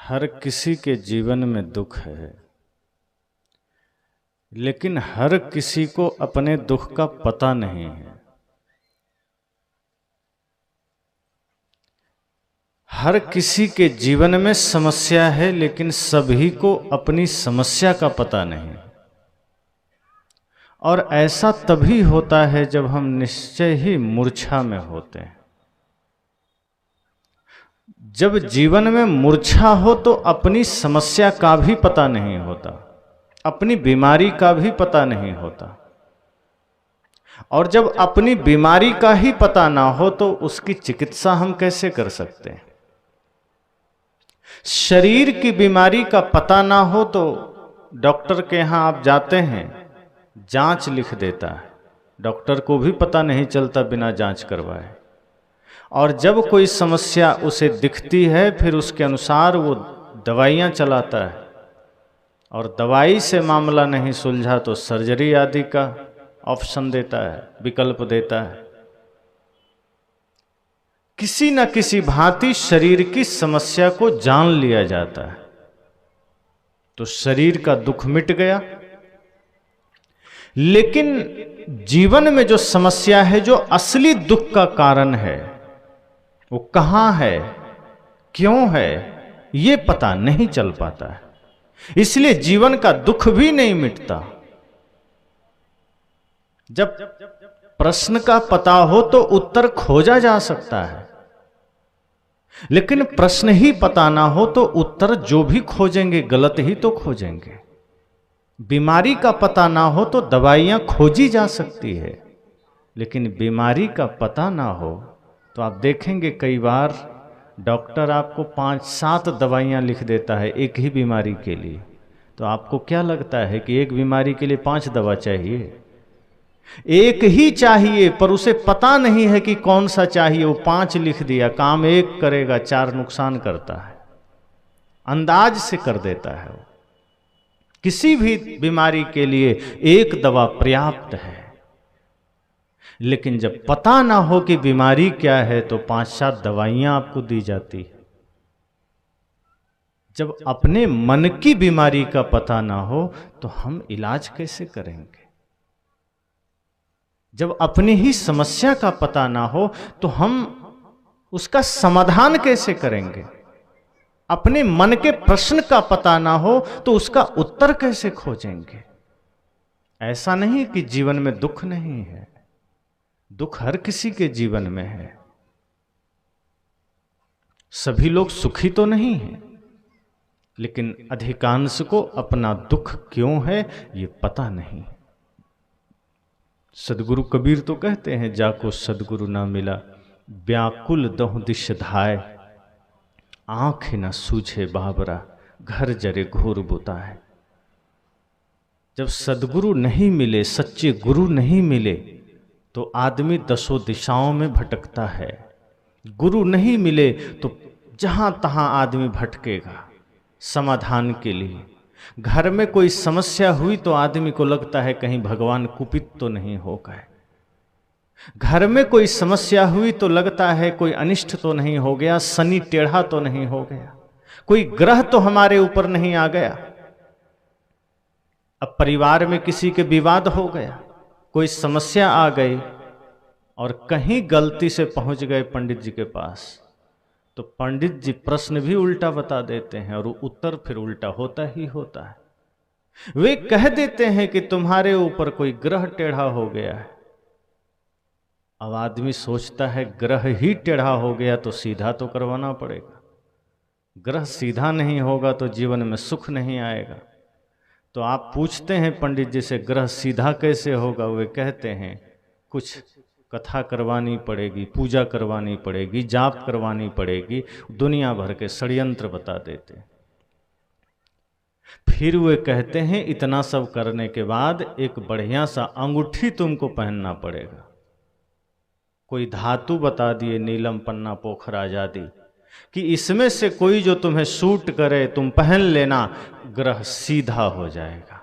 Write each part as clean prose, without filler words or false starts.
हर किसी के जीवन में दुख है, लेकिन हर किसी को अपने दुख का पता नहीं है। हर किसी के जीवन में समस्या है, लेकिन सभी को अपनी समस्या का पता नहीं। और ऐसा तभी होता है जब हम निश्चय ही मूर्छा में होते हैं। जब जीवन में मूर्छा हो तो अपनी समस्या का भी पता नहीं होता, अपनी बीमारी का भी पता नहीं होता। और जब अपनी बीमारी का ही पता ना हो तो उसकी चिकित्सा हम कैसे कर सकते हैं? शरीर की बीमारी का पता ना हो तो डॉक्टर के यहां आप जाते हैं, जांच लिख देता है, डॉक्टर को भी पता नहीं चलता बिना जांच करवाए। और जब कोई समस्या उसे दिखती है फिर उसके अनुसार वो दवाइयां चलाता है, और दवाई से मामला नहीं सुलझा तो सर्जरी आदि का ऑप्शन देता है, विकल्प देता है। किसी न किसी भांति शरीर की समस्या को जान लिया जाता है तो शरीर का दुख मिट गया। लेकिन जीवन में जो समस्या है, जो असली दुख का कारण है, वो कहां है, क्यों है, ये पता नहीं चल पाता है। इसलिए जीवन का दुख भी नहीं मिटता। जब प्रश्न का पता हो तो उत्तर खोजा जा सकता है, लेकिन प्रश्न ही पता ना हो तो उत्तर जो भी खोजेंगे गलत ही तो खोजेंगे। बीमारी का पता ना हो तो दवाइयां खोजी जा सकती है, लेकिन बीमारी का पता ना हो तो आप देखेंगे कई बार डॉक्टर आपको 5-7 दवाइयां लिख देता है एक ही बीमारी के लिए। तो आपको क्या लगता है कि एक बीमारी के लिए 5 दवा चाहिए? एक ही चाहिए, पर उसे पता नहीं है कि कौन सा चाहिए। वो 5 लिख दिया, काम एक करेगा, 4 नुकसान करता है, अंदाज से कर देता है। वो किसी भी बीमारी के लिए एक दवा पर्याप्त है, लेकिन जब पता ना हो कि बीमारी क्या है तो 5-7 दवाइयां आपको दी जाती है। जब अपने मन की बीमारी का पता ना हो तो हम इलाज कैसे करेंगे? जब अपनी ही समस्या का पता ना हो तो हम उसका समाधान कैसे करेंगे? अपने मन के प्रश्न का पता ना हो तो उसका उत्तर कैसे खोजेंगे? ऐसा नहीं कि जीवन में दुख नहीं है, दुख हर किसी के जीवन में है। सभी लोग सुखी तो नहीं हैं, लेकिन अधिकांश को अपना दुख क्यों है ये पता नहीं। सदगुरु कबीर तो कहते हैं, जाको सदगुरु ना मिला व्याकुल दहु दिश धाय, आंख न सूझे बाबरा घर जरे घोर बुताए। जब सदगुरु नहीं मिले, सच्चे गुरु नहीं मिले तो आदमी 10 दिशाओं में भटकता है। गुरु नहीं मिले तो जहां तहां आदमी भटकेगा समाधान के लिए। घर में कोई समस्या हुई तो आदमी को लगता है कहीं भगवान कुपित तो नहीं हो गए। घर में कोई समस्या हुई तो लगता है कोई अनिष्ट तो नहीं हो गया, शनि टेढ़ा तो नहीं हो गया, कोई ग्रह तो हमारे ऊपर नहीं आ गया। अब परिवार में किसी के विवाद हो गया, कोई समस्या आ गई और कहीं गलती से पहुंच गए पंडित जी के पास, तो पंडित जी प्रश्न भी उल्टा बता देते हैं और उत्तर फिर उल्टा होता ही होता है। वे कह देते हैं कि तुम्हारे ऊपर कोई ग्रह टेढ़ा हो गया है। अब आदमी सोचता है ग्रह ही टेढ़ा हो गया तो सीधा तो करवाना पड़ेगा। ग्रह सीधा नहीं होगा तो जीवन में सुख नहीं आएगा। तो आप पूछते हैं पंडित जी से ग्रह सीधा कैसे होगा? वे कहते हैं कुछ कथा करवानी पड़ेगी, पूजा करवानी पड़ेगी, जाप करवानी पड़ेगी, दुनिया भर के षड्यंत्र बता देते। फिर वे कहते हैं इतना सब करने के बाद एक बढ़िया सा अंगूठी तुमको पहनना पड़ेगा। कोई धातु बता दिए, नीलम पन्ना पोखराज आदि, कि इसमें से कोई जो तुम्हें सूट करे तुम पहन लेना, ग्रह सीधा हो जाएगा।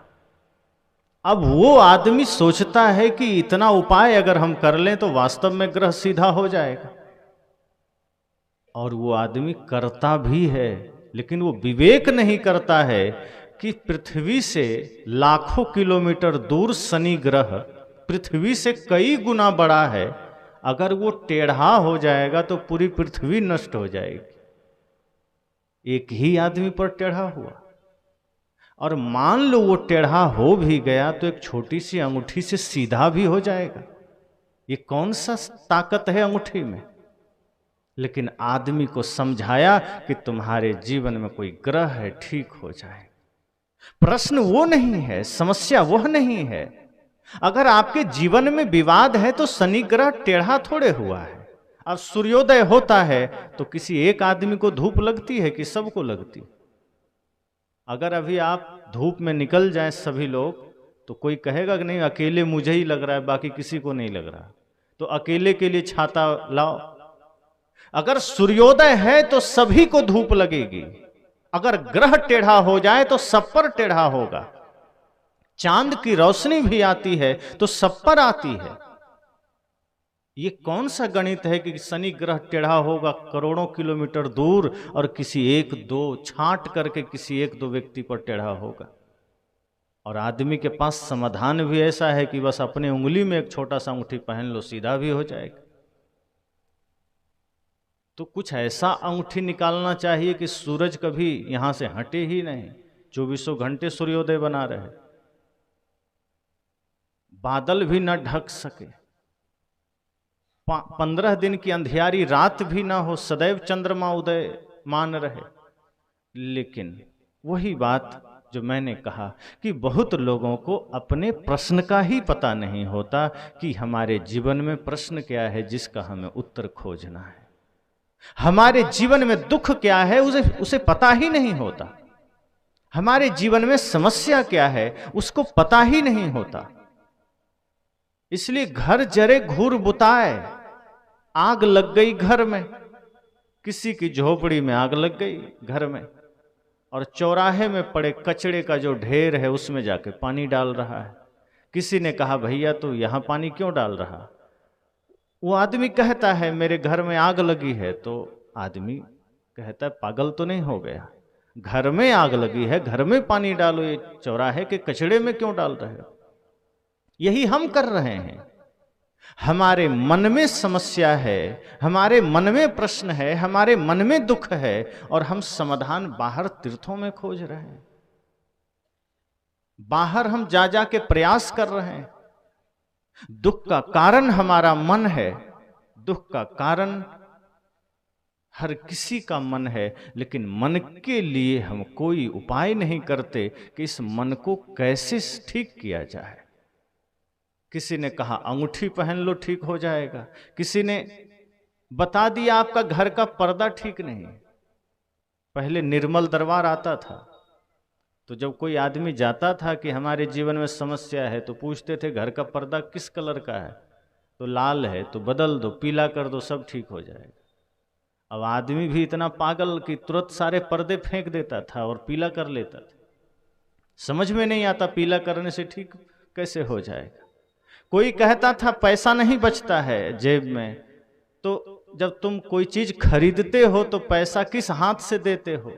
अब वो आदमी सोचता है कि इतना उपाय अगर हम कर लें तो वास्तव में ग्रह सीधा हो जाएगा, और वो आदमी करता भी है, लेकिन वो विवेक नहीं करता है कि पृथ्वी से लाखों किलोमीटर दूर शनि ग्रह पृथ्वी से कई गुना बड़ा है। अगर वो टेढ़ा हो जाएगा तो पूरी पृथ्वी नष्ट हो जाएगी। एक ही आदमी पर टेढ़ा हुआ, और मान लो वो टेढ़ा हो भी गया तो एक छोटी सी अंगूठी से सीधा भी हो जाएगा। ये कौन सा ताकत है अंगूठी में? लेकिन आदमी को समझाया कि तुम्हारे जीवन में कोई ग्रह है, ठीक हो जाए। प्रश्न वो नहीं है, समस्या वह नहीं है। अगर आपके जीवन में विवाद है तो शनि ग्रह टेढ़ा थोड़े हुआ है। अब सूर्योदय होता है तो किसी एक आदमी को धूप लगती है कि सबको लगती? अगर अभी आप धूप में निकल जाएं सभी लोग, तो कोई कहेगा कि नहीं अकेले मुझे ही लग रहा है, बाकी किसी को नहीं लग रहा, तो अकेले के लिए छाता लाओ। अगर सूर्योदय है तो सभी को धूप लगेगी। अगर ग्रह टेढ़ा हो जाए तो सब पर टेढ़ा होगा। चांद की रोशनी भी आती है तो सब पर आती है। ये कौन सा गणित है कि शनि ग्रह टेढ़ा होगा करोड़ों किलोमीटर दूर और किसी एक दो छांट करके किसी एक दो व्यक्ति पर टेढ़ा होगा? और आदमी के पास समाधान भी ऐसा है कि बस अपने उंगली में एक छोटा सा अंगूठी पहन लो, सीधा भी हो जाएगा। तो कुछ ऐसा अंगूठी निकालना चाहिए कि सूरज कभी यहां से हटे ही नहीं, 24 घंटे सूर्योदय बना रहे, बादल भी न ढक सके, 15 दिन की अंधियारी रात भी ना हो, सदैव चंद्रमा उदय मान रहे। लेकिन वही बात जो मैंने कहा कि बहुत लोगों को अपने प्रश्न का ही पता नहीं होता कि हमारे जीवन में प्रश्न क्या है जिसका हमें उत्तर खोजना है। हमारे जीवन में दुख क्या है उसे पता ही नहीं होता। हमारे जीवन में समस्या क्या है उसको पता ही नहीं होता। इसलिए घर जरे घूर बुताए, आग लग गई घर में, किसी की झोपड़ी में आग लग गई घर में, और चौराहे में पड़े कचड़े का जो ढेर है उसमें जाके पानी डाल रहा है। किसी ने कहा भैया तो यहां पानी क्यों डाल रहा? वो आदमी कहता है मेरे घर में आग लगी है। तो आदमी कहता है पागल तो नहीं हो गया, घर में आग लगी है, घर में पानी डालो, ये चौराहे के कचड़े में क्यों डाल रहे हो? यही हम कर रहे हैं। हमारे मन में समस्या है, हमारे मन में प्रश्न है, हमारे मन में दुख है, और हम समाधान बाहर तीर्थों में खोज रहे हैं। बाहर हम जा जा के प्रयास कर रहे हैं। दुख का कारण हमारा मन है, दुख का कारण हर किसी का मन है, लेकिन मन के लिए हम कोई उपाय नहीं करते कि इस मन को कैसे ठीक किया जाए। किसी ने कहा अंगूठी पहन लो ठीक हो जाएगा, किसी ने बता दिया आपका घर का पर्दा ठीक नहीं। पहले निर्मल दरबार आता था तो जब कोई आदमी जाता था कि हमारे जीवन में समस्या है तो पूछते थे घर का पर्दा किस कलर का है, तो लाल है तो बदल दो, पीला कर दो, सब ठीक हो जाएगा। अब आदमी भी इतना पागल कि तुरंत सारे पर्दे फेंक देता था और पीला कर लेता था। समझ में नहीं आता पीला करने से ठीक कैसे हो जाएगा। कोई कहता था पैसा नहीं बचता है जेब में, तो जब तुम कोई चीज खरीदते हो तो पैसा किस हाथ से देते हो?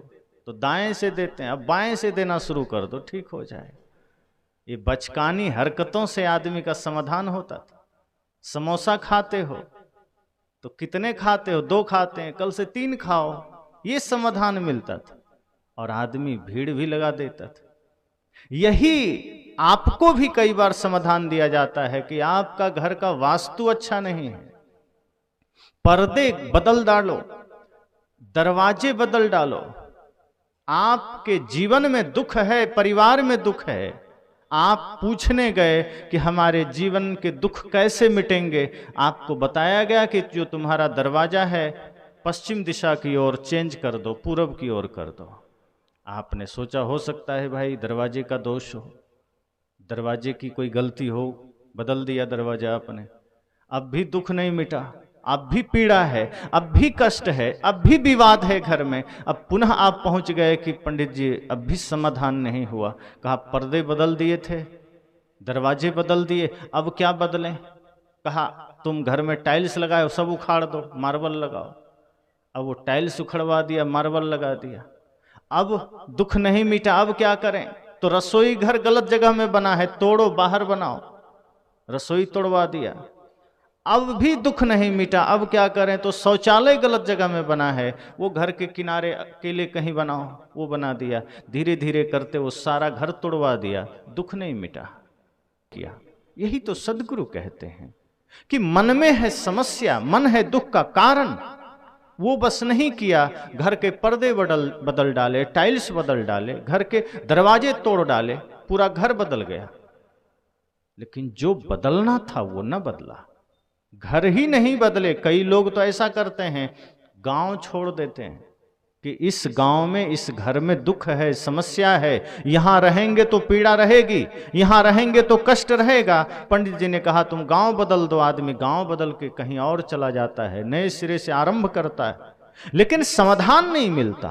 तो दाएं से देते हैं, अब बाएं से देना शुरू कर दो, ठीक हो जाए। ये बचकानी हरकतों से आदमी का समाधान होता था। समोसा खाते हो तो कितने खाते हो? 2 खाते हैं, कल से 3 खाओ, ये समाधान मिलता था और आदमी भीड़ भी लगा देता था। यही आपको भी कई बार समाधान दिया जाता है कि आपका घर का वास्तु अच्छा नहीं है, पर्दे बदल डालो, दरवाजे बदल डालो। आपके जीवन में दुख है, परिवार में दुख है, आप पूछने गए कि हमारे जीवन के दुख कैसे मिटेंगे, आपको बताया गया कि जो तुम्हारा दरवाजा है पश्चिम दिशा की ओर चेंज कर दो, पूरब की ओर कर दो। आपने सोचा हो सकता है भाई दरवाजे का दोष हो, दरवाजे की कोई गलती हो, बदल दिया दरवाजा आपने, अब भी दुख नहीं मिटा, अब भी पीड़ा है, अब भी कष्ट है, अब भी विवाद है घर में। अब पुनः आप पहुंच गए कि पंडित जी अब भी समाधान नहीं हुआ। कहा पर्दे बदल दिए थे, दरवाजे बदल दिए, अब क्या बदलें? कहा तुम घर में टाइल्स लगाओ, सब उखाड़ दो, मार्बल लगाओ। अब वो टाइल्स उखड़वा दिया, मार्बल लगा दिया। अब दुख नहीं मिटा, अब क्या करें? तो रसोई घर गलत जगह में बना है, तोड़ो बाहर बनाओ। रसोई तोड़वा दिया, अब भी दुख नहीं मिटा, अब क्या करें? तो शौचालय गलत जगह में बना है, वो घर के किनारे अकेले कहीं बनाओ, वो बना दिया। धीरे धीरे करते वो सारा घर तोड़वा दिया, दुख नहीं मिटा किया। यही तो सदगुरु कहते हैं कि मन में है समस्या, मन है दुख का कारण, वो बस नहीं किया। घर के पर्दे बदल डाले, टाइल्स बदल डाले, घर के दरवाजे तोड़ डाले, पूरा घर बदल गया, लेकिन जो बदलना था वो न बदला। घर ही नहीं बदले। कई लोग तो ऐसा करते हैं, गांव छोड़ देते हैं कि इस गांव में, इस घर में दुख है, समस्या है, यहां रहेंगे तो पीड़ा रहेगी, यहां रहेंगे तो कष्ट रहेगा। पंडित जी ने कहा तुम गांव बदल दो। आदमी गांव बदल के कहीं और चला जाता है, नए सिरे से आरंभ करता है, लेकिन समाधान नहीं मिलता।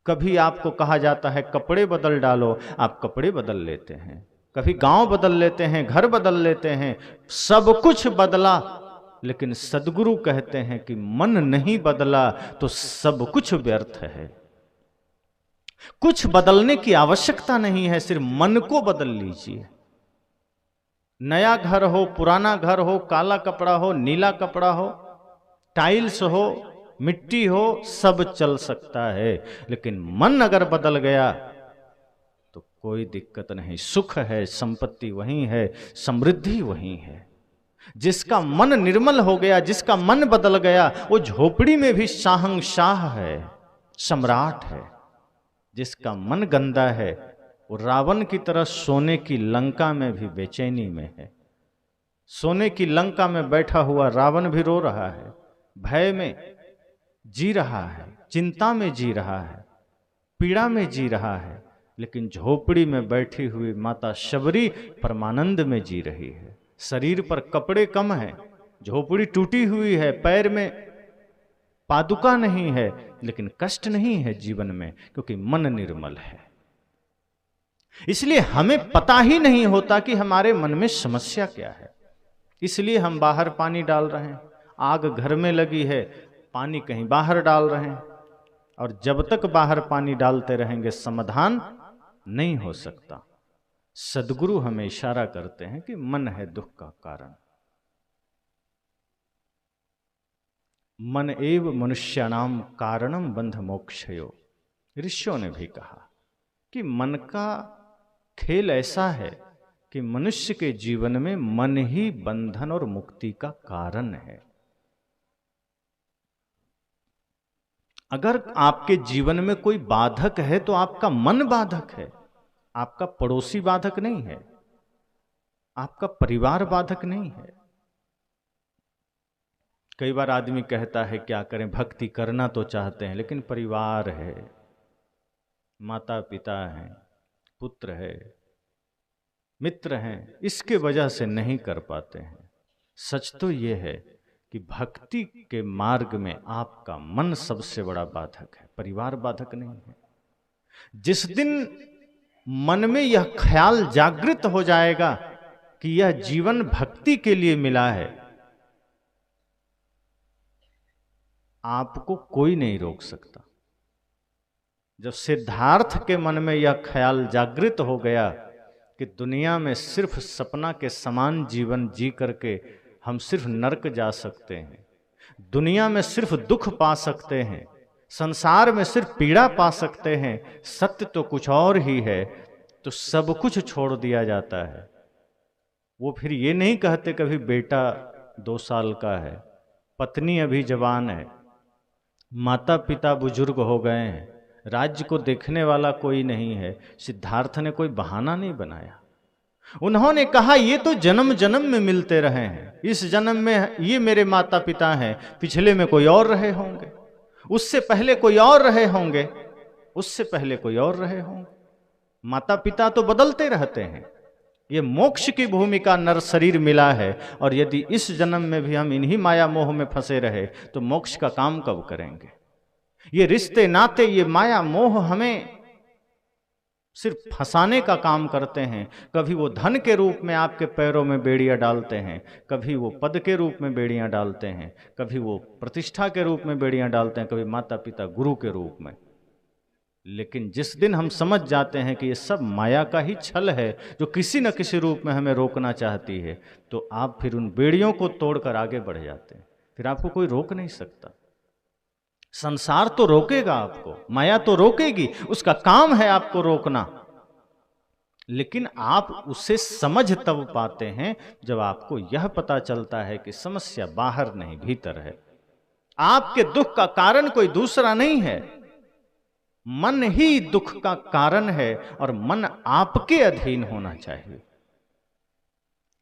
कभी आपको कहा जाता है कपड़े बदल डालो, आप कपड़े बदल लेते हैं। कभी गांव बदल लेते हैं, घर बदल लेते हैं, सब कुछ बदला, लेकिन सदगुरु कहते हैं कि मन नहीं बदला तो सब कुछ व्यर्थ है। कुछ बदलने की आवश्यकता नहीं है, सिर्फ मन को बदल लीजिए। नया घर हो, पुराना घर हो, काला कपड़ा हो, नीला कपड़ा हो, टाइल्स हो, मिट्टी हो, सब चल सकता है, लेकिन मन अगर बदल गया तो कोई दिक्कत नहीं। सुख है, संपत्ति वही है, समृद्धि वही है। जिसका मन निर्मल हो गया, जिसका मन बदल गया, वो झोपड़ी में भी शाहंशाह है, सम्राट है। जिसका मन गंदा है, वो रावण की तरह सोने की लंका में भी बेचैनी में है। सोने की लंका में बैठा हुआ रावण भी रो रहा है, भय में जी रहा है, चिंता में जी रहा है, पीड़ा में जी रहा है, लेकिन झोपड़ी में बैठी हुई माता शबरी परमानंद में जी रही है। शरीर पर कपड़े कम हैं, झोपड़ी टूटी हुई है, पैर में पादुका नहीं है, लेकिन कष्ट नहीं है जीवन में, क्योंकि मन निर्मल है। इसलिए हमें पता ही नहीं होता कि हमारे मन में समस्या क्या है। इसलिए हम बाहर पानी डाल रहे हैं, आग घर में लगी है, पानी कहीं बाहर डाल रहे हैं, और जब तक बाहर पानी डालते रहेंगे समाधान नहीं हो सकता। सदगुरु हमें इशारा करते हैं कि मन है दुख का कारण। मन एव मनुष्याणाम कारणम बंध मोक्षयो। ऋषियों ने भी कहा कि मन का खेल ऐसा है कि मनुष्य के जीवन में मन ही बंधन और मुक्ति का कारण है। अगर आपके जीवन में कोई बाधक है तो आपका मन बाधक है, आपका पड़ोसी बाधक नहीं है, आपका परिवार बाधक नहीं है। कई बार आदमी कहता है क्या करें, भक्ति करना तो चाहते हैं, लेकिन परिवार है, माता पिता हैं, पुत्र है, मित्र हैं, इसके वजह से नहीं कर पाते हैं। सच तो यह है कि भक्ति के मार्ग में आपका मन सबसे बड़ा बाधक है, परिवार बाधक नहीं है। जिस दिन मन में यह ख्याल जागृत हो जाएगा कि यह जीवन भक्ति के लिए मिला है, आपको कोई नहीं रोक सकता। जब सिद्धार्थ के मन में यह ख्याल जागृत हो गया कि दुनिया में सिर्फ सपना के समान जीवन जी करके हम सिर्फ नरक जा सकते हैं, दुनिया में सिर्फ दुख पा सकते हैं, संसार में सिर्फ पीड़ा पा सकते हैं, सत्य तो कुछ और ही है, तो सब कुछ छोड़ दिया जाता है। वो फिर ये नहीं कहते कभी बेटा 2 साल का है, पत्नी अभी जवान है, माता पिता बुजुर्ग हो गए हैं, राज्य को देखने वाला कोई नहीं है। सिद्धार्थ ने कोई बहाना नहीं बनाया। उन्होंने कहा ये तो जन्म जन्म में मिलते रहे हैं, इस जन्म में ये मेरे माता पिता हैं, पिछले में कोई और रहे होंगे, उससे पहले कोई और रहे होंगे, उससे पहले कोई और रहे होंगे। माता पिता तो बदलते रहते हैं। ये मोक्ष की भूमिका नर शरीर मिला है, और यदि इस जन्म में भी हम इन्हीं माया मोह में फंसे रहे तो मोक्ष का काम कब करेंगे। ये रिश्ते नाते, ये माया मोह हमें सिर्फ फंसाने का काम करते हैं। कभी वो धन के रूप में आपके पैरों में बेड़ियां डालते हैं, कभी वो पद के रूप में बेड़ियां डालते हैं, कभी वो प्रतिष्ठा के रूप में बेड़ियां डालते हैं, कभी माता पिता गुरु के रूप में। लेकिन जिस दिन हम समझ जाते हैं कि ये सब माया का ही छल है जो किसी न किसी रूप में हमें रोकना चाहती है, तो आप फिर उन बेड़ियों को तोड़कर आगे बढ़ जाते हैं। फिर आपको कोई रोक नहीं सकता। संसार तो रोकेगा आपको, माया तो रोकेगी, उसका काम है आपको रोकना। लेकिन आप उसे समझ तब पाते हैं जब आपको यह पता चलता है कि समस्या बाहर नहीं भीतर है। आपके दुख का कारण कोई दूसरा नहीं है, मन ही दुख का कारण है और मन आपके अधीन होना चाहिए।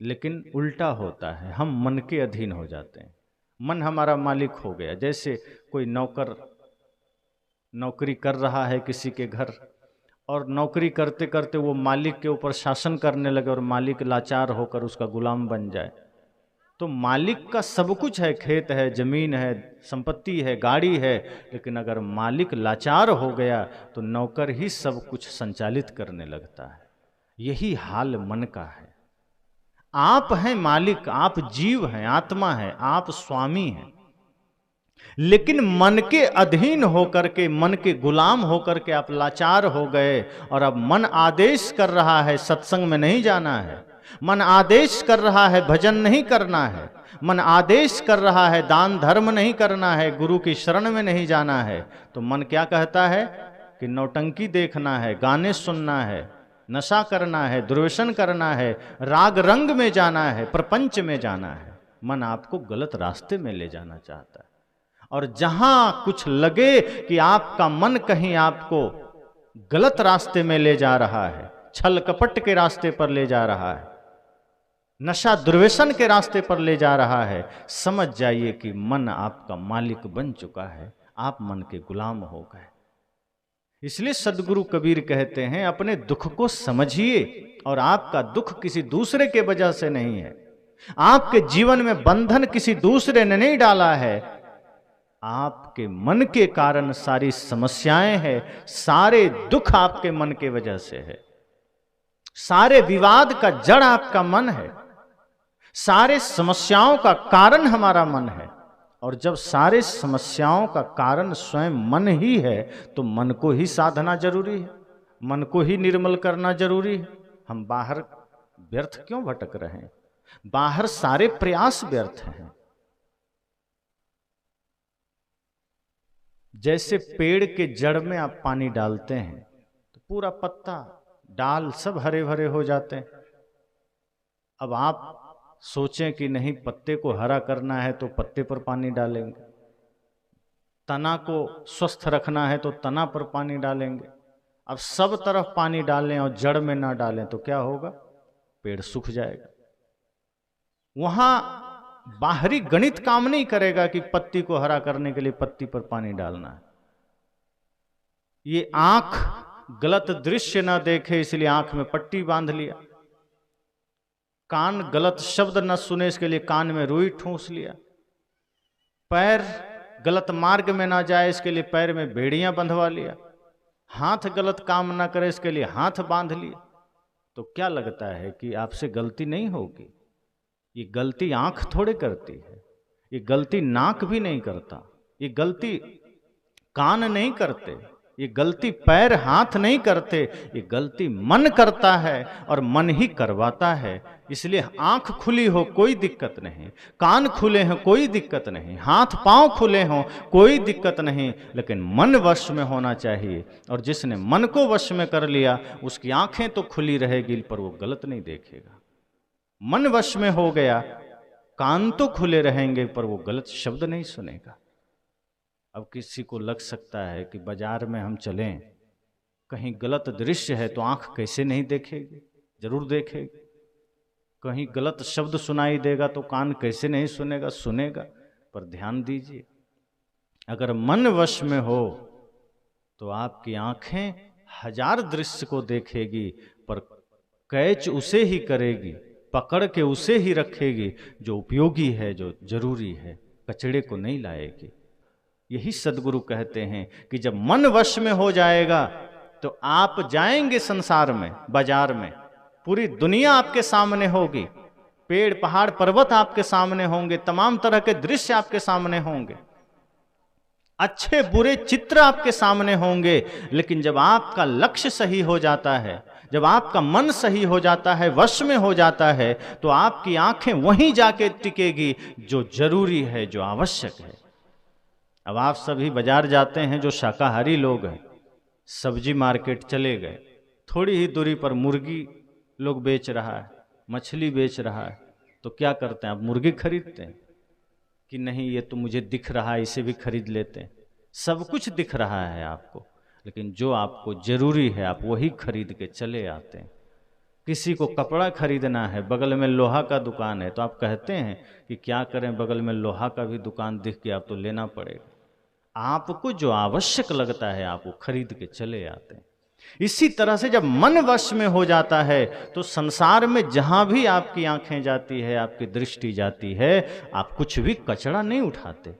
लेकिन उल्टा होता है, हम मन के अधीन हो जाते हैं, मन हमारा मालिक हो गया। जैसे कोई नौकर नौकरी कर रहा है किसी के घर, और नौकरी करते करते वो मालिक के ऊपर शासन करने लगे और मालिक लाचार होकर उसका गुलाम बन जाए। तो मालिक का सब कुछ है, खेत है, जमीन है, संपत्ति है, गाड़ी है, लेकिन अगर मालिक लाचार हो गया तो नौकर ही सब कुछ संचालित करने लगता है। यही हाल मन का है। आप हैं मालिक, आप जीव हैं, आत्मा है, आप स्वामी हैं, लेकिन मन के अधीन होकर के, मन के गुलाम होकर के आप लाचार हो गए। और अब मन आदेश कर रहा है सत्संग में नहीं जाना है, मन आदेश कर रहा है भजन नहीं करना है, मन आदेश कर रहा है दान धर्म नहीं करना है, गुरु की शरण में नहीं जाना है। तो मन क्या कहता है कि नौटंकी देखना है, गाने सुनना है, नशा करना है, दुर्व्यसन करना है, राग रंग में जाना है, प्रपंच में जाना है। मन आपको गलत रास्ते में ले जाना चाहता है। और जहां कुछ लगे कि आपका मन कहीं आपको गलत रास्ते में ले जा रहा है, छल कपट के रास्ते पर ले जा रहा है, नशा दुर्व्यसन के रास्ते पर ले जा रहा है, समझ जाइए कि मन आपका मालिक बन चुका है, आप मन के गुलाम हो गए। इसलिए सदगुरु कबीर कहते हैं अपने दुख को समझिए, और आपका दुख किसी दूसरे के वजह से नहीं है, आपके जीवन में बंधन किसी दूसरे ने नहीं डाला है, आपके मन के कारण सारी समस्याएं हैं, सारे दुख आपके मन के वजह से है, सारे विवाद का जड़ आपका मन है, सारे समस्याओं का कारण हमारा मन है। और जब सारे समस्याओं का कारण स्वयं मन ही है तो मन को ही साधना जरूरी है, मन को ही निर्मल करना जरूरी है। हम बाहर व्यर्थ क्यों भटक रहे हैं? बाहर सारे प्रयास व्यर्थ हैं। जैसे पेड़ के जड़ में आप पानी डालते हैं तो पूरा पत्ता डाल सब हरे भरे हो जाते हैं। अब आप सोचें कि नहीं, पत्ते को हरा करना है तो पत्ते पर पानी डालेंगे, तना को स्वस्थ रखना है तो तना पर पानी डालेंगे। अब सब तरफ पानी डालें और जड़ में ना डालें तो क्या होगा? पेड़ सूख जाएगा। वहां बाहरी गणित काम नहीं करेगा कि पत्ती को हरा करने के लिए पत्ती पर पानी डालना है। ये आंख गलत दृश्य ना देखे इसलिए आंख में पट्टी बांध लिया, कान गलत शब्द न सुने इसके लिए कान में रुई ठूंस लिया, पैर गलत मार्ग में ना जाए इसके लिए पैर में बेड़ियां बंधवा लिया, हाथ गलत काम ना करे इसके लिए हाथ बांध लिया। तो क्या लगता है कि आपसे गलती नहीं होगी? ये गलती आंख थोड़े करती है, ये गलती नाक भी नहीं करता, ये गलती कान नहीं करते, ये गलती पैर हाथ नहीं करते, ये गलती मन करता है और मन ही करवाता है। इसलिए आंख खुली हो कोई दिक्कत नहीं, कान खुले हो कोई दिक्कत नहीं, हाथ पांव खुले हो कोई दिक्कत नहीं, लेकिन मन वश में होना चाहिए। और जिसने मन को वश में कर लिया उसकी आंखें तो खुली रहेगी पर वो गलत नहीं देखेगा। मन वश में हो गया, कान तो खुले रहेंगे पर वो गलत शब्द नहीं सुनेगा। अब किसी को लग सकता है कि बाजार में हम चलें, कहीं गलत दृश्य है तो आंख कैसे नहीं देखेगी? जरूर देखेगी। कहीं गलत शब्द सुनाई देगा तो कान कैसे नहीं सुनेगा? सुनेगा। पर ध्यान दीजिए, अगर मन वश में हो तो आपकी आंखें हजार दृश्य को देखेगी पर कैच उसे ही करेगी, पकड़ के उसे ही रखेगी जो उपयोगी है, जो जरूरी है, कचड़े को नहीं लाएगी। यही सदगुरु कहते हैं कि जब मन वश में हो जाएगा तो आप जाएंगे संसार में, बाजार में, पूरी दुनिया आपके सामने होगी, पेड़ पहाड़ पर्वत आपके सामने होंगे, तमाम तरह के दृश्य आपके सामने होंगे, अच्छे बुरे चित्र आपके सामने होंगे। लेकिन जब आपका लक्ष्य सही हो जाता है, जब आपका मन सही हो जाता है, वश में हो जाता है, तो आपकी आंखें वहीं जाके टिकेगी जो जरूरी है, जो आवश्यक है। अब आप सभी बाजार जाते हैं, जो शाकाहारी लोग हैं, सब्जी मार्केट चले गए, थोड़ी ही दूरी पर मुर्गी लोग बेच रहा है, मछली बेच रहा है, तो क्या करते हैं आप? मुर्गी खरीदते हैं कि नहीं ये तो मुझे दिख रहा है, इसे भी खरीद लेते हैं। सब कुछ दिख रहा है आपको, लेकिन जो आपको जरूरी है आप वही खरीद के चले आते हैं। किसी को कपड़ा खरीदना है, बगल में लोहा का दुकान है, तो आप कहते हैं कि क्या करें, बगल में लोहा का भी दुकान दिख गया, आप तो लेना पड़ेगा। आपको जो आवश्यक लगता है आप वो खरीद के चले आते हैं। इसी तरह से जब मन वश में हो जाता है तो संसार में जहां भी आपकी आंखें जाती है, आपकी दृष्टि जाती है, आप कुछ भी कचरा नहीं उठाते,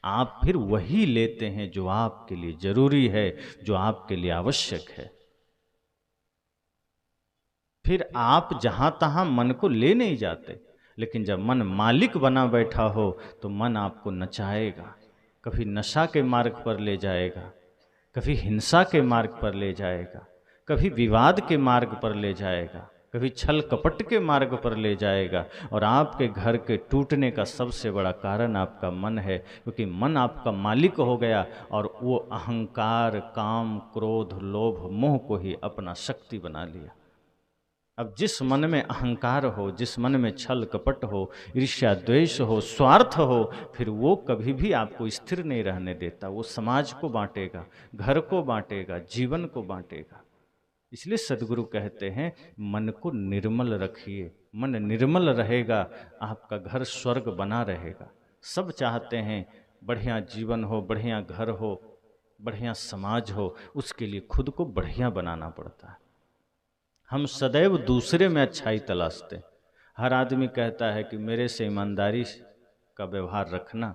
आप फिर वही लेते हैं जो आपके लिए जरूरी है, जो आपके लिए आवश्यक है। फिर आप जहां तहां मन को ले नहीं जाते। लेकिन जब मन मालिक बना बैठा हो तो मन आपको नचाएगा, कभी नशा के मार्ग पर ले जाएगा, कभी हिंसा के मार्ग पर ले जाएगा, कभी विवाद के मार्ग पर ले जाएगा, कभी छल कपट के मार्ग पर ले जाएगा। और आपके घर के टूटने का सबसे बड़ा कारण आपका मन है, क्योंकि मन आपका मालिक हो गया और वो अहंकार, काम, क्रोध, लोभ, मोह को ही अपना शक्ति बना लिया। अब जिस मन में अहंकार हो, जिस मन में छल कपट हो, ईर्ष्या द्वेष हो, स्वार्थ हो, फिर वो कभी भी आपको स्थिर नहीं रहने देता। वो समाज को बांटेगा, घर को बांटेगा, जीवन को बांटेगा। इसलिए सद्गुरु कहते हैं मन को निर्मल रखिए। मन निर्मल रहेगा, आपका घर स्वर्ग बना रहेगा। सब चाहते हैं बढ़िया जीवन हो, बढ़िया घर हो, बढ़िया समाज हो, उसके लिए खुद को बढ़िया बनाना पड़ता है। हम सदैव दूसरे में अच्छाई तलाशते। हर आदमी कहता है कि मेरे से ईमानदारी का व्यवहार रखना,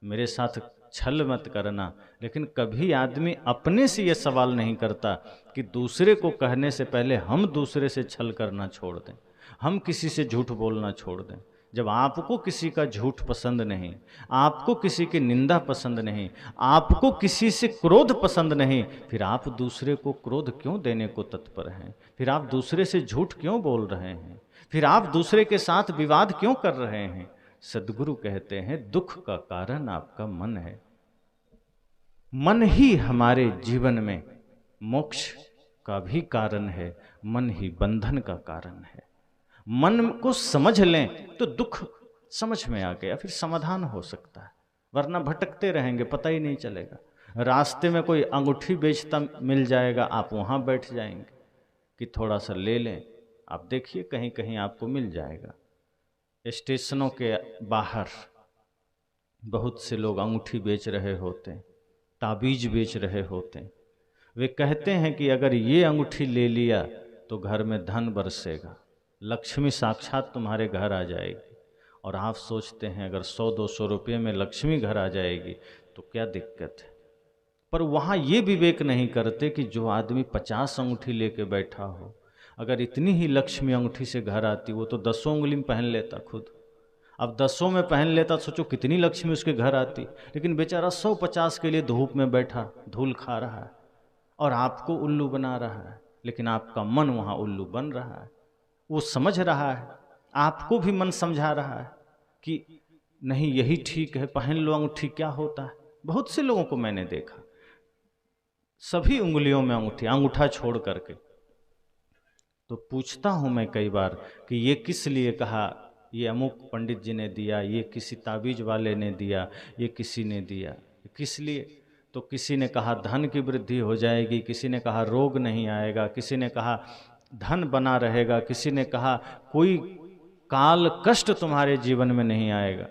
मेरे साथ छल मत करना, लेकिन कभी आदमी अपने से ये सवाल नहीं करता कि दूसरे को कहने से पहले हम दूसरे से छल करना छोड़ दें, हम किसी से झूठ बोलना छोड़ दें। जब आपको किसी का झूठ पसंद नहीं, आपको किसी की निंदा पसंद नहीं, आपको किसी से क्रोध पसंद नहीं, फिर आप दूसरे को क्रोध क्यों देने को तत्पर हैं? फिर आप दूसरे से झूठ क्यों बोल रहे हैं? फिर आप दूसरे के साथ विवाद क्यों कर रहे हैं? सद्गुरु कहते हैं दुख का कारण आपका मन है। मन ही हमारे जीवन में मोक्ष का भी कारण है, मन ही बंधन का कारण है। मन को समझ लें तो दुख समझ में आ गया, फिर समाधान हो सकता है, वरना भटकते रहेंगे, पता ही नहीं चलेगा। रास्ते में कोई अंगूठी बेचता मिल जाएगा, आप वहाँ बैठ जाएंगे कि थोड़ा सा ले लें। आप देखिए कहीं कहीं आपको मिल जाएगा। स्टेशनों के बाहर बहुत से लोग अंगूठी बेच रहे होते हैं, ताबीज बेच रहे होते हैं। वे कहते हैं कि अगर ये अंगूठी ले लिया तो घर में धन बरसेगा, लक्ष्मी साक्षात तुम्हारे घर आ जाएगी। और आप सोचते हैं अगर 100-200 रुपये में लक्ष्मी घर आ जाएगी तो क्या दिक्कत है। पर वहाँ ये विवेक नहीं करते कि जो आदमी 50 अंगूठी लेके बैठा हो, अगर इतनी ही लक्ष्मी अंगूठी से घर आती, वो तो 10 उंगली में पहन लेता खुद। अब 10 में पहन लेता, सोचो कितनी लक्ष्मी उसके घर आती। लेकिन बेचारा 150 के लिए धूप में बैठा धूल खा रहा है और आपको उल्लू बना रहा है। लेकिन आपका मन वहाँ उल्लू बन रहा है। वो समझ रहा है, आपको भी मन समझा रहा है कि नहीं यही ठीक है, पहन लो अंगूठी, क्या होता है। बहुत से लोगों को मैंने देखा, सभी उंगलियों में अंगूठी, अंगूठा छोड़ करके। तो पूछता हूं मैं कई बार कि ये किस लिए कहा, ये अमुक पंडित जी ने दिया, ये किसी ताबीज वाले ने दिया, ये किसी ने दिया, किस लिए? तो किसी ने कहा धन की वृद्धि हो जाएगी, किसी ने कहा रोग नहीं आएगा, किसी ने कहा धन बना रहेगा, किसी ने कहा कोई काल कष्ट तुम्हारे जीवन में नहीं आएगा।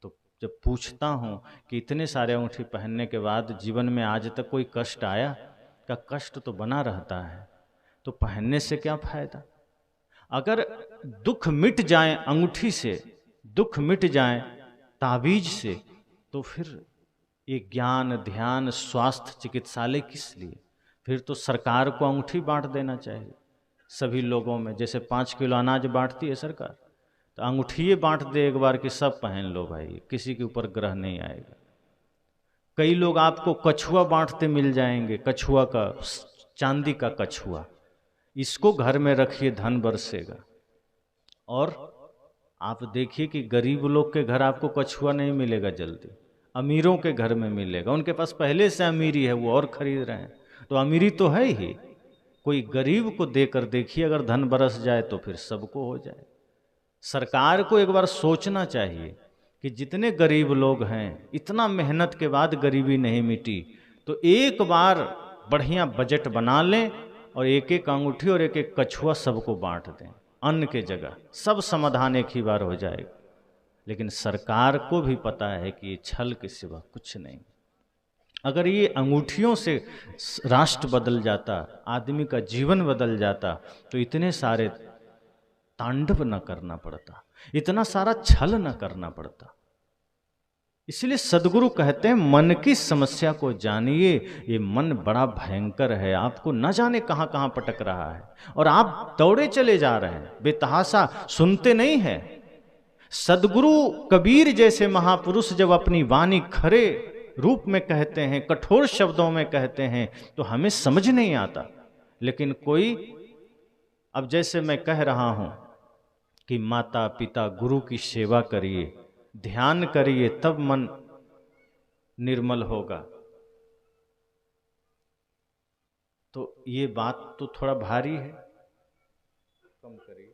तो जब पूछता हूँ कि इतने सारे अंगूठी पहनने के बाद जीवन में आज तक कोई कष्ट आया? का कष्ट तो बना रहता है, तो पहनने से क्या फायदा? अगर दुख मिट जाए अंगूठी से, दुख मिट जाए ताबीज से, तो फिर ये ज्ञान ध्यान स्वास्थ्य चिकित्सालय किस लिए? फिर तो सरकार को अंगूठी बांट देना चाहिए सभी लोगों में, जैसे 5 किलो अनाज बांटती है सरकार, तो अंगूठी बांट दे एक बार कि सब पहन लो भाई, किसी के ऊपर ग्रह नहीं आएगा। कई लोग आपको कछुआ बांटते मिल जाएंगे, कछुआ का, चांदी का कछुआ, इसको घर में रखिए धन बरसेगा। और आप देखिए कि गरीब लोग के घर आपको कछुआ नहीं मिलेगा जल्दी, अमीरों के घर में मिलेगा, उनके पास पहले से अमीरी है, वो और खरीद रहे हैं, तो अमीरी तो है ही। कोई गरीब को देकर देखिए, अगर धन बरस जाए तो फिर सबको हो जाए। सरकार को एक बार सोचना चाहिए कि जितने गरीब लोग हैं, इतना मेहनत के बाद गरीबी नहीं मिटी, तो एक बार बढ़िया बजट बना लें और एक एक अंगूठी और एक एक कछुआ सबको बांट दें, अन्न के जगह, सब समाधान एक ही बार हो जाएगा। लेकिन सरकार को भी पता है कि ये छल के सिवा कुछ नहीं। अगर ये अंगूठियों से राष्ट्र बदल जाता, आदमी का जीवन बदल जाता, तो इतने सारे तांडव न करना पड़ता, इतना सारा छल न करना पड़ता। इसलिए सदगुरु कहते हैं मन की समस्या को जानिए, ये मन बड़ा भयंकर है, आपको न जाने कहां कहां पटक रहा है और आप दौड़े चले जा रहे हैं, बेतहाशा सुनते नहीं है। सदगुरु कबीर जैसे महापुरुष जब अपनी वाणी खरे रूप में कहते हैं, कठोर शब्दों में कहते हैं, तो हमें समझ नहीं आता। लेकिन कोई, अब जैसे मैं कह रहा हूं कि माता पिता गुरु की सेवा करिए, ध्यान करिए, तब मन निर्मल होगा, तो ये बात तो थोड़ा भारी है, कम करिए।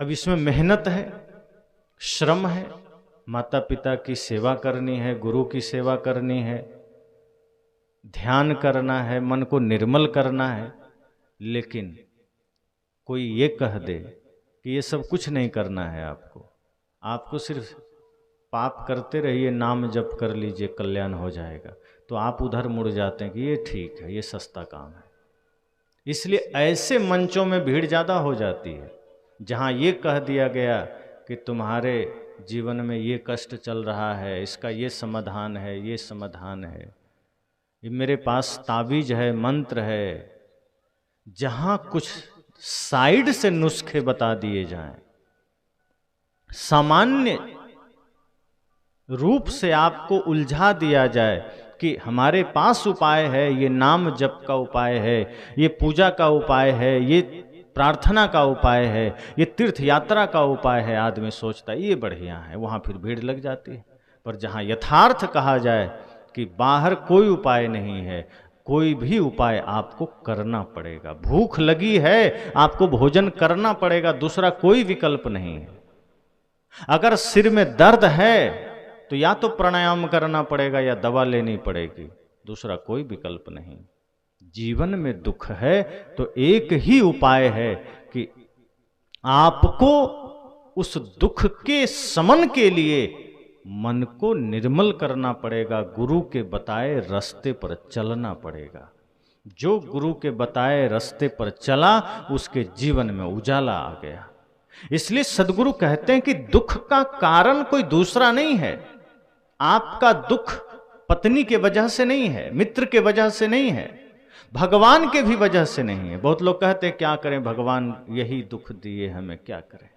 अब इसमें मेहनत है, श्रम है, माता पिता की सेवा करनी है, गुरु की सेवा करनी है, ध्यान करना है, मन को निर्मल करना है। लेकिन कोई ये कह दे कि ये सब कुछ नहीं करना है आपको सिर्फ पाप करते रहिए, नाम जप कर लीजिए, कल्याण हो जाएगा, तो आप उधर मुड़ जाते हैं कि ये ठीक है, ये सस्ता काम है। इसलिए ऐसे मंचों में भीड़ ज़्यादा हो जाती है जहाँ ये कह दिया गया कि तुम्हारे जीवन में ये कष्ट चल रहा है, इसका ये समाधान है, ये समाधान है, ये मेरे पास ताबीज है, मंत्र है। जहाँ कुछ साइड से नुस्खे बता दिए जाएं, सामान्य रूप से आपको उलझा दिया जाए कि हमारे पास उपाय है, ये नाम जप का उपाय है, ये पूजा का उपाय है, ये प्रार्थना का उपाय है, ये तीर्थ यात्रा का उपाय है, आदमी सोचता है ये बढ़िया है, वहाँ फिर भीड़ लग जाती है। पर जहाँ यथार्थ कहा जाए कि बाहर कोई उपाय नहीं है, कोई भी उपाय आपको करना पड़ेगा। भूख लगी है, आपको भोजन करना पड़ेगा, दूसरा कोई विकल्प नहीं है। अगर सिर में दर्द है तो या तो प्राणायाम करना पड़ेगा या दवा लेनी पड़ेगी, दूसरा कोई विकल्प नहीं। जीवन में दुख है तो एक ही उपाय है कि आपको उस दुख के शमन के लिए मन को निर्मल करना पड़ेगा, गुरु के बताए रास्ते पर चलना पड़ेगा। जो गुरु के बताए रास्ते पर चला उसके जीवन में उजाला आ गया। इसलिए सदगुरु कहते हैं कि दुख का कारण कोई दूसरा नहीं है। आपका दुख पत्नी के वजह से नहीं है, मित्र के वजह से नहीं है, भगवान के भी वजह से नहीं है। बहुत लोग कहते हैं क्या करें, भगवान यही दुख दिए हमें, क्या करें।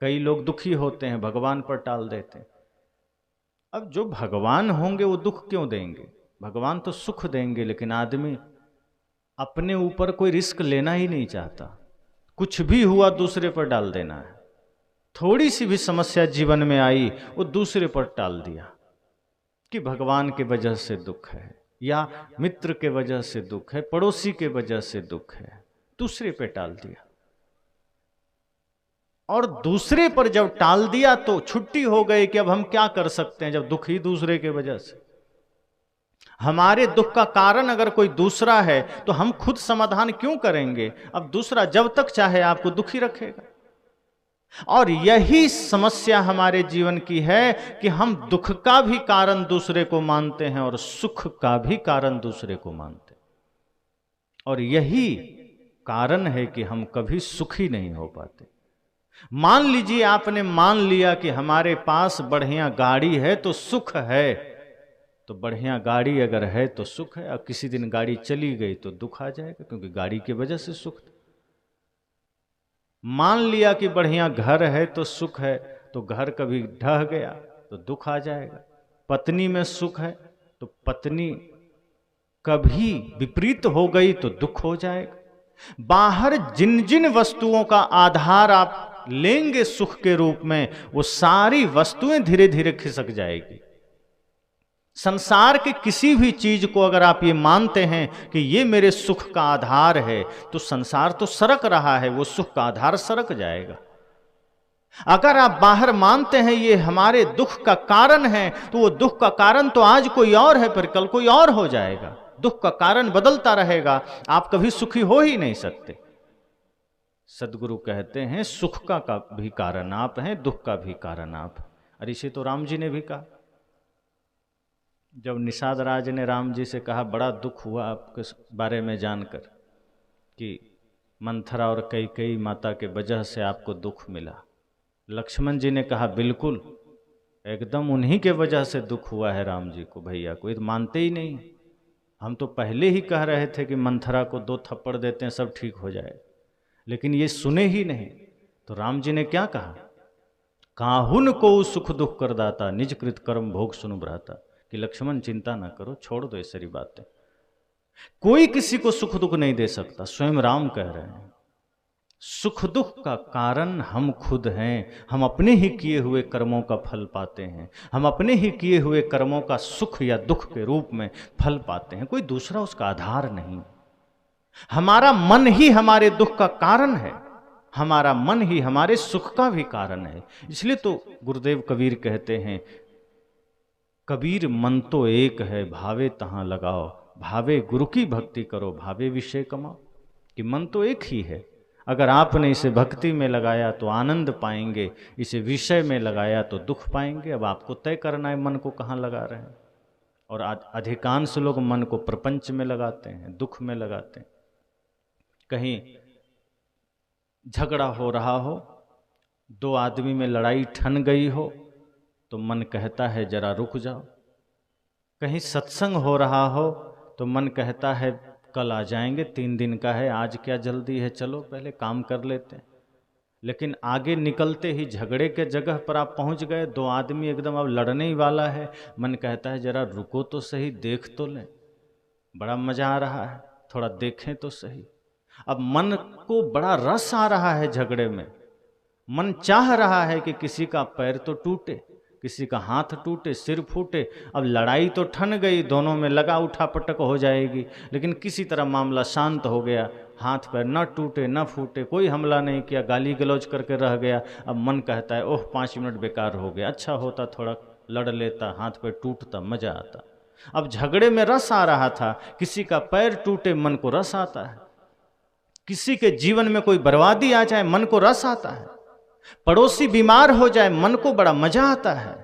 कई लोग दुखी होते हैं, भगवान पर टाल देते हैं। अब जो भगवान होंगे वो दुख क्यों देंगे? भगवान तो सुख देंगे, लेकिन आदमी अपने ऊपर कोई रिस्क लेना ही नहीं चाहता। कुछ भी हुआ दूसरे पर डाल देना है। थोड़ी सी भी समस्या जीवन में आई वो दूसरे पर टाल दिया कि भगवान के वजह से दुख है, या मित्र के वजह से दुख है, पड़ोसी के वजह से दुख है, दूसरे पे टाल दिया। और दूसरे पर जब टाल दिया तो छुट्टी हो गई कि अब हम क्या कर सकते हैं, जब दुख ही दूसरे के वजह से। हमारे दुख का कारण अगर कोई दूसरा है तो हम खुद समाधान क्यों करेंगे? अब दूसरा जब तक चाहे आपको दुखी रखेगा। और यही समस्या हमारे जीवन की है कि हम दुख का भी कारण दूसरे को मानते हैं और सुख का भी कारण दूसरे को मानते हैं। और यही कारण है कि हम कभी सुखी नहीं हो पाते। मान लीजिए आपने मान लिया कि हमारे पास बढ़िया गाड़ी है तो सुख है, तो बढ़िया गाड़ी अगर है तो सुख है, और किसी दिन गाड़ी चली गई तो दुख आ जाएगा, क्योंकि गाड़ी की वजह से सुख था। मान लिया कि बढ़िया घर है तो सुख है, तो घर कभी ढह गया तो दुख आ जाएगा। पत्नी में सुख है तो पत्नी कभी विपरीत हो गई तो दुख हो जाएगा। बाहर जिन जिन वस्तुओं का आधार आप लेंगे सुख के रूप में, वो सारी वस्तुएं धीरे धीरे खिसक जाएगी। संसार के किसी भी चीज को अगर आप ये मानते हैं कि ये मेरे सुख का आधार है, तो संसार तो सरक रहा है, वो सुख का आधार सरक जाएगा। अगर आप बाहर मानते हैं ये हमारे दुख का कारण है, तो वो दुख का कारण तो आज कोई और है, पर कल कोई और हो जाएगा। दुख का कारण बदलता रहेगा, आप कभी सुखी हो ही नहीं सकते। सदगुरु कहते हैं सुख का भी कारण आप हैं, दुख का भी कारण आप। अरे इसे तो राम जी ने भी कहा। जब निषाद राज ने राम जी से कहा बड़ा दुख हुआ आपके बारे में जानकर कि मंथरा और कैकेयी माता के वजह से आपको दुख मिला, लक्ष्मण जी ने कहा बिल्कुल एकदम उन्हीं के वजह से दुख हुआ है राम जी को, भैया को। ये तो मानते ही नहीं। हम तो पहले ही कह रहे थे कि मंथरा को 2 थप्पड़ देते हैं सब ठीक हो जाए, लेकिन ये सुने ही नहीं। तो राम जी ने क्या कहा, काहुन को सुख दुख कर दाता, निज कृत कर्म भोग सुनु भ्राता, कि लक्ष्मण चिंता ना करो, छोड़ दो ये सारी बातें। कोई किसी को सुख दुख नहीं दे सकता, स्वयं राम कह रहे हैं। सुख दुख का कारण हम खुद हैं। हम अपने ही किए हुए कर्मों का फल पाते हैं। हम अपने ही किए हुए कर्मों का सुख या दुख के रूप में फल पाते हैं, कोई दूसरा उसका आधार नहीं। हमारा मन ही हमारे दुख का कारण है, हमारा मन ही हमारे सुख का भी कारण है। इसलिए तो गुरुदेव कबीर कहते हैं, कबीर मन तो एक है भावे तहां लगाओ, भावे गुरु की भक्ति करो, भावे विषय कमाओ। कि मन तो एक ही है, अगर आपने इसे भक्ति में लगाया तो आनंद पाएंगे, इसे विषय में लगाया तो दुख पाएंगे। अब आपको तय करना है मन को कहाँ लगा रहे हैं। और अधिकांश लोग मन को प्रपंच में लगाते हैं, दुख में लगाते हैं। कहीं झगड़ा हो रहा हो, 2 आदमी में लड़ाई ठन गई हो, तो मन कहता है जरा रुक जाओ। कहीं सत्संग हो रहा हो तो मन कहता है कल आ जाएंगे, 3 दिन का है, आज क्या जल्दी है, चलो पहले काम कर लेते हैं। लेकिन आगे निकलते ही झगड़े के जगह पर आप पहुंच गए, 2 आदमी एकदम अब लड़ने ही वाला है, मन कहता है जरा रुको तो सही, देख तो लें, बड़ा मजा आ रहा है, थोड़ा देखें तो सही। अब मन को बड़ा रस आ रहा है झगड़े में, मन चाह रहा है कि किसी का पैर तो टूटे, किसी का हाथ टूटे, सिर फूटे। अब लड़ाई तो ठन गई, दोनों में लगा उठा पटक हो जाएगी, लेकिन किसी तरह मामला शांत हो गया, हाथ पैर न टूटे न फूटे, कोई हमला नहीं किया, गाली गलौज करके रह गया। अब मन कहता है ओह 5 मिनट बेकार हो गया, अच्छा होता थोड़ा लड़ लेता, हाथ पैर टूटता, मजा आता। अब झगड़े में रस आ रहा था, किसी का पैर टूटे मन को रस आता है, किसी के जीवन में कोई बर्बादी आ जाए मन को रस आता है, पड़ोसी बीमार हो जाए मन को बड़ा मजा आता है।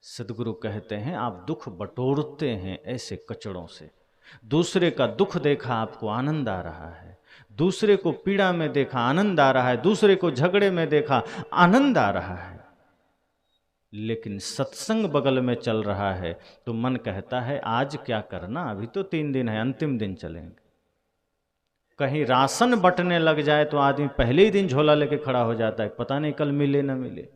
सदगुरु कहते हैं आप दुख बटोरते हैं ऐसे कचड़ों से। दूसरे का दुख देखा आपको आनंद आ रहा है, दूसरे को पीड़ा में देखा आनंद आ रहा है, दूसरे को झगड़े में देखा आनंद आ रहा है। लेकिन सत्संग बगल में चल रहा है तो मन कहता है आज क्या करना, अभी तो 3 दिन है, अंतिम दिन चलेंगे। कहीं राशन बंटने लग जाए तो आदमी पहले ही दिन झोला लेके खड़ा हो जाता है, पता नहीं कल मिले न मिले,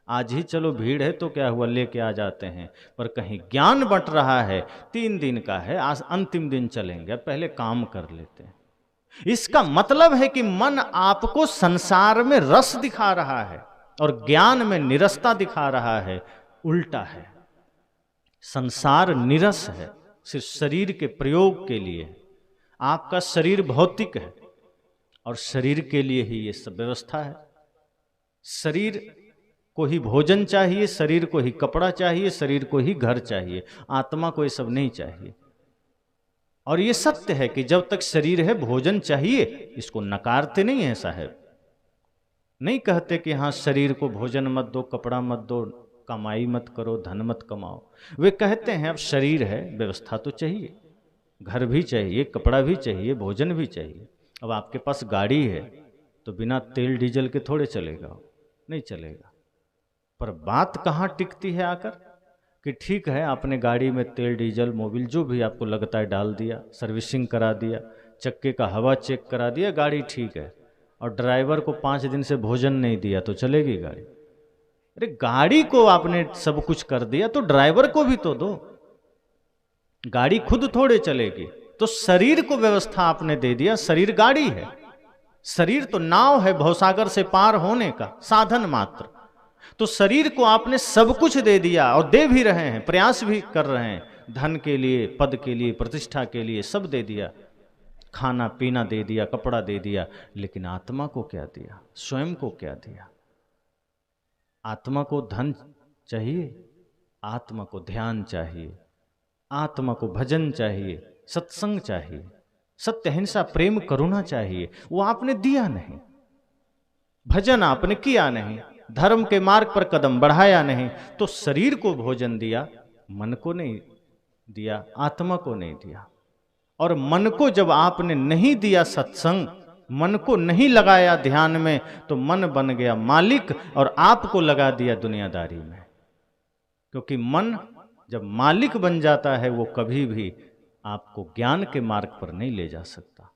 आज ही चलो भीड़ है तो क्या हुआ, लेके आ जाते हैं। पर कहीं ज्ञान बंट रहा है, 3 दिन का है, आज अंतिम दिन चलेंगे, पहले काम कर लेते हैं। इसका मतलब है कि मन आपको संसार में रस दिखा रहा है और ज्ञान में निरसता दिखा रहा है। उल्टा है, संसार निरस है, सिर्फ शरीर के प्रयोग के लिए। आपका शरीर भौतिक है और शरीर के लिए ही ये सब व्यवस्था है। शरीर को ही भोजन चाहिए, शरीर को ही कपड़ा चाहिए, शरीर को ही घर चाहिए, आत्मा को ये सब नहीं चाहिए। और ये सत्य है कि जब तक शरीर है भोजन चाहिए, इसको नकारते नहीं है साहब, नहीं कहते कि हाँ शरीर को भोजन मत दो, कपड़ा मत दो, कमाई मत करो, धन मत कमाओ। वे कहते हैं अब शरीर है, व्यवस्था तो चाहिए, घर भी चाहिए, कपड़ा भी चाहिए, भोजन भी चाहिए। अब आपके पास गाड़ी है, तो बिना तेल डीजल के थोड़े चलेगा, नहीं चलेगा। पर बात कहाँ टिकती है आकर कि ठीक है आपने गाड़ी में तेल डीजल मोबिल जो भी आपको लगता है डाल दिया, सर्विसिंग करा दिया, चक्के का हवा चेक करा दिया, गाड़ी ठीक है, और ड्राइवर को 5 दिन से भोजन नहीं दिया तो चलेगी गाड़ी? अरे गाड़ी को आपने सब कुछ कर दिया तो ड्राइवर को भी तो दो, गाड़ी खुद थोड़े चलेगी। तो शरीर को व्यवस्था आपने दे दिया, शरीर गाड़ी है, शरीर तो नाव है भवसागर से पार होने का साधन मात्र। तो शरीर को आपने सब कुछ दे दिया और दे भी रहे हैं, प्रयास भी कर रहे हैं, धन के लिए, पद के लिए, प्रतिष्ठा के लिए सब दे दिया, खाना पीना दे दिया, कपड़ा दे दिया, लेकिन आत्मा को क्या दिया, स्वयं को क्या दिया? आत्मा को धन चाहिए, आत्मा को ध्यान चाहिए, आत्मा को भजन चाहिए, सत्संग चाहिए, सत्य हिंसा प्रेम करुणा चाहिए, वो आपने दिया नहीं। भजन आपने किया नहीं, धर्म के मार्ग पर कदम बढ़ाया नहीं, तो शरीर को भोजन दिया, मन को नहीं दिया, आत्मा को नहीं दिया। और मन को जब आपने नहीं दिया सत्संग, मन को नहीं लगाया ध्यान में, तो मन बन गया मालिक और आपको लगा दिया दुनियादारी में। क्योंकि मन जब मालिक बन जाता है वो कभी भी आपको ज्ञान के मार्ग पर नहीं ले जा सकता।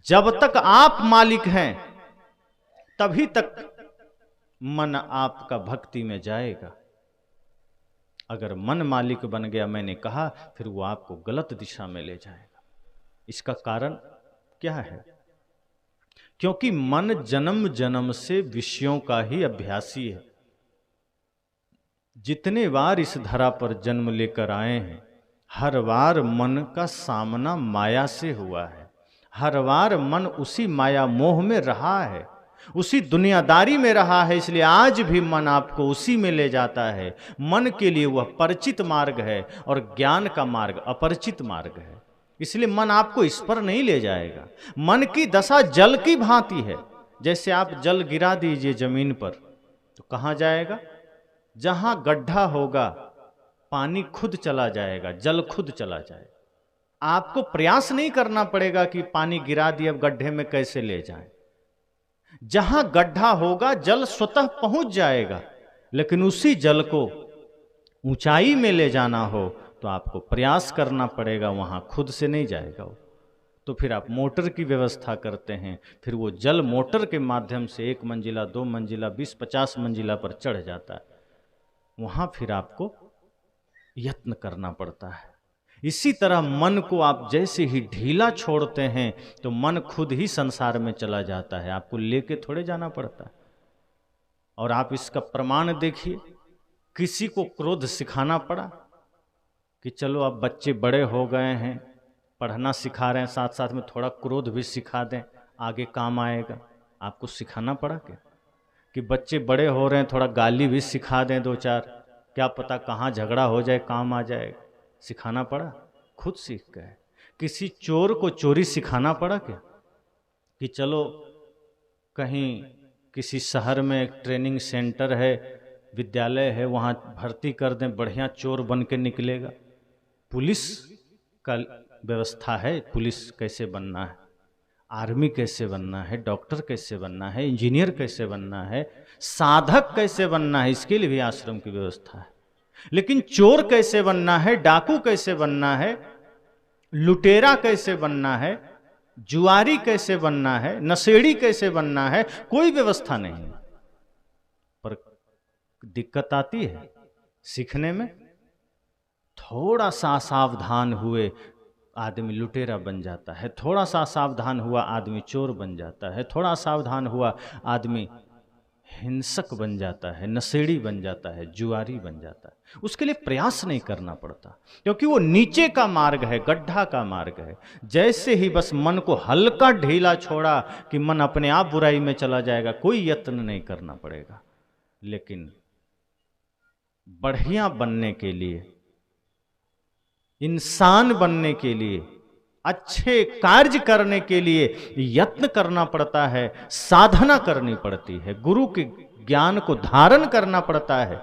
जब तक आप मालिक हैं तभी तक मन आपका भक्ति में जाएगा। अगर मन मालिक बन गया, मैंने कहा, फिर वो आपको गलत दिशा में ले जाएगा। इसका कारण क्या है? क्योंकि मन जन्म जन्म से विषयों का ही अभ्यासी है। जितने बार इस धरा पर जन्म लेकर आए हैं, हर बार मन का सामना माया से हुआ है, हर बार मन उसी माया मोह में रहा है, उसी दुनियादारी में रहा है। इसलिए आज भी मन आपको उसी में ले जाता है। मन के लिए वह परिचित मार्ग है और ज्ञान का मार्ग अपरिचित मार्ग है। इसलिए मन आपको इस पर नहीं ले जाएगा। मन की दशा जल की भांति है। जैसे आप जल गिरा दीजिए जमीन पर तो कहाँ जाएगा? जहां गड्ढा होगा पानी खुद चला जाएगा, जल खुद चला जाएगा। आपको प्रयास नहीं करना पड़ेगा कि पानी गिरा दिया अब गड्ढे में कैसे ले जाएं। जहां गड्ढा होगा जल स्वतः पहुंच जाएगा। लेकिन उसी जल को ऊंचाई में ले जाना हो तो आपको प्रयास करना पड़ेगा, वहां खुद से नहीं जाएगा वो। तो फिर आप मोटर की व्यवस्था करते हैं, फिर वो जल मोटर के माध्यम से 1 मंजिला 2 मंजिला 20-50 मंजिला पर चढ़ जाता है। वहां फिर आपको यत्न करना पड़ता है। इसी तरह मन को आप जैसे ही ढीला छोड़ते हैं तो मन खुद ही संसार में चला जाता है, आपको लेके थोड़े जाना पड़ता है। और आप इसका प्रमाण देखिए, किसी को क्रोध सिखाना पड़ा कि चलो अब बच्चे बड़े हो गए हैं, पढ़ना सिखा रहे हैं, साथ साथ में थोड़ा क्रोध भी सिखा दें, आगे काम आएगा। आपको सिखाना पड़ा क्या? कि बच्चे बड़े हो रहे हैं, थोड़ा गाली भी सिखा दें 2-4, क्या पता कहाँ झगड़ा हो जाए, काम आ जाएगा। सिखाना पड़ा? खुद सीख गए। किसी चोर को चोरी सिखाना पड़ा क्या? कि चलो कहीं किसी शहर में एक ट्रेनिंग सेंटर है, विद्यालय है, वहाँ भर्ती कर दें, बढ़िया चोर बन के निकलेगा। पुलिस का व्यवस्था है, पुलिस कैसे बनना है, आर्मी कैसे बनना है, डॉक्टर कैसे बनना है, इंजीनियर कैसे बनना है, साधक कैसे बनना है, इसके लिए भी आश्रम की व्यवस्था है। लेकिन चोर कैसे बनना है, डाकू कैसे बनना है, लुटेरा कैसे बनना है, जुआरी कैसे बनना है, नशेड़ी कैसे बनना है, कोई व्यवस्था नहीं। पर दिक्कत आती है सीखने में। थोड़ा सा सावधान हुए आदमी लुटेरा बन जाता है, थोड़ा सा सावधान हुआ आदमी चोर बन जाता है, थोड़ा सावधान हुआ आदमी हिंसक बन जाता है, नशेड़ी बन जाता है, जुआरी बन जाता है। उसके लिए प्रयास नहीं करना पड़ता, क्योंकि वो नीचे का मार्ग है, गड्ढा का मार्ग है। जैसे ही बस मन को हल्का ढीला छोड़ा कि मन अपने आप बुराई में चला जाएगा, कोई यत्न नहीं करना पड़ेगा। लेकिन बढ़िया बनने के लिए, इंसान बनने के लिए, अच्छे कार्य करने के लिए यत्न करना पड़ता है, साधना करनी पड़ती है, गुरु के ज्ञान को धारण करना पड़ता है।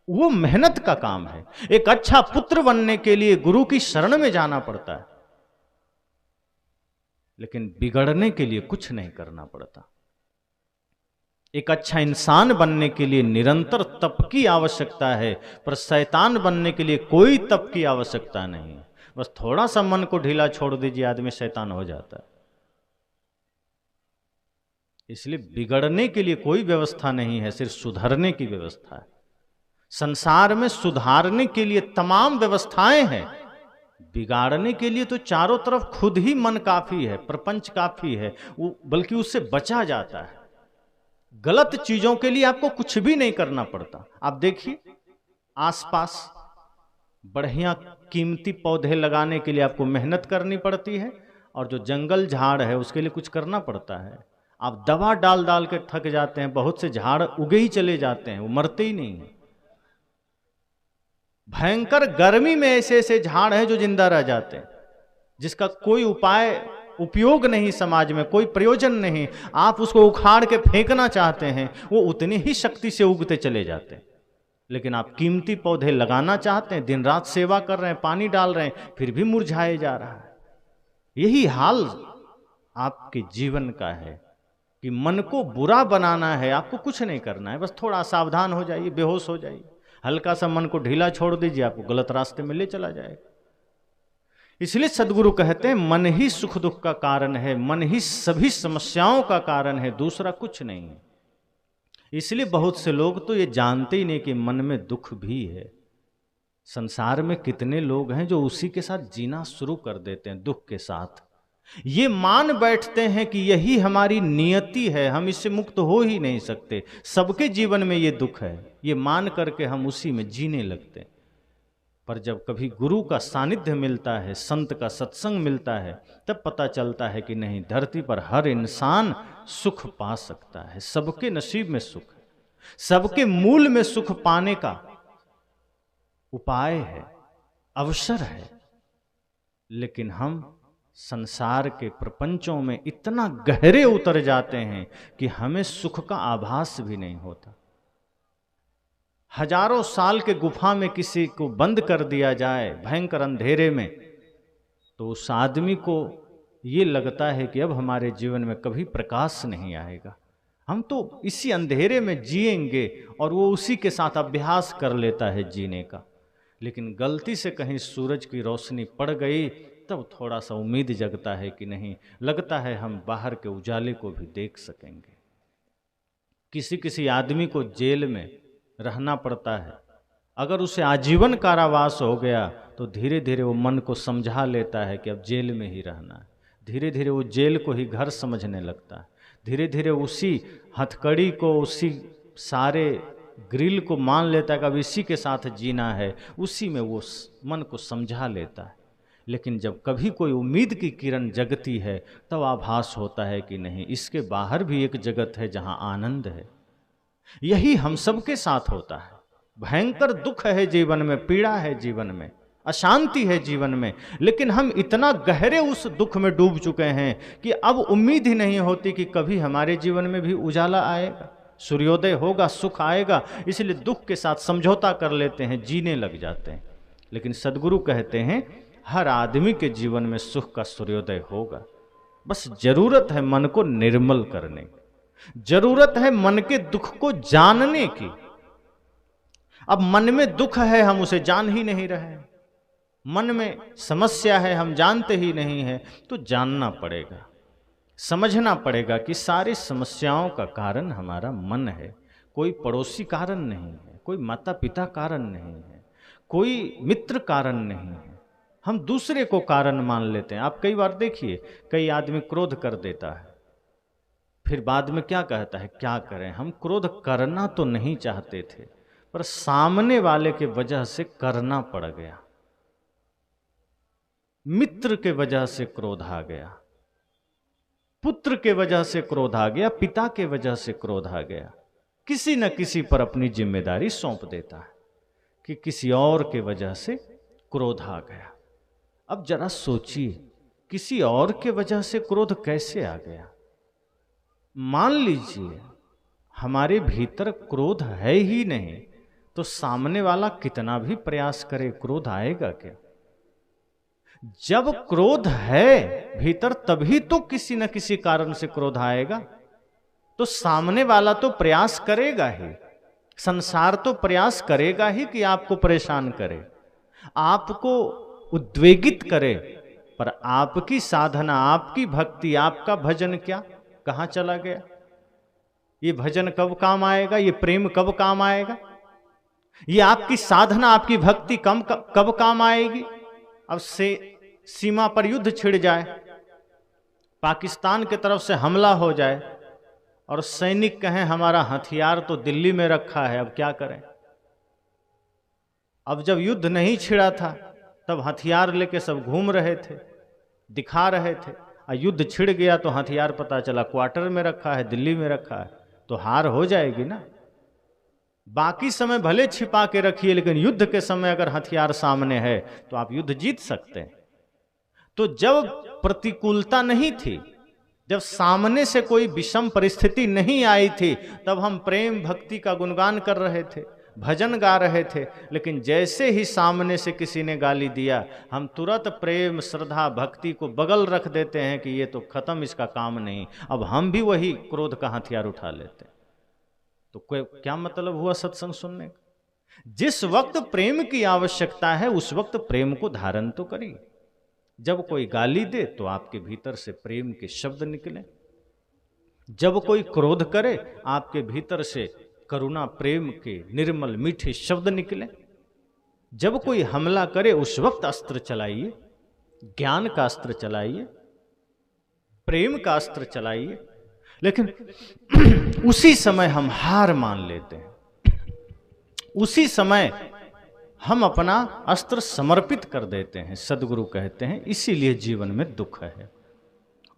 वो मेहनत का काम है। एक अच्छा पुत्र बनने के लिए गुरु की शरण में जाना पड़ता है। लेकिन बिगड़ने के लिए कुछ नहीं करना पड़ता। एक अच्छा इंसान बनने के लिए निरंतर तप की आवश्यकता है, पर शैतान बनने के लिए कोई तप की आवश्यकता नहीं है। बस थोड़ा सा मन को ढीला छोड़ दीजिए, आदमी शैतान हो जाता है। इसलिए बिगड़ने के लिए कोई व्यवस्था नहीं है, सिर्फ सुधरने की व्यवस्था है। संसार में सुधारने के लिए तमाम व्यवस्थाएं हैं, बिगाड़ने के लिए तो चारों तरफ खुद ही मन काफी है, प्रपंच काफी है, बल्कि उससे बचा जाता है। गलत चीजों के लिए आपको कुछ भी नहीं करना पड़ता। आप देखिए आसपास बढ़िया कीमती पौधे लगाने के लिए आपको मेहनत करनी पड़ती है, और जो जंगल झाड़ है उसके लिए कुछ करना पड़ता है। आप दवा डाल डाल के थक जाते हैं, बहुत से झाड़ उगे ही चले जाते हैं, वो मरते ही नहीं है। भयंकर गर्मी में ऐसे ऐसे झाड़ हैं जो जिंदा रह जाते हैं, जिसका कोई उपाय उपयोग नहीं, समाज में कोई प्रयोजन नहीं। आप उसको उखाड़ के फेंकना चाहते हैं, वो उतनी ही शक्ति से उगते चले जाते हैं। लेकिन आप कीमती पौधे लगाना चाहते हैं, दिन रात सेवा कर रहे हैं, पानी डाल रहे हैं, फिर भी मुरझाए जा रहा है। यही हाल आपके जीवन का है कि मन को बुरा बनाना है, आपको कुछ नहीं करना है, बस थोड़ा सावधान हो जाइए, बेहोश हो जाइए, हल्का सा मन को ढीला छोड़ दीजिए, आपको गलत रास्ते में ले चला जाएगा। इसलिए सदगुरु कहते हैं मन ही सुख दुख का कारण है, मन ही सभी समस्याओं का कारण है, दूसरा कुछ नहीं है। इसलिए बहुत से लोग तो ये जानते ही नहीं कि मन में दुख भी है। संसार में कितने लोग हैं जो उसी के साथ जीना शुरू कर देते हैं, दुख के साथ। ये मान बैठते हैं कि यही हमारी नियति है, हम इससे मुक्त हो ही नहीं सकते, सबके जीवन में ये दुख है, ये मान करके हम उसी में जीने लगते हैं। पर जब कभी गुरु का सानिध्य मिलता है, संत का सत्संग मिलता है, तब पता चलता है कि नहीं, धरती पर हर इंसान सुख पा सकता है, सबके नसीब में सुख है, सबके मूल में सुख पाने का उपाय है, अवसर है। लेकिन हम संसार के प्रपंचों में इतना गहरे उतर जाते हैं कि हमें सुख का आभास भी नहीं होता। हजारों साल के गुफा में किसी को बंद कर दिया जाए भयंकर अंधेरे में, तो उस आदमी को ये लगता है कि अब हमारे जीवन में कभी प्रकाश नहीं आएगा, हम तो इसी अंधेरे में जिएंगे, और वो उसी के साथ अभ्यास कर लेता है जीने का। लेकिन गलती से कहीं सूरज की रोशनी पड़ गई, तब थोड़ा सा उम्मीद जगता है कि नहीं, लगता है हम बाहर के उजाले को भी देख सकेंगे। किसी किसी आदमी को जेल में रहना पड़ता है, अगर उसे आजीवन कारावास हो गया तो धीरे धीरे वो मन को समझा लेता है कि अब जेल में ही रहना है। धीरे धीरे वो जेल को ही घर समझने लगता है, धीरे धीरे उसी हथकड़ी को, उसी सारे ग्रिल को मान लेता है कि अब इसी के साथ जीना है, उसी में वो मन को समझा लेता है। लेकिन जब कभी कोई उम्मीद की किरण जगती है, तब आभास होता है कि नहीं, इसके बाहर भी एक जगत है जहां आनंद है। यही हम सबके साथ होता है। भयंकर दुख है जीवन में, पीड़ा है जीवन में, अशांति है जीवन में, लेकिन हम इतना गहरे उस दुख में डूब चुके हैं कि अब उम्मीद ही नहीं होती कि कभी हमारे जीवन में भी उजाला आएगा, सूर्योदय होगा, सुख आएगा। इसलिए दुख के साथ समझौता कर लेते हैं, जीने लग जाते हैं। लेकिन सदगुरु कहते हैं हर आदमी के जीवन में सुख का सूर्योदय होगा, बस जरूरत है मन को निर्मल करने की, जरूरत है मन के दुख को जानने की। अब मन में दुख है, हम उसे जान ही नहीं रहे, मन में समस्या है, हम जानते ही नहीं है, तो जानना पड़ेगा, समझना पड़ेगा कि सारी समस्याओं का कारण हमारा मन है, कोई पड़ोसी कारण नहीं है, कोई माता पिता कारण नहीं है, कोई मित्र कारण नहीं है, हम दूसरे को कारण मान लेते हैं। आप कई बार देखिए, कई आदमी क्रोध कर देता है, फिर बाद में क्या कहता है, क्या करें, हम क्रोध करना तो नहीं चाहते थे, पर सामने वाले के वजह से करना पड़ गया, मित्र के वजह से क्रोध आ गया, पुत्र के वजह से क्रोध आ गया, पिता के वजह से क्रोध आ गया। किसी न किसी पर अपनी जिम्मेदारी सौंप देता है कि किसी और के वजह से क्रोध आ गया। अब जरा सोचिए, किसी और के वजह से क्रोध कैसे आ गया? मान लीजिए हमारे भीतर क्रोध है ही नहीं, तो सामने वाला कितना भी प्रयास करे, क्रोध आएगा क्या? जब क्रोध है भीतर तभी तो किसी न किसी कारण से क्रोध आएगा। तो सामने वाला तो प्रयास करेगा ही, संसार तो प्रयास करेगा ही कि आपको परेशान करे, आपको उद्वेगित करे, पर आपकी साधना, आपकी भक्ति, आपका भजन क्या कहां चला गया? ये भजन कब काम आएगा? ये प्रेम कब काम आएगा? ये आपकी साधना, आपकी भक्ति कब काम आएगी? अब से सीमा पर युद्ध छिड़ जाए, पाकिस्तान की तरफ से हमला हो जाए और सैनिक कहें हमारा हथियार तो दिल्ली में रखा है, अब क्या करें? अब जब युद्ध नहीं छिड़ा था तब हथियार लेके सब घूम रहे थे, दिखा रहे थे, और युद्ध छिड़ गया तो हथियार पता चला क्वार्टर में रखा है, दिल्ली में रखा है, तो हार हो जाएगी ना। बाकी समय भले छिपा के रखिए, लेकिन युद्ध के समय अगर हथियार सामने है तो आप युद्ध जीत सकते हैं। तो जब प्रतिकूलता नहीं थी, जब सामने से कोई विषम परिस्थिति नहीं आई थी, तब हम प्रेम भक्ति का गुणगान कर रहे थे, भजन गा रहे थे। लेकिन जैसे ही सामने से किसी ने गाली दिया, हम तुरंत प्रेम श्रद्धा भक्ति को बगल रख देते हैं कि ये तो खत्म, इसका काम नहीं। अब हम भी वही क्रोध का हथियार उठा लेते हैं। तो क्या मतलब हुआ सत्संग सुनने का? जिस वक्त प्रेम की आवश्यकता है उस वक्त प्रेम को धारण तो करिए। जब कोई गाली दे तो आपके भीतर से प्रेम के शब्द निकले, जब कोई क्रोध करे आपके भीतर से करुणा प्रेम के निर्मल मीठे शब्द निकले, जब कोई हमला करे उस वक्त अस्त्र चलाइए, ज्ञान का अस्त्र चलाइए, प्रेम का अस्त्र चलाइए। लेकिन उसी समय हम हार मान लेते हैं, उसी समय हम अपना अस्त्र समर्पित कर देते हैं। सदगुरु कहते हैं इसीलिए जीवन में दुख है,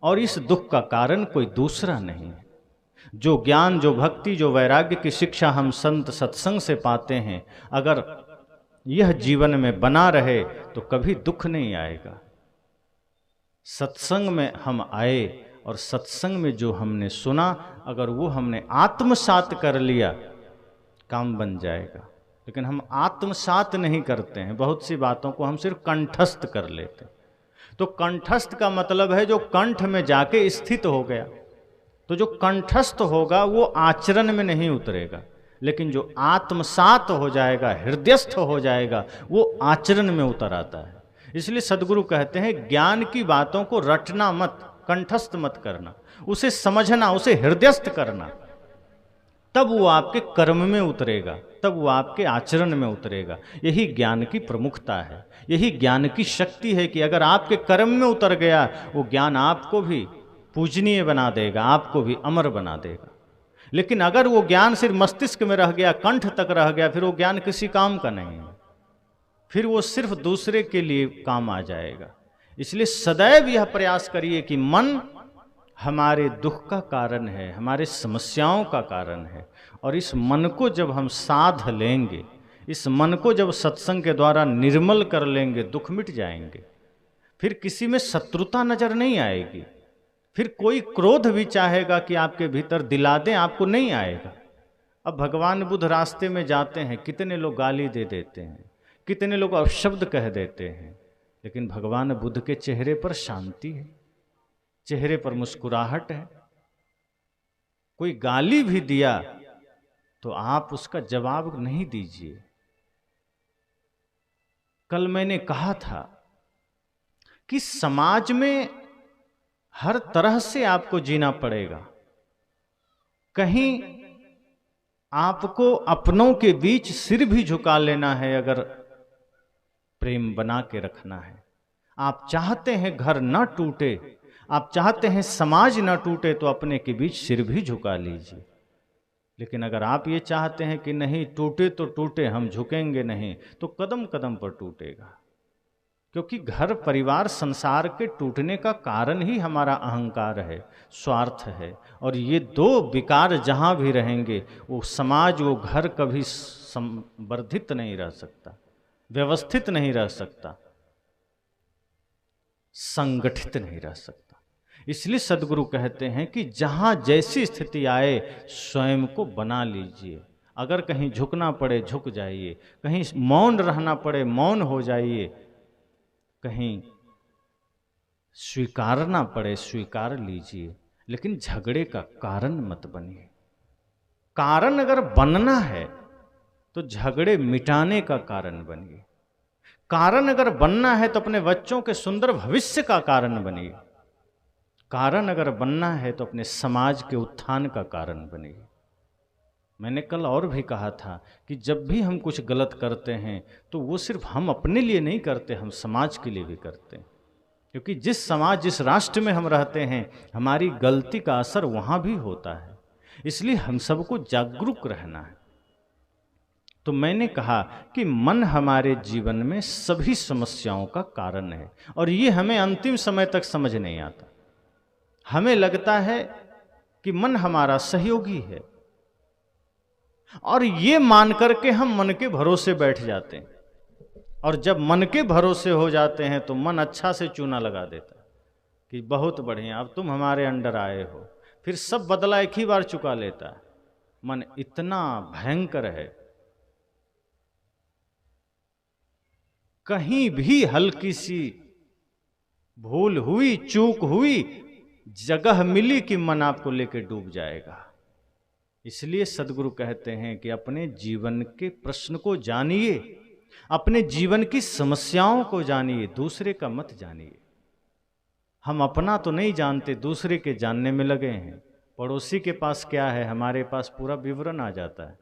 और इस दुख का कारण कोई दूसरा नहीं है। जो ज्ञान, जो भक्ति, जो वैराग्य की शिक्षा हम संत सत्संग से पाते हैं, अगर यह जीवन में बना रहे तो कभी दुख नहीं आएगा। सत्संग में हम आए और सत्संग में जो हमने सुना, अगर वो हमने आत्मसात कर लिया, काम बन जाएगा। लेकिन हम आत्मसात नहीं करते हैं, बहुत सी बातों को हम सिर्फ कंठस्थ कर लेते हैं। तो कंठस्थ का मतलब है जो कंठ में जाके स्थित हो गया। तो जो कंठस्थ होगा वो आचरण में नहीं उतरेगा, लेकिन जो आत्मसात हो जाएगा, हृदयस्थ हो जाएगा, वो आचरण में उतर आता है। इसलिए सदगुरु कहते हैं ज्ञान की बातों को रटना मत, कंठस्थ मत करना, उसे समझना, उसे हृदयस्थ करना, तब वो आपके कर्म में उतरेगा, तब वो आपके आचरण में उतरेगा। यही ज्ञान की प्रमुखता है, यही ज्ञान की शक्ति है कि अगर आपके कर्म में उतर गया, वो ज्ञान आपको भी पूजनीय बना देगा, आपको भी अमर बना देगा। लेकिन अगर वो ज्ञान सिर्फ मस्तिष्क में रह गया, कंठ तक रह गया, फिर वो ज्ञान किसी काम का नहीं है, फिर वो सिर्फ दूसरे के लिए काम आ जाएगा। इसलिए सदैव यह प्रयास करिए कि मन हमारे दुख का कारण है, हमारे समस्याओं का कारण है, और इस मन को जब हम साध लेंगे, इस मन को जब सत्संग के द्वारा निर्मल कर लेंगे, दुख मिट जाएंगे। फिर किसी में शत्रुता नजर नहीं आएगी, फिर कोई क्रोध भी चाहेगा कि आपके भीतर दिला दें, आपको नहीं आएगा। अब भगवान बुद्ध रास्ते में जाते हैं, कितने लोग गाली दे देते हैं, कितने लोग अपशब्द कह देते हैं, लेकिन भगवान बुद्ध के चेहरे पर शांति है, चेहरे पर मुस्कुराहट है। कोई गाली भी दिया तो आप उसका जवाब नहीं दीजिए। कल मैंने कहा था कि समाज में हर तरह से आपको जीना पड़ेगा। कहीं आपको अपनों के बीच सिर भी झुका लेना है अगर प्रेम बना के रखना है। आप चाहते हैं घर ना टूटे, आप चाहते हैं समाज ना टूटे, तो अपने के बीच सिर भी झुका लीजिए। लेकिन अगर आप ये चाहते हैं कि नहीं टूटे तो टूटे, हम झुकेंगे नहीं, तो कदम कदम पर टूटेगा। क्योंकि घर परिवार संसार के टूटने का कारण ही हमारा अहंकार है, स्वार्थ है, और ये दो विकार जहाँ भी रहेंगे वो समाज, वो घर कभी संवर्धित नहीं रह सकता, व्यवस्थित नहीं रह सकता, संगठित नहीं रह सकता। इसलिए सदगुरु कहते हैं कि जहाँ जैसी स्थिति आए स्वयं को बना लीजिए। अगर कहीं झुकना पड़े झुक जाइए, कहीं मौन रहना पड़े मौन हो जाइए, कहीं स्वीकारना पड़े स्वीकार लीजिए, लेकिन झगड़े का कारण मत बनिए। कारण अगर बनना है तो झगड़े मिटाने का कारण बनिए। कारण अगर बनना है तो अपने बच्चों के सुंदर भविष्य का कारण बनिए। कारण अगर बनना है तो अपने समाज के उत्थान का कारण बनिए। मैंने कल और भी कहा था कि जब भी हम कुछ गलत करते हैं तो वो सिर्फ हम अपने लिए नहीं करते, हम समाज के लिए भी करते हैं। क्योंकि जिस समाज जिस राष्ट्र में हम रहते हैं, हमारी गलती का असर वहाँ भी होता है। इसलिए हम सबको जागरूक रहना है। तो मैंने कहा कि मन हमारे जीवन में सभी समस्याओं का कारण है, और ये हमें अंतिम समय तक समझ नहीं आता। हमें लगता है कि मन हमारा सहयोगी है, और ये मान करके हम मन के भरोसे बैठ जाते हैं। और जब मन के भरोसे हो जाते हैं तो मन अच्छा से चूना लगा देता है कि बहुत बढ़िया, अब तुम हमारे अंडर आए हो। फिर सब बदला एक ही बार चुका लेता है। मन इतना भयंकर है, कहीं भी हल्की सी भूल हुई, चूक हुई, जगह मिली कि मन आपको लेके डूब जाएगा। इसलिए सदगुरु कहते हैं कि अपने जीवन के प्रश्न को जानिए, अपने जीवन की समस्याओं को जानिए, दूसरे का मत जानिए। हम अपना तो नहीं जानते, दूसरे के जानने में लगे हैं। पड़ोसी के पास क्या है, हमारे पास पूरा विवरण आ जाता है।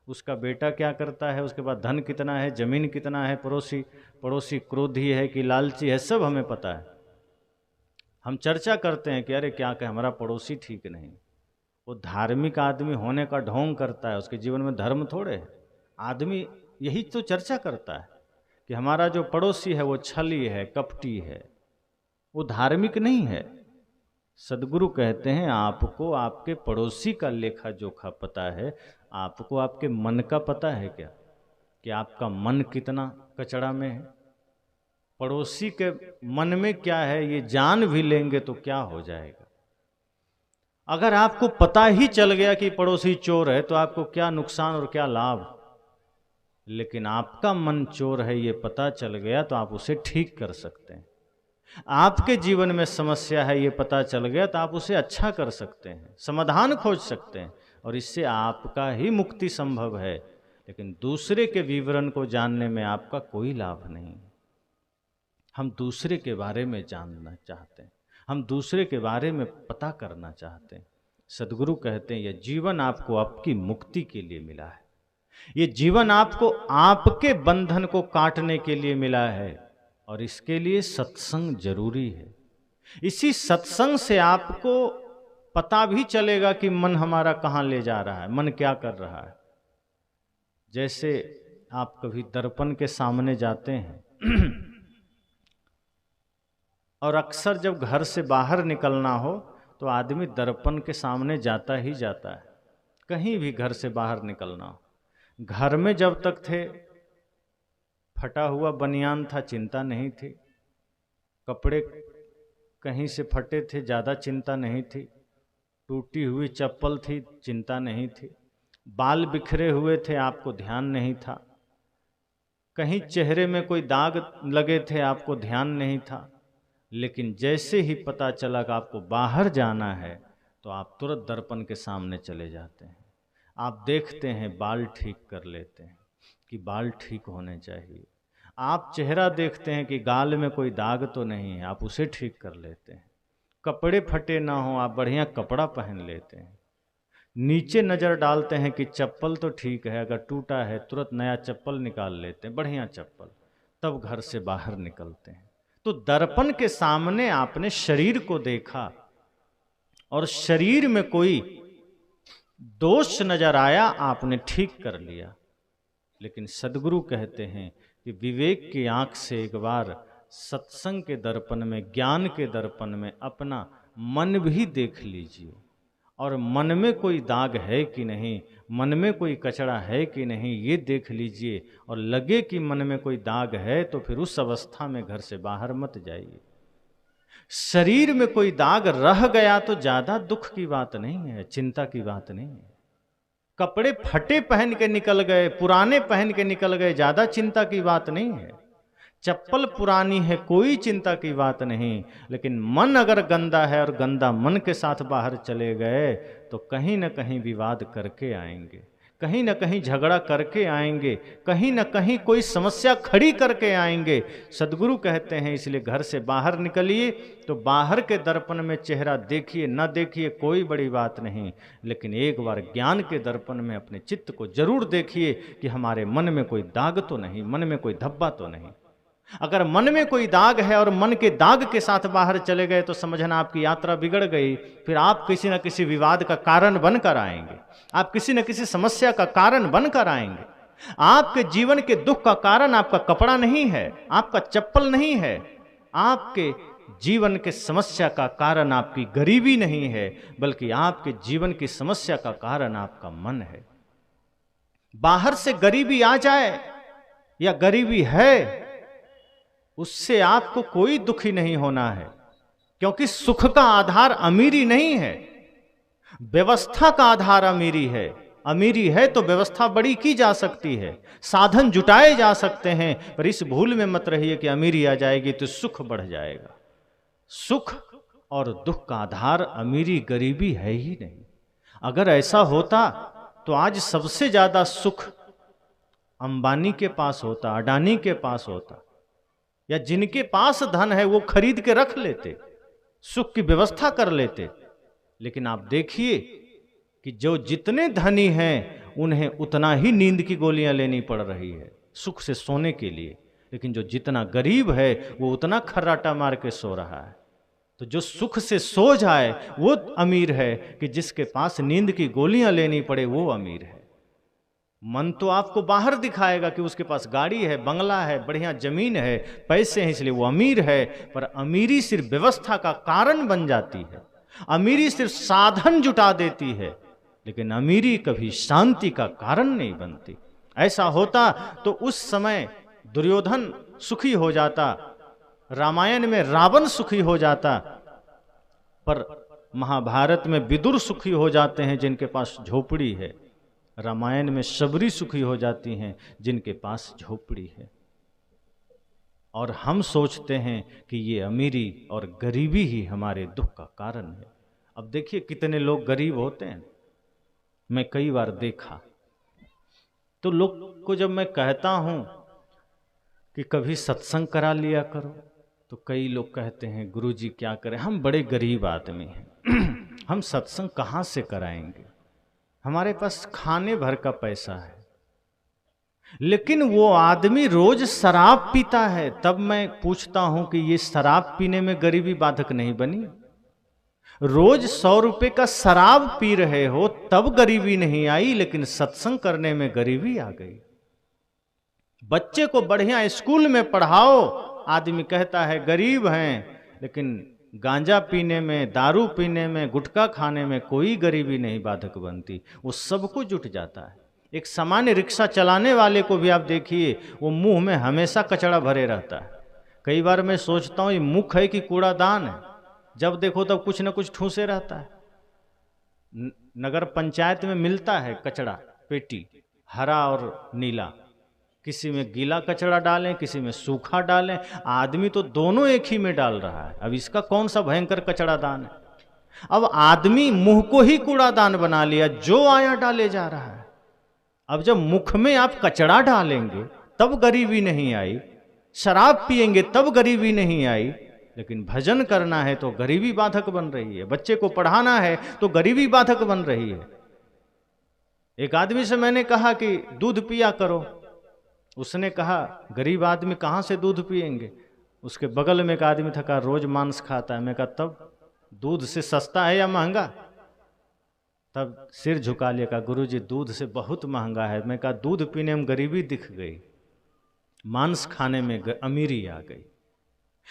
उसका बेटा क्या करता है, उसके पास धन कितना है, जमीन कितना है, पड़ोसी क्रोधी है कि लालची है, सब हमें पता है। हम चर्चा करते हैं कि अरे क्या कहे, हमारा पड़ोसी ठीक नहीं। वो धार्मिक आदमी होने का ढोंग करता है, उसके जीवन में धर्म थोड़े है। आदमी यही तो चर्चा करता है कि हमारा जो पड़ोसी है वो छली है, कपटी है, वो धार्मिक नहीं है। सदगुरु कहते हैं आपको आपके पड़ोसी का लेखा जोखा पता है, आपको आपके मन का पता है क्या, कि आपका मन कितना कचड़ा में है। पड़ोसी के मन में क्या है ये जान भी लेंगे तो क्या हो जाएगा। अगर आपको पता ही चल गया कि पड़ोसी चोर है तो आपको क्या नुकसान और क्या लाभ। लेकिन आपका मन चोर है ये पता चल गया तो आप उसे ठीक कर सकते हैं। आपके जीवन में समस्या है ये पता चल गया तो आप उसे अच्छा कर सकते हैं, समाधान खोज सकते हैं, और इससे आपका ही मुक्ति संभव है। लेकिन दूसरे के विवरण को जानने में आपका कोई लाभ नहीं। हम दूसरे के बारे में जानना चाहते हैं, हम दूसरे के बारे में पता करना चाहते हैं। सदगुरु कहते हैं यह जीवन आपको आपकी मुक्ति के लिए मिला है, ये जीवन आपको आपके बंधन को काटने के लिए मिला है, और इसके लिए सत्संग जरूरी है। इसी सत्संग से आपको पता भी चलेगा कि मन हमारा कहाँ ले जा रहा है, मन क्या कर रहा है। जैसे आप कभी दर्पण के सामने जाते हैं और अक्सर जब घर से बाहर निकलना हो तो आदमी दर्पण के सामने जाता ही जाता है, कहीं भी घर से बाहर निकलना हो। घर में जब तक थे फटा हुआ बनियान था, चिंता नहीं थी। कपड़े कहीं से फटे थे, ज़्यादा चिंता नहीं थी। टूटी हुई चप्पल थी, चिंता नहीं थी। बाल बिखरे हुए थे, आपको ध्यान नहीं था। कहीं चेहरे में कोई दाग लगे थे, आपको ध्यान नहीं था। लेकिन जैसे ही पता चला कि आपको बाहर जाना है तो आप तुरंत दर्पण के सामने चले जाते हैं। आप देखते हैं, बाल ठीक कर लेते हैं कि बाल ठीक होने चाहिए। आप चेहरा देखते हैं कि गाल में कोई दाग तो नहीं है, आप उसे ठीक कर लेते हैं। कपड़े फटे ना हो, आप बढ़िया कपड़ा पहन लेते हैं। नीचे नज़र डालते हैं कि चप्पल तो ठीक है, अगर टूटा है तुरंत नया चप्पल निकाल लेते हैं, बढ़िया चप्पल, तब घर से बाहर निकलते हैं। तो दर्पण के सामने आपने शरीर को देखा और शरीर में कोई दोष नजर आया, आपने ठीक कर लिया। लेकिन सदगुरु कहते हैं कि विवेक की आंख से एक बार सत्संग के दर्पण में, ज्ञान के दर्पण में अपना मन भी देख लीजिए, और मन में कोई दाग है कि नहीं, मन में कोई कचरा है कि नहीं, ये देख लीजिए। और लगे कि मन में कोई दाग है तो फिर उस अवस्था में घर से बाहर मत जाइए। शरीर में कोई दाग रह गया तो ज़्यादा दुख की बात नहीं है, चिंता की बात नहीं है। कपड़े फटे पहन के निकल गए, पुराने पहन के निकल गए, ज़्यादा चिंता की बात नहीं है। चप्पल पुरानी है कोई चिंता की बात नहीं, लेकिन मन अगर गंदा है और गंदा मन के साथ बाहर चले गए तो कहीं ना कहीं विवाद करके आएंगे, कहीं ना कहीं झगड़ा करके आएंगे, कहीं ना कहीं कोई समस्या खड़ी करके आएंगे। सदगुरु कहते हैं इसलिए घर से बाहर निकलिए तो बाहर के दर्पण में चेहरा देखिए, न देखिए कोई बड़ी बात नहीं, लेकिन एक बार ज्ञान के दर्पण में अपने चित्त को जरूर देखिए कि हमारे मन में कोई दाग तो नहीं, मन में कोई धब्बा तो नहीं। अगर मन में कोई दाग है और मन के दाग के साथ बाहर चले गए तो समझना आपकी यात्रा बिगड़ गई। फिर आप किसी न किसी विवाद का कारण बनकर आएंगे, आप किसी न किसी समस्या का कारण बनकर आएंगे। आपके जीवन के दुख का कारण आपका कपड़ा नहीं है, आपका चप्पल नहीं है, आपके जीवन के समस्या का कारण आपकी गरीबी नहीं है, बल्कि आपके जीवन की समस्या का कारण आपका मन है। बाहर से गरीबी आ जाए या गरीबी है, उससे आपको कोई दुखी नहीं होना है, क्योंकि सुख का आधार अमीरी नहीं है, व्यवस्था का आधार अमीरी है। अमीरी है तो व्यवस्था बड़ी की जा सकती है, साधन जुटाए जा सकते हैं, पर इस भूल में मत रहिए कि अमीरी आ जाएगी तो सुख बढ़ जाएगा। सुख और दुख का आधार अमीरी गरीबी है ही नहीं। अगर ऐसा होता तो आज सबसे ज्यादा सुख अंबानी के पास होता, अडानी के पास होता, या जिनके पास धन है वो खरीद के रख लेते, सुख की व्यवस्था कर लेते। लेकिन आप देखिए कि जो जितने धनी हैं उन्हें उतना ही नींद की गोलियां लेनी पड़ रही है सुख से सोने के लिए, लेकिन जो जितना गरीब है वो उतना खर्राटा मार के सो रहा है। तो जो सुख से सो जाए वो अमीर है, कि जिसके पास नींद की गोलियां लेनी पड़े वो अमीर है। मन तो आपको बाहर दिखाएगा कि उसके पास गाड़ी है, बंगला है, बढ़िया जमीन है, पैसे हैं, इसलिए वो अमीर है, पर अमीरी सिर्फ व्यवस्था का कारण बन जाती है, अमीरी सिर्फ साधन जुटा देती है, लेकिन अमीरी कभी शांति का कारण नहीं बनती। ऐसा होता तो उस समय दुर्योधन सुखी हो जाता, रामायण में रावण सुखी हो जाता, पर महाभारत में विदुर सुखी हो जाते हैं जिनके पास झोपड़ी है, रामायण में शबरी सुखी हो जाती हैं जिनके पास झोपड़ी है। और हम सोचते हैं कि ये अमीरी और गरीबी ही हमारे दुख का कारण है। अब देखिए कितने लोग गरीब होते हैं, मैं कई बार देखा। तो लोग को जब मैं कहता हूं कि कभी सत्संग करा लिया करो, तो कई लोग कहते हैं गुरुजी क्या करें, हम बड़े गरीब आदमी हैं हम सत्संग कहाँ से कराएंगे, हमारे पास खाने भर का पैसा है। लेकिन वो आदमी रोज शराब पीता है, तब मैं पूछता हूं कि ये शराब पीने में गरीबी बाधक नहीं बनी? रोज 100 रुपए का शराब पी रहे हो तब गरीबी नहीं आई, लेकिन सत्संग करने में गरीबी आ गई। बच्चे को बढ़िया स्कूल में पढ़ाओ, आदमी कहता है गरीब हैं, लेकिन गांजा पीने में, दारू पीने में, गुटखा खाने में कोई गरीबी नहीं बाधक बनती, वो सबको जुट जाता है। एक सामान्य रिक्शा चलाने वाले को भी आप देखिए, वो मुंह में हमेशा कचरा भरे रहता है। कई बार मैं सोचता हूँ ये मुख है कि कूड़ादान है, जब देखो तब कुछ न कुछ ठूसे रहता है। नगर पंचायत में मिलता है कचरा पेटी, हरा और नीला, किसी में गीला कचरा डालें, किसी में सूखा डालें, आदमी तो दोनों एक ही में डाल रहा है। अब इसका कौन सा भयंकर कचरा दान है? अब आदमी मुंह को ही कूड़ादान बना लिया, जो आया डाले जा रहा है। अब जब मुख में आप कचरा डालेंगे तब गरीबी नहीं आई, शराब पिएंगे तब गरीबी नहीं आई, लेकिन भजन करना है तो गरीबी बाधक बन रही है, बच्चे को पढ़ाना है तो गरीबी बाधक बन रही है। एक आदमी से मैंने कहा कि दूध पिया करो, उसने कहा गरीब आदमी कहाँ से दूध पिएंगे। उसके बगल में एक आदमी था, कहा रोज मांस खाता है। मैं कहा तब दूध से सस्ता है या महंगा? तब सिर झुका लिया, कहा गुरुजी दूध से बहुत महंगा है। मैं कहा दूध पीने में गरीबी दिख गई, मांस खाने में अमीरी आ गई।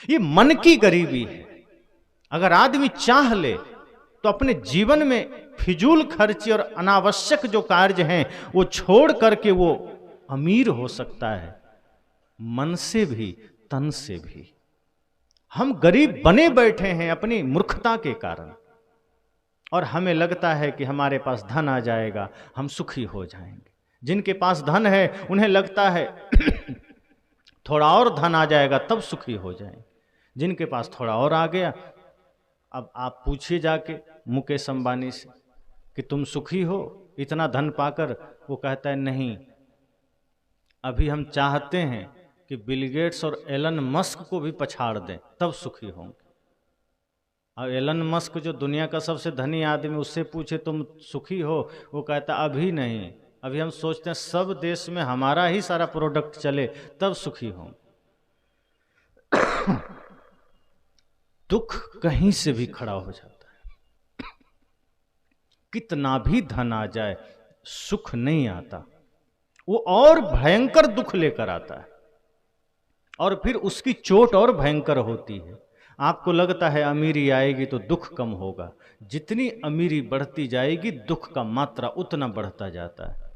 ये मन की गरीबी है। अगर आदमी चाह ले तो अपने जीवन में फिजूल खर्ची और अनावश्यक जो कार्य हैं वो छोड़ करके वो अमीर हो सकता है, मन से भी तन से भी। हम गरीब बने बैठे हैं अपनी मूर्खता के कारण, और हमें लगता है कि हमारे पास धन आ जाएगा हम सुखी हो जाएंगे। जिनके पास धन है उन्हें लगता है थोड़ा और धन आ जाएगा तब सुखी हो जाएंगे। जिनके पास थोड़ा और आ गया, अब आप पूछिए जाके मुकेश अंबानी से कि तुम सुखी हो इतना धन पाकर, वो कहता है नहीं, अभी हम चाहते हैं कि बिल गेट्स और एलन मस्क को भी पछाड़ दें तब सुखी होंगे। अब एलन मस्क जो दुनिया का सबसे धनी आदमी, उससे पूछे तुम सुखी हो, वो कहता अभी नहीं, अभी हम सोचते हैं सब देश में हमारा ही सारा प्रोडक्ट चले तब सुखी हों। दुख कहीं से भी खड़ा हो जाता है, कितना भी धन आ जाए सुख नहीं आता, वो और भयंकर दुख लेकर आता है, और फिर उसकी चोट और भयंकर होती है। आपको लगता है अमीरी आएगी तो दुख कम होगा, जितनी अमीरी बढ़ती जाएगी दुख का मात्रा उतना बढ़ता जाता है।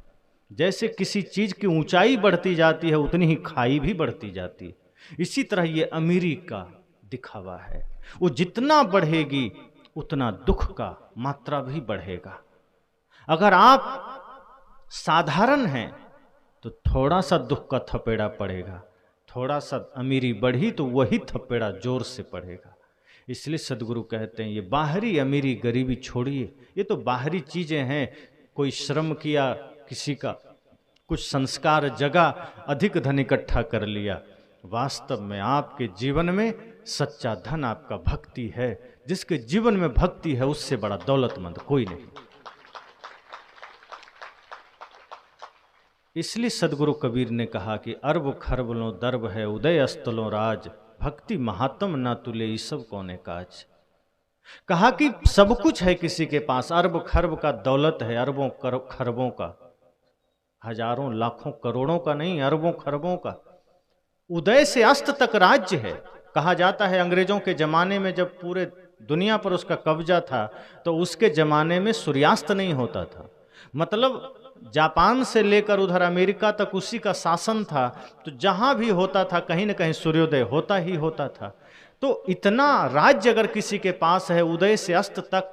जैसे किसी चीज की ऊंचाई बढ़ती जाती है उतनी ही खाई भी बढ़ती जाती है, इसी तरह ये अमीरी का दिखावा है, वो जितना बढ़ेगी उतना दुख का मात्रा भी बढ़ेगा। अगर आप साधारण हैं तो थोड़ा सा दुख का थपेड़ा पड़ेगा, थोड़ा सा अमीरी बढ़ी तो वही थपेड़ा जोर से पड़ेगा। इसलिए सदगुरु कहते हैं ये बाहरी अमीरी गरीबी छोड़िए, ये तो बाहरी चीजें हैं, कोई श्रम किया, किसी का कुछ संस्कार जगा, अधिक धन इकट्ठा कर लिया। वास्तव में आपके जीवन में सच्चा धन आपका भक्ति है। जिसके जीवन में भक्ति है उससे बड़ा दौलतमंद कोई नहीं। इसलिए सदगुरु कबीर ने कहा कि अरब खरबलों दर्ब है उदय अस्तलों राज, भक्ति महात्म ना तुले ये सब कौने काज। कहा कि सब कुछ है किसी के पास, अरब खरब का दौलत है, अरबों खरबों का, हजारों लाखों करोड़ों का नहीं, अरबों खरबों का। उदय से अस्त तक राज्य है। कहा जाता है अंग्रेजों के जमाने में जब पूरे दुनिया पर उसका कब्जा था तो उसके जमाने में सूर्यास्त नहीं होता था, मतलब जापान से लेकर उधर अमेरिका तक उसी का शासन था, तो जहां भी होता था कहीं न कहीं सूर्योदय होता ही होता था। तो इतना राज्य अगर किसी के पास है उदय से अस्त तक,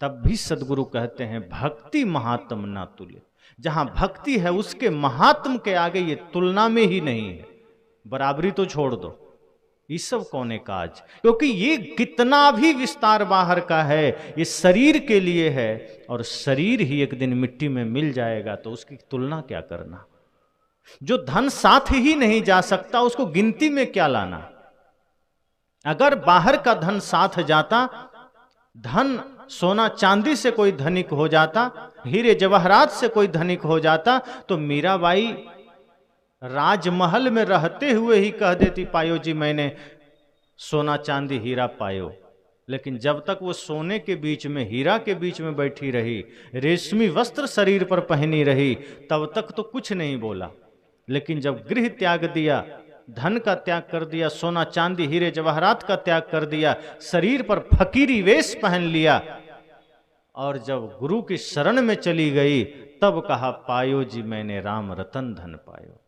तब भी सदगुरु कहते हैं भक्ति महात्म ना तुले। जहां भक्ति है उसके महात्म के आगे ये तुलना में ही नहीं है, बराबरी तो छोड़ दो, ये सब कौने काज। क्योंकि ये कितना भी विस्तार बाहर का है, ये शरीर के लिए है, और शरीर ही एक दिन मिट्टी में मिल जाएगा, तो उसकी तुलना क्या करना। जो धन साथ ही नहीं जा सकता उसको गिनती में क्या लाना। अगर बाहर का धन साथ जाता, धन सोना चांदी से कोई धनिक हो जाता, हीरे जवाहरात से कोई धनिक हो जाता, तो मीराबाई राजमहल में रहते हुए ही कह देती पायो जी मैंने सोना चांदी हीरा पायो। लेकिन जब तक वो सोने के बीच में हीरा के बीच में बैठी रही, रेशमी वस्त्र शरीर पर पहनी रही, तब तक तो कुछ नहीं बोला। लेकिन जब गृह त्याग दिया, धन का त्याग कर दिया, सोना चांदी हीरे जवाहरात का त्याग कर दिया, शरीर पर फकीरी वेश पहन लिया, और जब गुरु की शरण में चली गई, तब कहा पायो जी मैंने राम रतन धन पायो।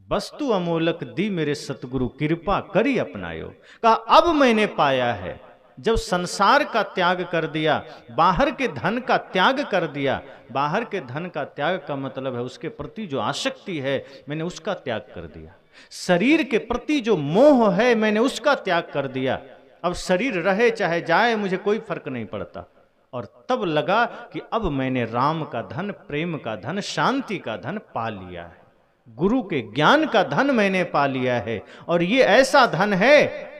वस्तु अमोलक दी मेरे सतगुरु कृपा करी अपनायो। कहा अब मैंने पाया है। जब संसार का त्याग कर दिया, बाहर के धन का त्याग कर दिया, बाहर के धन का त्याग का मतलब है उसके प्रति जो आसक्ति है मैंने उसका त्याग कर दिया, शरीर के प्रति जो मोह है मैंने उसका त्याग कर दिया। अब शरीर रहे चाहे जाए मुझे कोई फर्क नहीं पड़ता। और तब लगा कि अब मैंने राम का धन, प्रेम का धन, शांति का धन पा लिया है, गुरु के ज्ञान का धन मैंने पा लिया है। और ये ऐसा धन है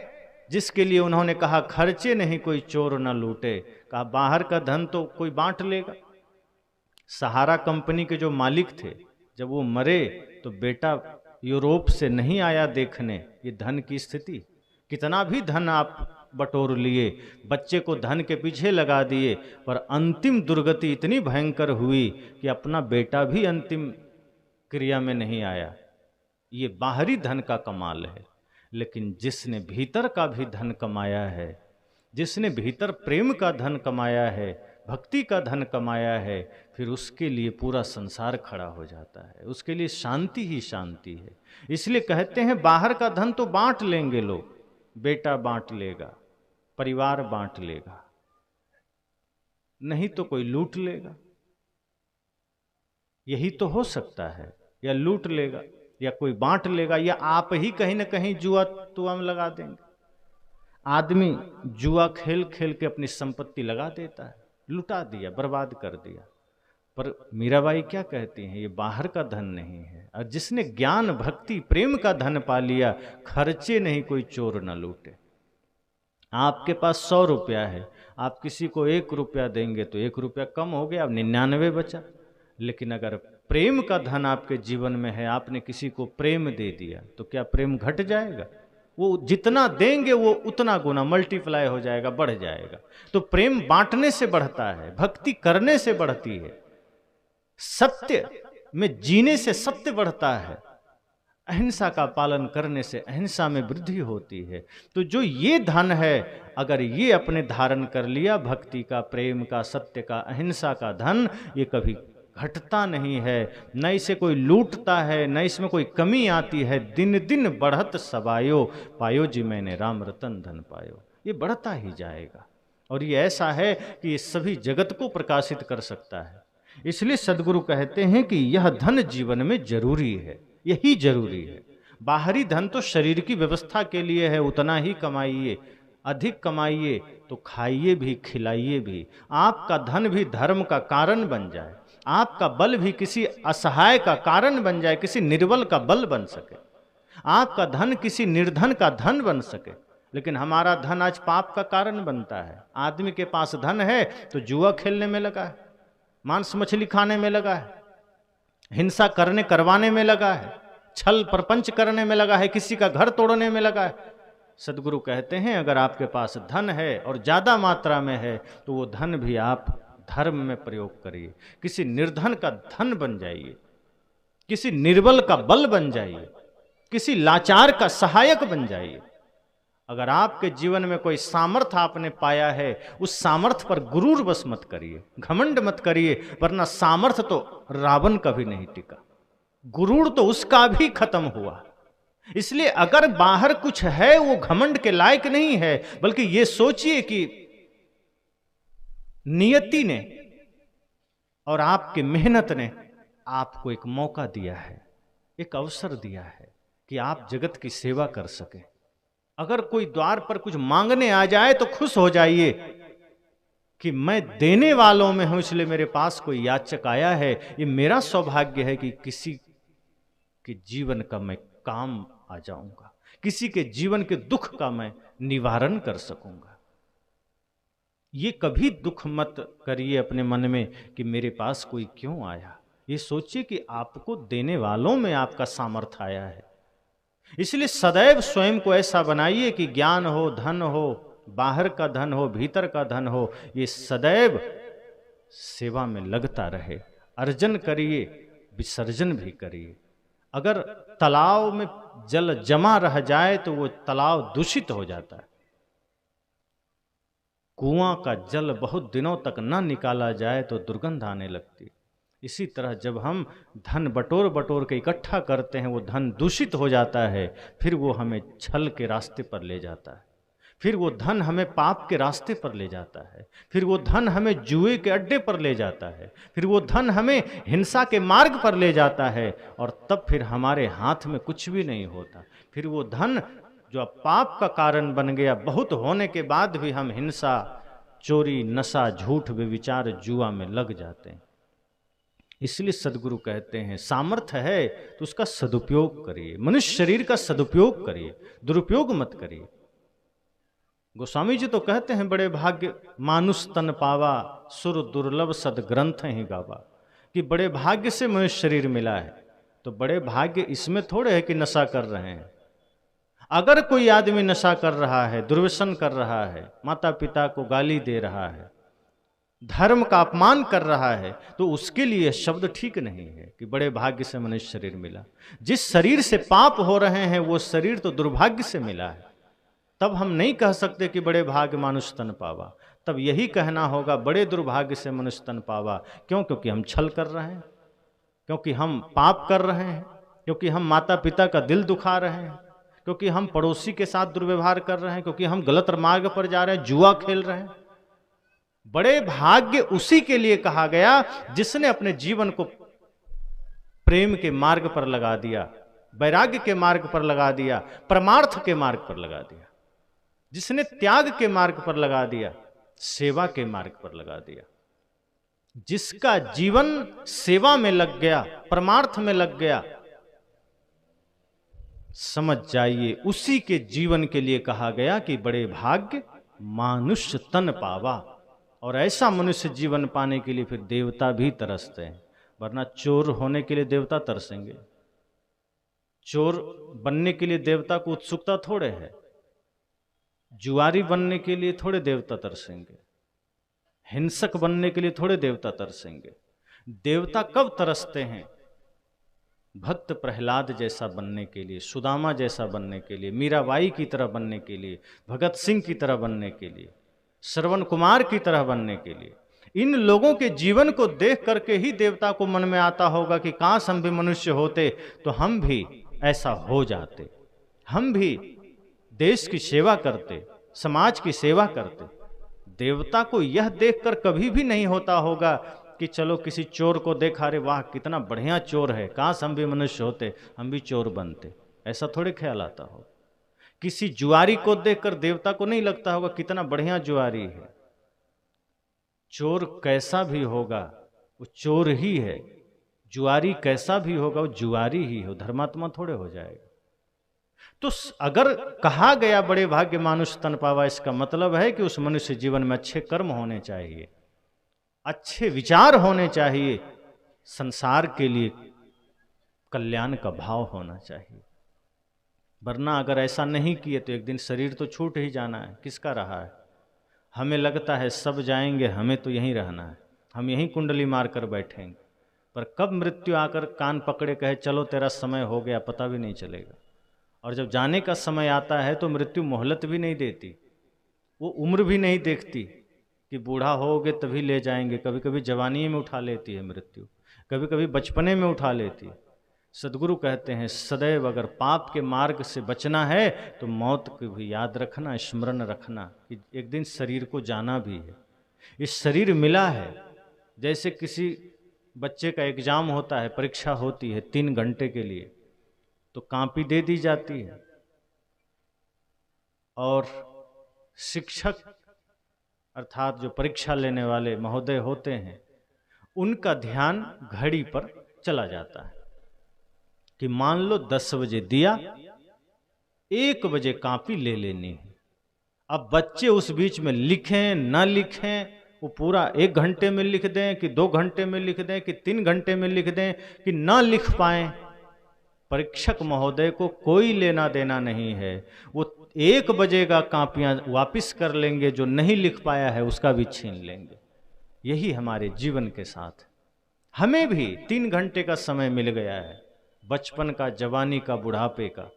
जिसके लिए उन्होंने कहा खर्चे नहीं कोई चोर न लूटे। कहा बाहर का धन तो कोई बांट लेगा। सहारा कंपनी के जो मालिक थे, जब वो मरे तो बेटा यूरोप से नहीं आया देखने ये धन की स्थिति। कितना भी धन आप बटोर लिए, बच्चे को धन के पीछे लगा दिए, पर अंतिम दुर्गति इतनी भयंकर हुई कि अपना बेटा भी अंतिम क्रिया में नहीं आया। ये बाहरी धन का कमाल है। लेकिन जिसने भीतर का भी धन कमाया है, जिसने भीतर प्रेम का धन कमाया है, भक्ति का धन कमाया है, फिर उसके लिए पूरा संसार खड़ा हो जाता है, उसके लिए शांति ही शांति है। इसलिए कहते हैं बाहर का धन तो बांट लेंगे लोग, बेटा बांट लेगा, परिवार बांट लेगा, नहीं तो कोई लूट लेगा, यही तो हो सकता है, या लूट लेगा। या कोई बांट लेगा, या आप ही कहीं ना कहीं जुआ तुआ में लगा देंगे। आदमी जुआ खेल खेल के अपनी संपत्ति लगा देता है, लुटा दिया, बर्बाद कर दिया। पर मीराबाई क्या कहती हैं, ये बाहर का धन नहीं है, और जिसने ज्ञान भक्ति प्रेम का धन पा लिया, खर्चे नहीं कोई चोर न लूटे। आपके पास 100 रुपया है, आप किसी को 1 रुपया देंगे तो 1 रुपया कम हो गया, अब 99 बचा। लेकिन अगर प्रेम का धन आपके जीवन में है, आपने किसी को प्रेम दे दिया, तो क्या प्रेम घट जाएगा? वो जितना देंगे वो उतना गुना मल्टीप्लाई हो जाएगा, बढ़ जाएगा। तो प्रेम बांटने से बढ़ता है, भक्ति करने से बढ़ती है, सत्य में जीने से सत्य बढ़ता है, अहिंसा का पालन करने से अहिंसा में वृद्धि होती है। तो जो ये धन है, अगर ये अपने धारण कर लिया, भक्ति का, प्रेम का, सत्य का, अहिंसा का धन, ये कभी घटता नहीं है, न इसे कोई लूटता है, न इसमें कोई कमी आती है। दिन दिन बढ़त सबायो, पायो जी मैंने राम रतन धन पायो। ये बढ़ता ही जाएगा, और ये ऐसा है कि ये सभी जगत को प्रकाशित कर सकता है। इसलिए सदगुरु कहते हैं कि यह धन जीवन में जरूरी है, यही जरूरी है। बाहरी धन तो शरीर की व्यवस्था के लिए है, उतना ही कमाइए, अधिक कमाइए तो खाइए भी, खिलाइए भी। आपका धन भी धर्म का कारण बन जाए, आपका बल भी किसी असहाय का कारण बन जाए, किसी निर्बल का बल बन सके, आपका धन किसी निर्धन का धन बन सके। लेकिन हमारा धन आज पाप का कारण बनता है। आदमी के पास धन है तो जुआ खेलने में लगा है, मांस मछली खाने में लगा है, हिंसा करवाने में लगा है, छल प्रपंच करने में लगा है, किसी का घर तोड़ने में लगा है। सदगुरु कहते हैं अगर आपके पास धन है और ज्यादा मात्रा में है, तो वो धन भी आप धर्म में प्रयोग करिए। किसी निर्धन का धन बन जाइए, किसी निर्बल का बल बन जाइए, किसी लाचार का सहायक बन जाइए। अगर आपके जीवन में कोई सामर्थ्य आपने पाया है, उस सामर्थ्य पर गुरूर बस मत करिए, घमंड मत करिए, वरना सामर्थ्य तो रावण का भी नहीं टिका, गुरूर तो उसका भी खत्म हुआ। इसलिए अगर बाहर कुछ है वो घमंड के लायक नहीं है, बल्कि ये सोचिए कि नियति ने और आपकी मेहनत ने आपको एक मौका दिया है, एक अवसर दिया है कि आप जगत की सेवा कर सके। अगर कोई द्वार पर कुछ मांगने आ जाए तो खुश हो जाइए कि मैं देने वालों में हूं, इसलिए मेरे पास कोई याचक आया है। ये मेरा सौभाग्य है कि किसी के जीवन का मैं काम आ जाऊंगा, किसी के जीवन के दुख का मैं निवारण कर सकूंगा। ये कभी दुख मत करिए अपने मन में कि मेरे पास कोई क्यों आया। ये सोचिए कि आपको देने वालों में आपका सामर्थ्य आया है। इसलिए सदैव स्वयं को ऐसा बनाइए कि ज्ञान हो, धन हो, बाहर का धन हो, भीतर का धन हो, ये सदैव सेवा में लगता रहे। अर्जन करिए, विसर्जन भी करिए। अगर तालाब में जल जमा रह जाए तो वो तालाब दूषित हो जाता है। कुआं का जल बहुत दिनों तक न निकाला जाए तो दुर्गंध आने लगती। इसी तरह जब हम धन बटोर बटोर के इकट्ठा करते हैं, वो धन दूषित हो जाता है, फिर वो हमें छल के रास्ते पर ले जाता है, फिर वो धन हमें पाप के रास्ते पर ले जाता है, फिर वो धन हमें जुए के अड्डे पर ले जाता है, फिर वो धन हमें हिंसा के मार्ग पर ले जाता है, और तब फिर हमारे हाथ में कुछ भी नहीं होता। फिर वो धन जो अब पाप का कारण बन गया, बहुत होने के बाद भी हम हिंसा, चोरी, नशा, झूठ, व्यभिचार, जुआ में लग जाते हैं। इसलिए सदगुरु कहते हैं सामर्थ्य है तो उसका सदुपयोग करिए, मनुष्य शरीर का सदुपयोग करिए, दुरुपयोग मत करिए। गोस्वामी जी तो कहते हैं बड़े भाग्य मानुष तन पावा, सुर दुर्लभ सदग्रंथ ही गावा, कि बड़े भाग्य से मनुष्य शरीर मिला है। तो बड़े भाग्य इसमें थोड़े है कि नशा कर रहे हैं। अगर कोई आदमी नशा कर रहा है, दुर्व्यसन कर रहा है, माता पिता को गाली दे रहा है, धर्म का अपमान कर रहा है, तो उसके लिए शब्द ठीक नहीं है कि बड़े भाग्य से मनुष्य शरीर मिला। जिस शरीर से पाप हो रहे हैं वो शरीर तो दुर्भाग्य से मिला है। तब हम नहीं कह सकते कि बड़े भाग्य मानुष तन पावा, तब यही कहना होगा बड़े दुर्भाग्य से मनुष्य तन पावा। क्यों? क्योंकि हम छल कर रहे हैं, क्योंकि हम पाप कर रहे हैं, क्योंकि हम माता पिता का दिल दुखा रहे हैं, क्योंकि हम पड़ोसी के साथ दुर्व्यवहार कर रहे हैं, क्योंकि हम गलत मार्ग पर जा रहे हैं, जुआ खेल रहे हैं। बड़े भाग्य उसी के लिए कहा गया जिसने अपने जीवन को प्रेम के मार्ग पर लगा दिया, वैराग्य के मार्ग पर लगा दिया, परमार्थ के मार्ग पर लगा दिया, जिसने त्याग के मार्ग पर लगा दिया, सेवा के मार्ग पर लगा दिया, जिसका जीवन सेवा में लग गया, परमार्थ में लग गया, समझ जाइए उसी के जीवन के लिए कहा गया कि बड़े भाग्य मानुष्य तन पावा। और ऐसा मनुष्य जीवन पाने के लिए फिर देवता भी तरसते हैं, वरना चोर होने के लिए देवता तरसेंगे? चोर बनने के लिए देवता को उत्सुकता थोड़े है, जुआरी बनने के लिए थोड़े देवता तरसेंगे, हिंसक बनने के लिए थोड़े देवता तरसेंगे। देवता कब तरसते हैं? भक्त प्रहलाद जैसा बनने के लिए, सुदामा जैसा बनने के लिए, मीराबाई की तरह बनने के लिए, भगत सिंह की तरह बनने के लिए, श्रवण कुमार की तरह बनने के लिए। इन लोगों के जीवन को देख करके ही देवता को मन में आता होगा कि काश हम भी मनुष्य होते तो हम भी ऐसा हो जाते, हम भी देश की सेवा करते, समाज की सेवा करते। देवता को यह देखकर कभी भी नहीं होता होगा कि चलो किसी चोर को देखा, रे वाह कितना बढ़िया चोर है, काश हम भी मनुष्य होते, हम भी चोर बनते, ऐसा थोड़े ख्याल आता हो। किसी जुआरी को देखकर देवता को नहीं लगता होगा कितना बढ़िया जुआरी है। चोर कैसा भी होगा वो चोर ही है, जुआरी कैसा भी होगा वो जुआरी ही हो, धर्मात्मा थोड़े हो जाएगा। तो अगर कहा गया बड़े भाग्य मानुष तन पावा, इसका मतलब है कि उस मनुष्य जीवन में अच्छे कर्म होने चाहिए, अच्छे विचार होने चाहिए, संसार के लिए कल्याण का भाव होना चाहिए। वरना अगर ऐसा नहीं किए तो एक दिन शरीर तो छूट ही जाना है। किसका रहा है? हमें लगता है सब जाएंगे, हमें तो यहीं रहना है, हम यहीं कुंडली मार कर बैठेंगे, पर कब मृत्यु आकर कान पकड़े कहे चलो तेरा समय हो गया, पता भी नहीं चलेगा। और जब जाने का समय आता है तो मृत्यु मोहलत भी नहीं देती, वो उम्र भी नहीं देखती कि बूढ़ा होगे तभी ले जाएंगे। कभी कभी जवानी में उठा लेती है मृत्यु, कभी कभी बचपने में उठा लेती है। सदगुरु कहते हैं सदैव अगर पाप के मार्ग से बचना है तो मौत को भी याद रखना, स्मरण रखना कि एक दिन शरीर को जाना भी है। इस शरीर मिला है, जैसे किसी बच्चे का एग्जाम होता है, परीक्षा होती है 3 घंटे के लिए, तो कॉपी दे दी जाती है और शिक्षक अर्थात जो परीक्षा लेने वाले महोदय होते हैं उनका ध्यान घड़ी पर चला जाता है कि मान लो 10 बजे दिया, 1 बजे कॉपी ले लेनी है। अब बच्चे उस बीच में लिखें ना लिखें, वो पूरा 1 घंटे में लिख दें कि 2 घंटे में लिख दें कि 3 घंटे में लिख दें कि ना लिख पाएं, परीक्षक महोदय को कोई लेना देना नहीं है। वो 1 बजे का कॉपियां वापिस कर लेंगे, जो नहीं लिख पाया है उसका भी छीन लेंगे। यही हमारे जीवन के साथ हमें भी 3 घंटे का समय मिल गया है, बचपन का, जवानी का, बुढ़ापे का।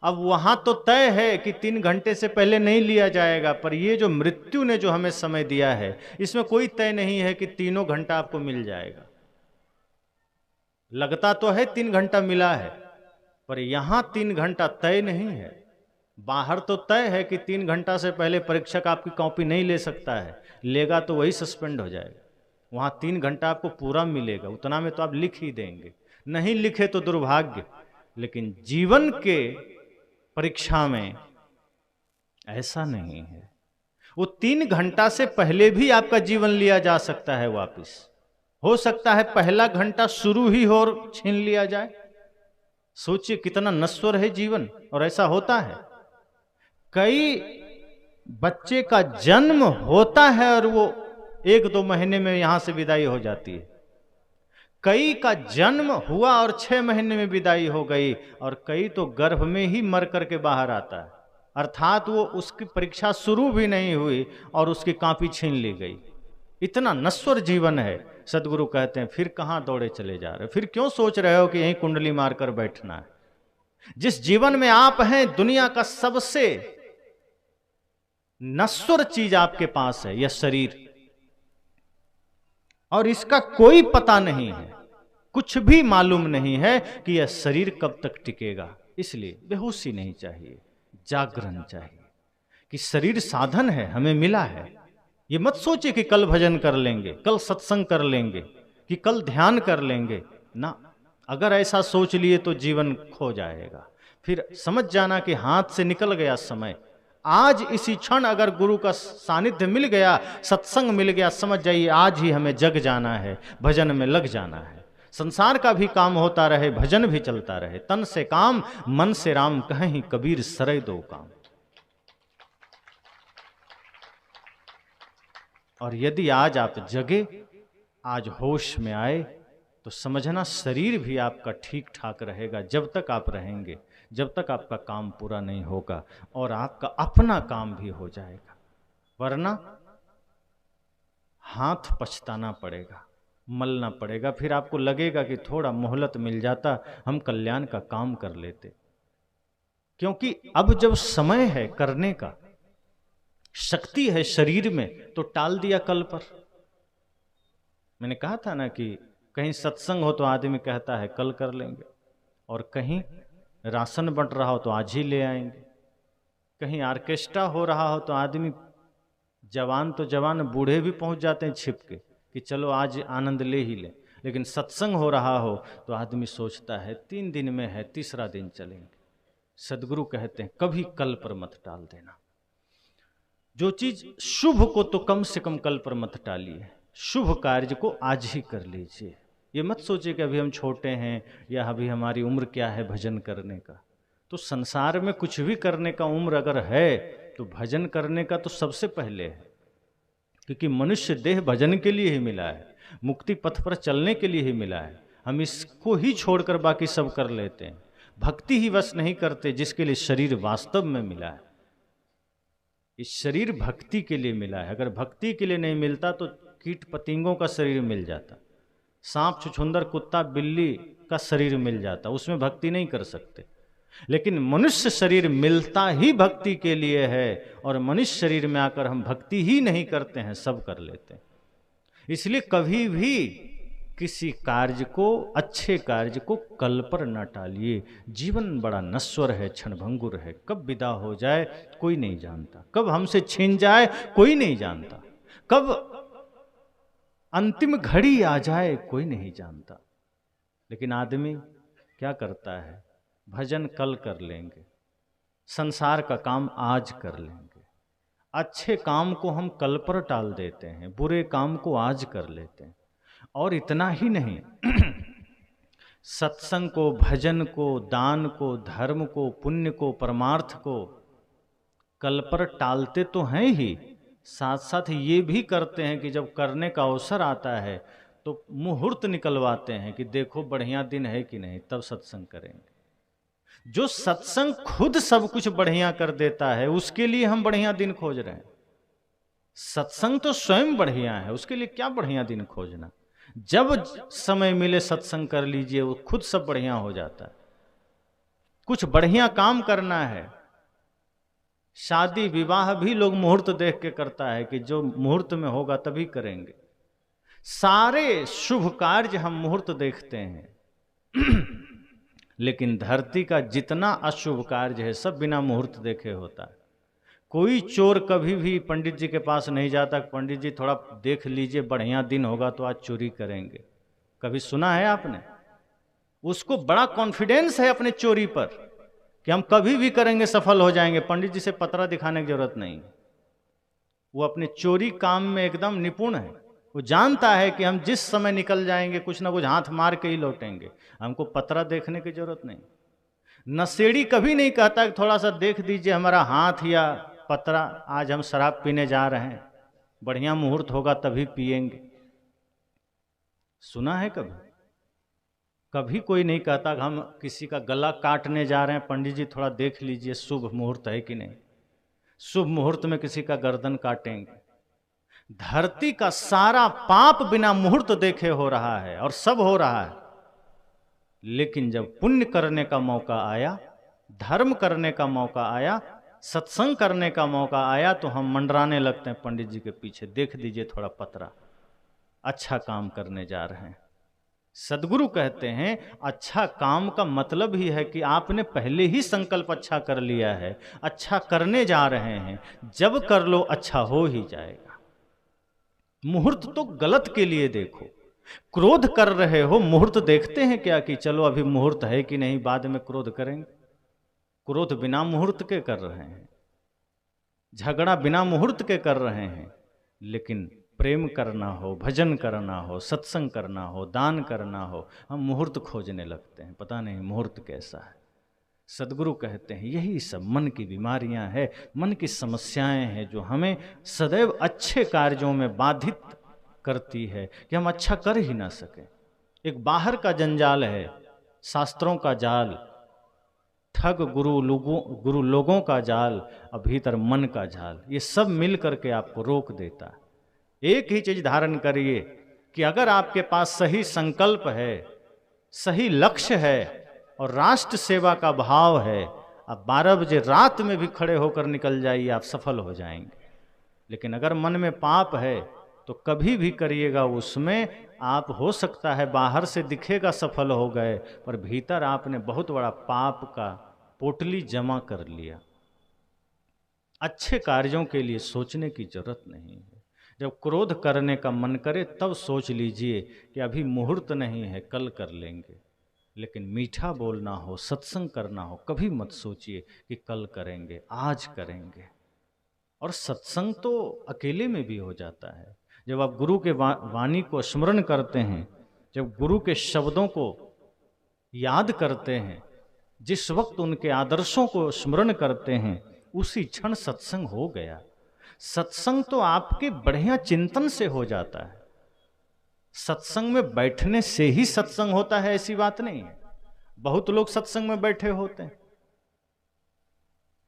अब वहां तो तय है कि 3 घंटे से पहले नहीं लिया जाएगा, पर ये जो मृत्यु ने जो हमें समय दिया है इसमें कोई तय नहीं है कि 3 घंटा आपको मिल जाएगा। लगता तो है 3 घंटा मिला है, पर यहां 3 घंटा तय नहीं है। बाहर तो तय है कि 3 घंटा से पहले परीक्षक आपकी कॉपी नहीं ले सकता है, लेगा तो वही सस्पेंड हो जाएगा। वहां 3 घंटा आपको पूरा मिलेगा, उतना में तो आप लिख ही देंगे, नहीं लिखे तो दुर्भाग्य। लेकिन जीवन के परीक्षा में ऐसा नहीं है। वो 3 घंटा से पहले भी आपका जीवन लिया जा सकता है वापिस। हो सकता है पहला घंटा शुरू ही हो और छीन लिया जाए। सोचिए कितना नश्वर है जीवन, और ऐसा होता है। कई बच्चे का जन्म होता है और वो 1-2 महीने में यहां से विदाई हो जाती है। कई का जन्म हुआ और 6 महीने में विदाई हो गई, और कई तो गर्भ में ही मर करके बाहर आता है, अर्थात वो उसकी परीक्षा शुरू भी नहीं हुई और उसकी कॉपी छीन ली गई। इतना नश्वर जीवन है। सदगुरु कहते हैं फिर कहां दौड़े चले जा रहे हो, फिर क्यों सोच रहे हो कि यहीं कुंडली मारकर बैठना है। जिस जीवन में आप हैं, दुनिया का सबसे नश्वर चीज आपके पास है, यह शरीर, और इसका कोई पता नहीं है, कुछ भी मालूम नहीं है कि यह शरीर कब तक टिकेगा। इसलिए बेहोशी नहीं चाहिए, जागरण चाहिए कि शरीर साधन है, हमें मिला है। ये मत सोचिए कि कल भजन कर लेंगे, कल सत्संग कर लेंगे, कि कल ध्यान कर लेंगे ना। अगर ऐसा सोच लिए तो जीवन खो जाएगा। फिर समझ जाना कि हाथ से निकल गया समय। आज इसी क्षण अगर गुरु का सानिध्य मिल गया, सत्संग मिल गया, समझ जाइए आज ही हमें जग जाना है, भजन में लग जाना है। संसार का भी काम होता रहे, भजन भी चलता रहे। तन से काम मन से राम, कहीं कबीर सरय दो काम। और यदि आज आप जगे, आज होश में आए, तो समझना शरीर भी आपका ठीक ठाक रहेगा जब तक आप रहेंगे, जब तक आपका काम पूरा नहीं होगा और आपका अपना काम भी हो जाएगा। वरना हाथ पछताना पड़ेगा, मलना पड़ेगा। फिर आपको लगेगा कि थोड़ा मोहलत मिल जाता, हम कल्याण का काम कर लेते। क्योंकि अब जब समय है करने का, शक्ति है शरीर में, तो टाल दिया कल पर। मैंने कहा था ना कि कहीं सत्संग हो तो आदमी कहता है कल कर लेंगे, और कहीं राशन बंट रहा हो तो आज ही ले आएंगे, कहीं ऑर्केस्ट्रा हो रहा हो तो आदमी जवान तो जवान, बूढ़े भी पहुंच जाते हैं छिप के कि चलो आज आनंद ले ही ले। लेकिन सत्संग हो रहा हो तो आदमी सोचता है 3 दिन में है, तीसरा दिन चलेंगे। सदगुरु कहते हैं कभी कल पर मत टाल देना। जो चीज शुभ को तो कम से कम कल पर मत टालिए, शुभ कार्य को आज ही कर लीजिए। ये मत सोचिए कि अभी हम छोटे हैं या अभी हमारी उम्र क्या है भजन करने का। तो संसार में कुछ भी करने का उम्र अगर है तो भजन करने का तो सबसे पहले है, क्योंकि मनुष्य देह भजन के लिए ही मिला है, मुक्ति पथ पर चलने के लिए ही मिला है। हम इसको ही छोड़कर बाकी सब कर लेते हैं, भक्ति ही वश नहीं करते जिसके लिए शरीर वास्तव में मिला है। इस शरीर भक्ति के लिए मिला है, अगर भक्ति के लिए नहीं मिलता तो कीट पतिंगों का शरीर मिल जाता, सांप छुछुंदर कुत्ता बिल्ली का शरीर मिल जाता, उसमें भक्ति नहीं कर सकते। लेकिन मनुष्य शरीर मिलता ही भक्ति के लिए है, और मनुष्य शरीर में आकर हम भक्ति ही नहीं करते हैं, सब कर लेते हैं। इसलिए कभी भी किसी कार्य को, अच्छे कार्य को कल पर न टालिए। जीवन बड़ा नश्वर है, क्षणभंगुर है, कब विदा हो जाए कोई नहीं जानता, कब हमसे छीन जाए कोई नहीं जानता, कब अंतिम घड़ी आ जाए कोई नहीं जानता। लेकिन आदमी क्या करता है, भजन कल कर लेंगे, संसार का काम आज कर लेंगे। अच्छे काम को हम कल पर टाल देते हैं, बुरे काम को आज कर लेते हैं। और इतना ही नहीं, सत्संग को, भजन को, दान को, धर्म को, पुण्य को, परमार्थ को कल पर टालते तो हैं ही, साथ साथ ये भी करते हैं कि जब करने का अवसर आता है तो मुहूर्त निकलवाते हैं कि देखो बढ़िया दिन है कि नहीं, तब सत्संग करेंगे। जो सत्संग खुद सब कुछ बढ़िया कर देता है उसके लिए हम बढ़िया दिन खोज रहे हैं। सत्संग तो स्वयं बढ़िया है, उसके लिए क्या बढ़िया दिन खोजना। जब समय मिले सत्संग कर लीजिए, वो खुद सब बढ़िया हो जाता है। कुछ बढ़िया काम करना है, शादी विवाह भी लोग मुहूर्त देख के करता है कि जो मुहूर्त में होगा तभी करेंगे। सारे शुभ कार्य हम मुहूर्त देखते हैं लेकिन धरती का जितना अशुभ कार्य है सब बिना मुहूर्त देखे होता है। कोई चोर कभी भी पंडित जी के पास नहीं जाता, पंडित जी थोड़ा देख लीजिए बढ़िया दिन होगा तो आज चोरी करेंगे। कभी सुना है आपने? उसको बड़ा कॉन्फिडेंस है अपने चोरी पर कि हम कभी भी करेंगे, सफल हो जाएंगे, पंडित जी से पतरा दिखाने की जरूरत नहीं। वो अपने चोरी काम में एकदम निपुण है। वो जानता है कि हम जिस समय निकल जाएंगे कुछ ना कुछ हाथ मार के ही लौटेंगे, हमको पतरा देखने की जरूरत नहीं। नशेड़ी कभी नहीं कहता कि थोड़ा सा देख दीजिए हमारा हाथ या पतरा, आज हम शराब पीने जा रहे हैं, बढ़िया मुहूर्त होगा तभी पिएंगे। सुना है कभी? कभी कोई नहीं कहता कि हम किसी का गला काटने जा रहे हैं, पंडित जी थोड़ा देख लीजिए शुभ मुहूर्त है कि नहीं। शुभ मुहूर्त में किसी का गर्दन काटेंगे। धरती का सारा पाप बिना मुहूर्त देखे हो रहा है और सब हो रहा है। लेकिन जब पुण्य करने का मौका आया, धर्म करने का मौका आया, सत्संग करने का मौका आया, तो हम मंडराने लगते हैं पंडित जी के पीछे, देख दीजिए थोड़ा पतरा, अच्छा काम करने जा रहे हैं। सदगुरु कहते हैं अच्छा काम का मतलब ही है कि आपने पहले ही संकल्प अच्छा कर लिया है, अच्छा करने जा रहे हैं, जब कर लो अच्छा हो ही जाएगा। मुहूर्त तो गलत के लिए देखो, क्रोध कर रहे हो, मुहूर्त देखते हैं क्या कि चलो अभी मुहूर्त है कि नहीं, बाद में क्रोध करेंगे? क्रोध बिना मुहूर्त के कर रहे हैं, झगड़ा बिना मुहूर्त के कर रहे हैं। लेकिन प्रेम करना हो, भजन करना हो, सत्संग करना हो, दान करना हो, हम मुहूर्त खोजने लगते हैं, पता नहीं मुहूर्त कैसा है। सदगुरु कहते हैं यही सब मन की बीमारियां हैं, मन की समस्याएं हैं, जो हमें सदैव अच्छे कार्यों में बाधित करती है कि हम अच्छा कर ही ना सके। एक बाहर का जंजाल है, शास्त्रों का जाल, ठग गुरु लोगों का जाल, और भीतर मन का जाल, ये सब मिल करके आपको रोक देता है। एक ही चीज धारण करिए कि अगर आपके पास सही संकल्प है, सही लक्ष्य है और राष्ट्र सेवा का भाव है, आप 12 बजे रात में भी खड़े होकर निकल जाइए, आप सफल हो जाएंगे। लेकिन अगर मन में पाप है तो कभी भी करिएगा, उसमें आप हो सकता है बाहर से दिखेगा सफल हो गए, पर भीतर आपने बहुत बड़ा पाप का पोटली जमा कर लिया। अच्छे कार्यों के लिए सोचने की जरूरत नहीं है। जब क्रोध करने का मन करे तब सोच लीजिए कि अभी मुहूर्त नहीं है, कल कर लेंगे। लेकिन मीठा बोलना हो, सत्संग करना हो, कभी मत सोचिए कि कल करेंगे, आज करेंगे। और सत्संग तो अकेले में भी हो जाता है। जब आप गुरु के वाणी को स्मरण करते हैं, जब गुरु के शब्दों को याद करते हैं, जिस वक्त उनके आदर्शों को स्मरण करते हैं, उसी क्षण सत्संग हो गया। सत्संग तो आपके बढ़िया चिंतन से हो जाता है। सत्संग में बैठने से ही सत्संग होता है ऐसी बात नहीं है। बहुत लोग सत्संग में बैठे होते हैं,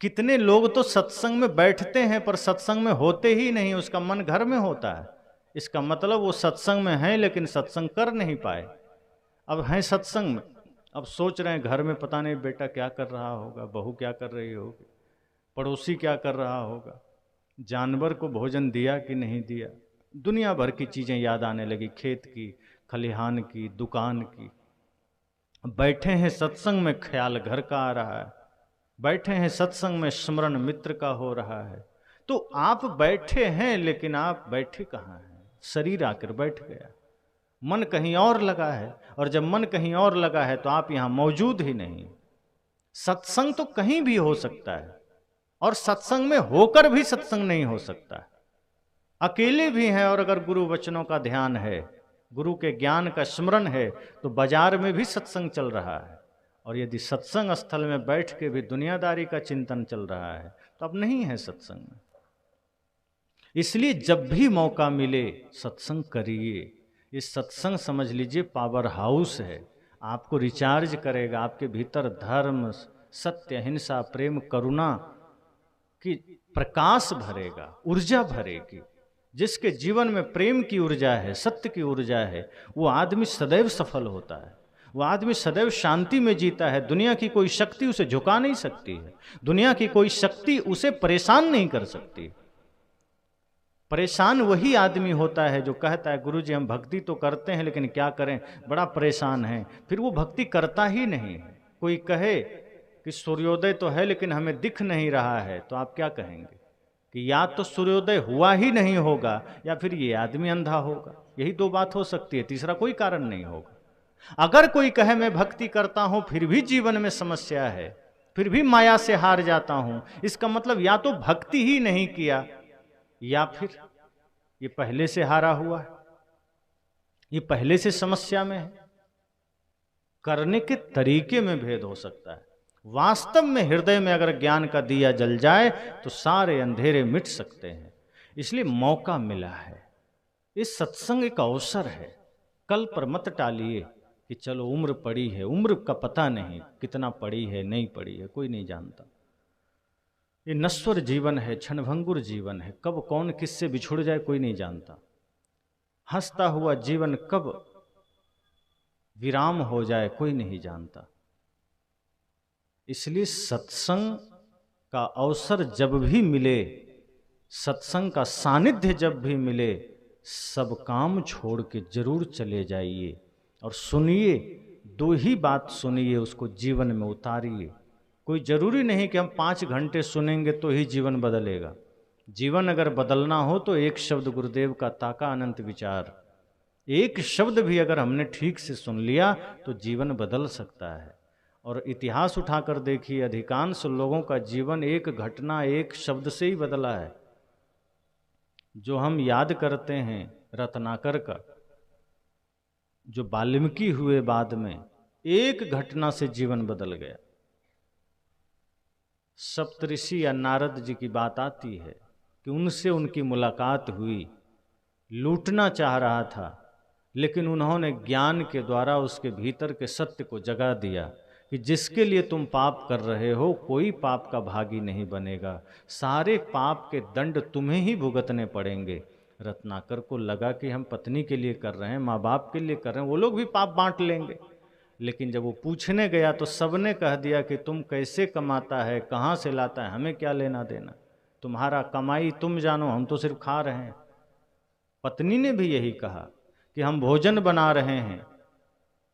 कितने लोग तो सत्संग में बैठते हैं पर सत्संग में होते ही नहीं, उसका मन घर में होता है। इसका मतलब वो सत्संग में हैं लेकिन सत्संग कर नहीं पाए। अब हैं सत्संग में, अब सोच रहे हैं घर में पता नहीं बेटा क्या कर रहा होगा, बहू क्या कर रही होगी, पड़ोसी क्या कर रहा होगा, जानवर को भोजन दिया कि नहीं दिया। दुनिया भर की चीज़ें याद आने लगी, खेत की, खलिहान की, दुकान की। बैठे हैं सत्संग में, ख्याल घर का आ रहा है। बैठे हैं सत्संग में, स्मरण मित्र का हो रहा है। तो आप बैठे हैं लेकिन आप बैठे कहाँ हैं? शरीर आकर बैठ गया, मन कहीं और लगा है। और जब मन कहीं और लगा है तो आप यहां मौजूद ही नहीं। सत्संग तो कहीं भी हो सकता है, और सत्संग में होकर भी सत्संग नहीं हो सकता। अकेले भी हैं और अगर गुरु वचनों का ध्यान है, गुरु के ज्ञान का स्मरण है, तो बाजार में भी सत्संग चल रहा है। और यदि सत्संग स्थल में बैठ के भी दुनियादारी का चिंतन चल रहा है तो अब नहीं है सत्संग में। इसलिए जब भी मौका मिले सत्संग करिए। इस सत्संग समझ लीजिए पावर हाउस है, आपको रिचार्ज करेगा, आपके भीतर धर्म, सत्य, अहिंसा, प्रेम, करुणा की प्रकाश भरेगा, ऊर्जा भरेगी। जिसके जीवन में प्रेम की ऊर्जा है, सत्य की ऊर्जा है, वो आदमी सदैव सफल होता है, वो आदमी सदैव शांति में जीता है। दुनिया की कोई शक्ति उसे झुका नहीं सकती है, दुनिया की कोई शक्ति उसे परेशान नहीं कर सकती। परेशान वही आदमी होता है जो कहता है गुरुजी हम भक्ति तो करते हैं लेकिन क्या करें, बड़ा परेशान है, फिर वो भक्ति करता ही नहीं है। कोई कहे कि सूर्योदय तो है लेकिन हमें दिख नहीं रहा है, तो आप क्या कहेंगे कि या तो सूर्योदय हुआ ही नहीं होगा या फिर ये आदमी अंधा होगा। यही दो बात हो सकती है, तीसरा कोई कारण नहीं होगा। अगर कोई कहे मैं भक्ति करता हूं फिर भी जीवन में समस्या है, फिर भी माया से हार जाता हूं, इसका मतलब या तो भक्ति ही नहीं किया या फिर ये पहले से हारा हुआ है, ये पहले से समस्या में है। करने के तरीके में भेद हो सकता है। वास्तव में हृदय में अगर ज्ञान का दिया जल जाए तो सारे अंधेरे मिट सकते हैं। इसलिए मौका मिला है, इस सत्संग एक अवसर है। कल पर मत टालिए कि चलो उम्र पड़ी है, उम्र का पता नहीं कितना पड़ी है नहीं पड़ी है, कोई नहीं जानता। ये नश्वर जीवन है, क्षणभंगुर जीवन है, कब कौन किससे बिछुड़ जाए कोई नहीं जानता। हंसता हुआ जीवन कब विराम हो जाए कोई नहीं जानता। इसलिए सत्संग का अवसर जब भी मिले, सत्संग का सानिध्य जब भी मिले, सब काम छोड़ के जरूर चले जाइए और सुनिए। दो ही बात सुनिए, उसको जीवन में उतारिए। कोई जरूरी नहीं कि हम 5 घंटे सुनेंगे तो ही जीवन बदलेगा। जीवन अगर बदलना हो तो एक शब्द गुरुदेव का ताका अनंत विचार, एक शब्द भी अगर हमने ठीक से सुन लिया तो जीवन बदल सकता है। और इतिहास उठाकर देखिए, अधिकांश लोगों का जीवन एक घटना, एक शब्द से ही बदला है। जो हम याद करते हैं रत्नाकर का, जो वाल्मीकि हुए बाद में, एक घटना से जीवन बदल गया। सप्तऋषि या नारद जी की बात आती है कि उनसे उनकी मुलाकात हुई, लूटना चाह रहा था, लेकिन उन्होंने ज्ञान के द्वारा उसके भीतर के सत्य को जगा दिया कि जिसके लिए तुम पाप कर रहे हो कोई पाप का भागी नहीं बनेगा, सारे पाप के दंड तुम्हें ही भुगतने पड़ेंगे। रत्नाकर को लगा कि हम पत्नी के लिए कर रहे हैं, माँ बाप के लिए कर रहे हैं, वो लोग भी पाप बांट लेंगे। लेकिन जब वो पूछने गया तो सबने कह दिया कि तुम कैसे कमाता है, कहाँ से लाता है, हमें क्या लेना देना, तुम्हारा कमाई तुम जानो, हम तो सिर्फ खा रहे हैं। पत्नी ने भी यही कहा कि हम भोजन बना रहे हैं,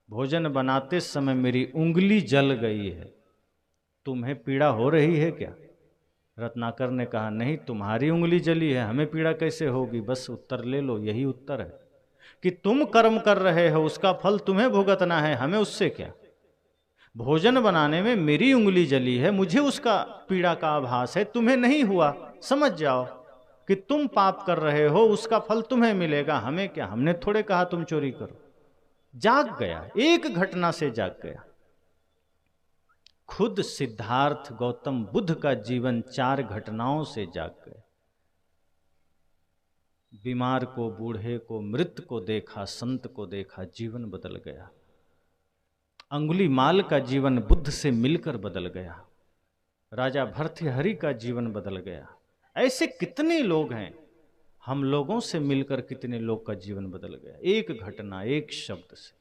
भोजन बनाते समय मेरी उंगली जल गई है, तुम्हें पीड़ा हो रही है क्या? रत्नाकर ने कहा नहीं, तुम्हारी उंगली जली है, हमें पीड़ा कैसे होगी, बस उत्तर ले लो, यही उत्तर है कि तुम कर्म कर रहे हो, उसका फल तुम्हें भुगतना है, हमें उससे क्या। भोजन बनाने में मेरी उंगली जली है, मुझे उसका पीड़ा का आभास है, तुम्हें नहीं हुआ, समझ जाओ कि तुम पाप कर रहे हो, उसका फल तुम्हें मिलेगा, हमें क्या, हमने थोड़े कहा तुम चोरी करो। जाग गया, एक घटना से जाग गया। खुद सिद्धार्थ गौतम बुद्ध का जीवन 4 घटनाओं से जाग गया। बीमार को, बूढ़े को, मृत को देखा, संत को देखा, जीवन बदल गया। अंगुलीमाल का जीवन बुद्ध से मिलकर बदल गया। राजा भर्तृहरि का जीवन बदल गया। ऐसे कितने लोग हैं, हम लोगों से मिलकर कितने लोग का जीवन बदल गया, एक घटना, एक शब्द से।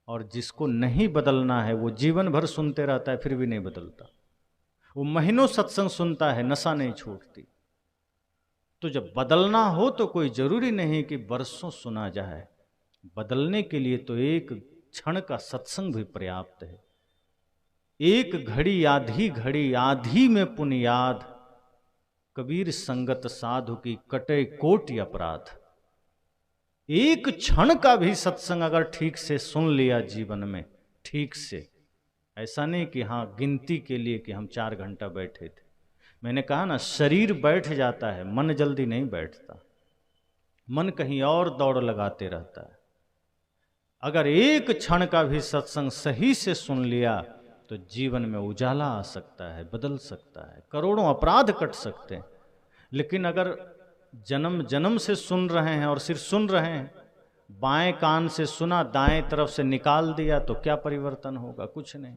और जिसको नहीं बदलना है वो जीवन भर सुनते रहता है, फिर भी नहीं बदलता। वो महीनों सत्संग सुनता है, नशा नहीं छूटती। तो जब बदलना हो तो कोई जरूरी नहीं कि बरसों सुना जाए, बदलने के लिए तो एक क्षण का सत्संग भी पर्याप्त है। एक घड़ी आधी घड़ी आधी में पुण्य याद, कबीर संगत साधु की कटे कोटि अपराध। एक क्षण का भी सत्संग अगर ठीक से सुन लिया जीवन में, ठीक से, ऐसा नहीं कि हाँ गिनती के लिए कि हम 4 घंटा बैठे थे। मैंने कहा ना, शरीर बैठ जाता है, मन जल्दी नहीं बैठता, मन कहीं और दौड़ लगाते रहता है। अगर एक क्षण का भी सत्संग सही से सुन लिया तो जीवन में उजाला आ सकता है, बदल सकता है, करोड़ों अपराध कट सकते हैं। लेकिन अगर जन्म जन्म से सुन रहे हैं और सिर्फ सुन रहे हैं, बाएं कान से सुना, दाएं तरफ से निकाल दिया, तो क्या परिवर्तन होगा? कुछ नहीं।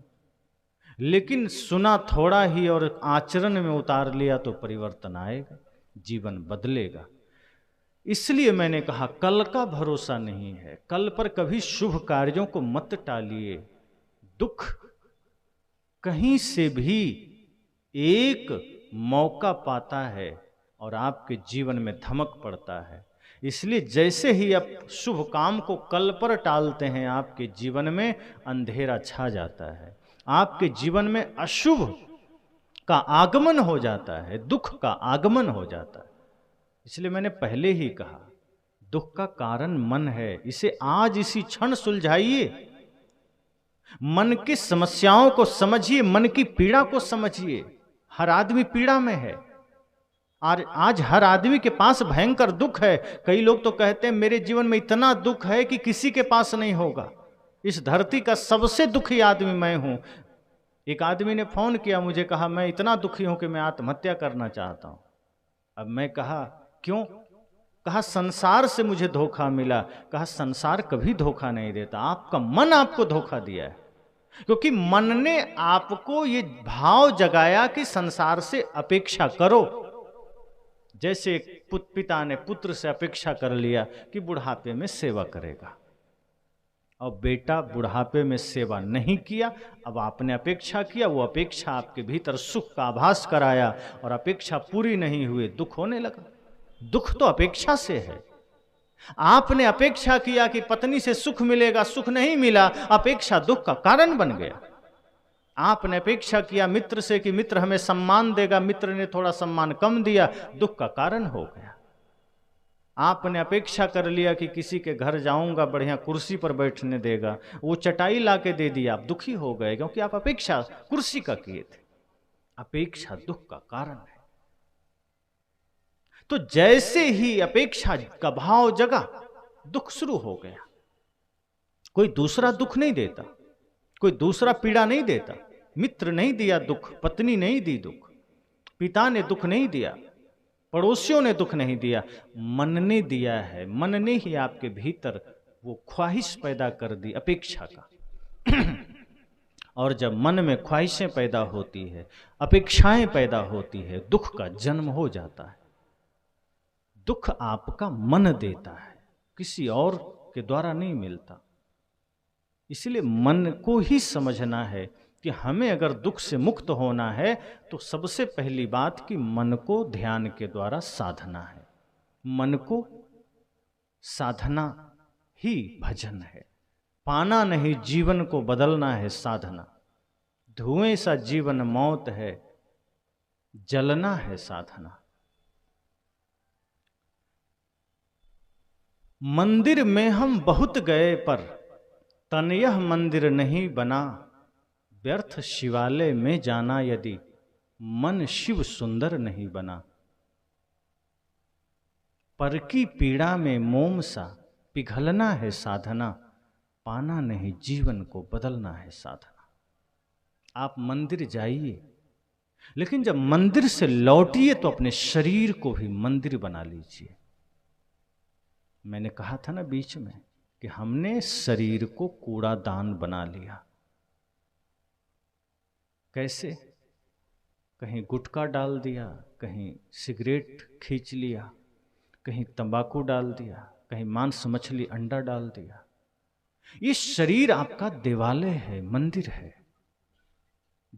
लेकिन सुना थोड़ा ही और आचरण में उतार लिया तो परिवर्तन आएगा, जीवन बदलेगा। इसलिए मैंने कहा कल का भरोसा नहीं है, कल पर कभी शुभ कार्यों को मत टालिए। दुख कहीं से भी एक मौका पाता है और आपके जीवन में धमक पड़ता है। इसलिए जैसे ही आप शुभ काम को कल पर टालते हैं, आपके जीवन में अंधेरा छा जाता है, आपके जीवन में अशुभ का आगमन हो जाता है, दुख का आगमन हो जाता है। इसलिए मैंने पहले ही कहा, दुख का कारण मन है, इसे आज इसी क्षण सुलझाइए। मन की समस्याओं को समझिए, मन की पीड़ा को समझिए। हर आदमी पीड़ा में है और आज हर आदमी के पास भयंकर दुख है। कई लोग तो कहते हैं मेरे जीवन में इतना दुख है कि किसी के पास नहीं होगा, इस धरती का सबसे दुखी आदमी मैं हूं। एक आदमी ने फोन किया मुझे, कहा मैं इतना दुखी हूं कि मैं आत्महत्या करना चाहता हूं। अब मैं कहा क्यों? कहा संसार से मुझे धोखा मिला। कहा संसार कभी धोखा नहीं देता, आपका मन आपको धोखा दिया है, क्योंकि मन ने आपको ये भाव जगाया कि संसार से अपेक्षा करो। जैसे पिता ने पुत्र से अपेक्षा कर लिया कि बुढ़ापे में सेवा करेगा, और बेटा बुढ़ापे में सेवा नहीं किया, अब आपने अपेक्षा किया, वो अपेक्षा आपके भीतर सुख का आभास कराया और अपेक्षा पूरी नहीं हुई, दुख होने लगा। दुख तो अपेक्षा से है। आपने अपेक्षा किया कि पत्नी से सुख मिलेगा, सुख नहीं मिला, अपेक्षा दुख का कारण बन गया। आपने अपेक्षा किया मित्र से कि मित्र हमें सम्मान देगा, मित्र ने थोड़ा सम्मान कम दिया, दुख का कारण हो गया। आपने अपेक्षा कर लिया कि किसी के घर जाऊंगा, बढ़िया कुर्सी पर बैठने देगा, वो चटाई ला के दे दिया, आप दुखी हो गए क्योंकि आप अपेक्षा कुर्सी का किए थे। अपेक्षा दुख का कारण है। तो जैसे ही अपेक्षा का भाव जगा, दुख शुरू हो गया। कोई दूसरा दुख नहीं देता, कोई दूसरा पीड़ा नहीं देता, मित्र नहीं दिया दुख, पत्नी नहीं दी दुख, पिता ने दुख नहीं दिया, पड़ोसियों ने दुख नहीं दिया, मन ने दिया है। मन ने ही आपके भीतर वो ख्वाहिश पैदा कर दी अपेक्षा का। और जब मन में ख्वाहिशें पैदा होती है, अपेक्षाएं पैदा होती है, दुख का जन्म हो जाता है। दुख आपका मन देता है, किसी और के द्वारा नहीं मिलता। इसलिए मन को ही समझना है कि हमें अगर दुख से मुक्त होना है तो सबसे पहली बात कि मन को ध्यान के द्वारा साधना है। मन को साधना ही भजन है। पाना नहीं, जीवन को बदलना है साधना। धुएं सा जीवन मौत है, जलना है साधना। मंदिर में हम बहुत गए पर तन यह मंदिर नहीं बना। व्यर्थ शिवालय में जाना यदि मन शिव सुंदर नहीं बना। पर की पीड़ा में मोम सा पिघलना है साधना। पाना नहीं, जीवन को बदलना है साधना। आप मंदिर जाइए, लेकिन जब मंदिर से लौटिए तो अपने शरीर को भी मंदिर बना लीजिए। मैंने कहा था ना बीच में कि हमने शरीर को कूड़ादान बना लिया। कैसे? कहीं गुटखा डाल दिया, कहीं सिगरेट खींच लिया, कहीं तंबाकू डाल दिया, कहीं मांस मछली अंडा डाल दिया। ये शरीर आपका देवालय है, मंदिर है।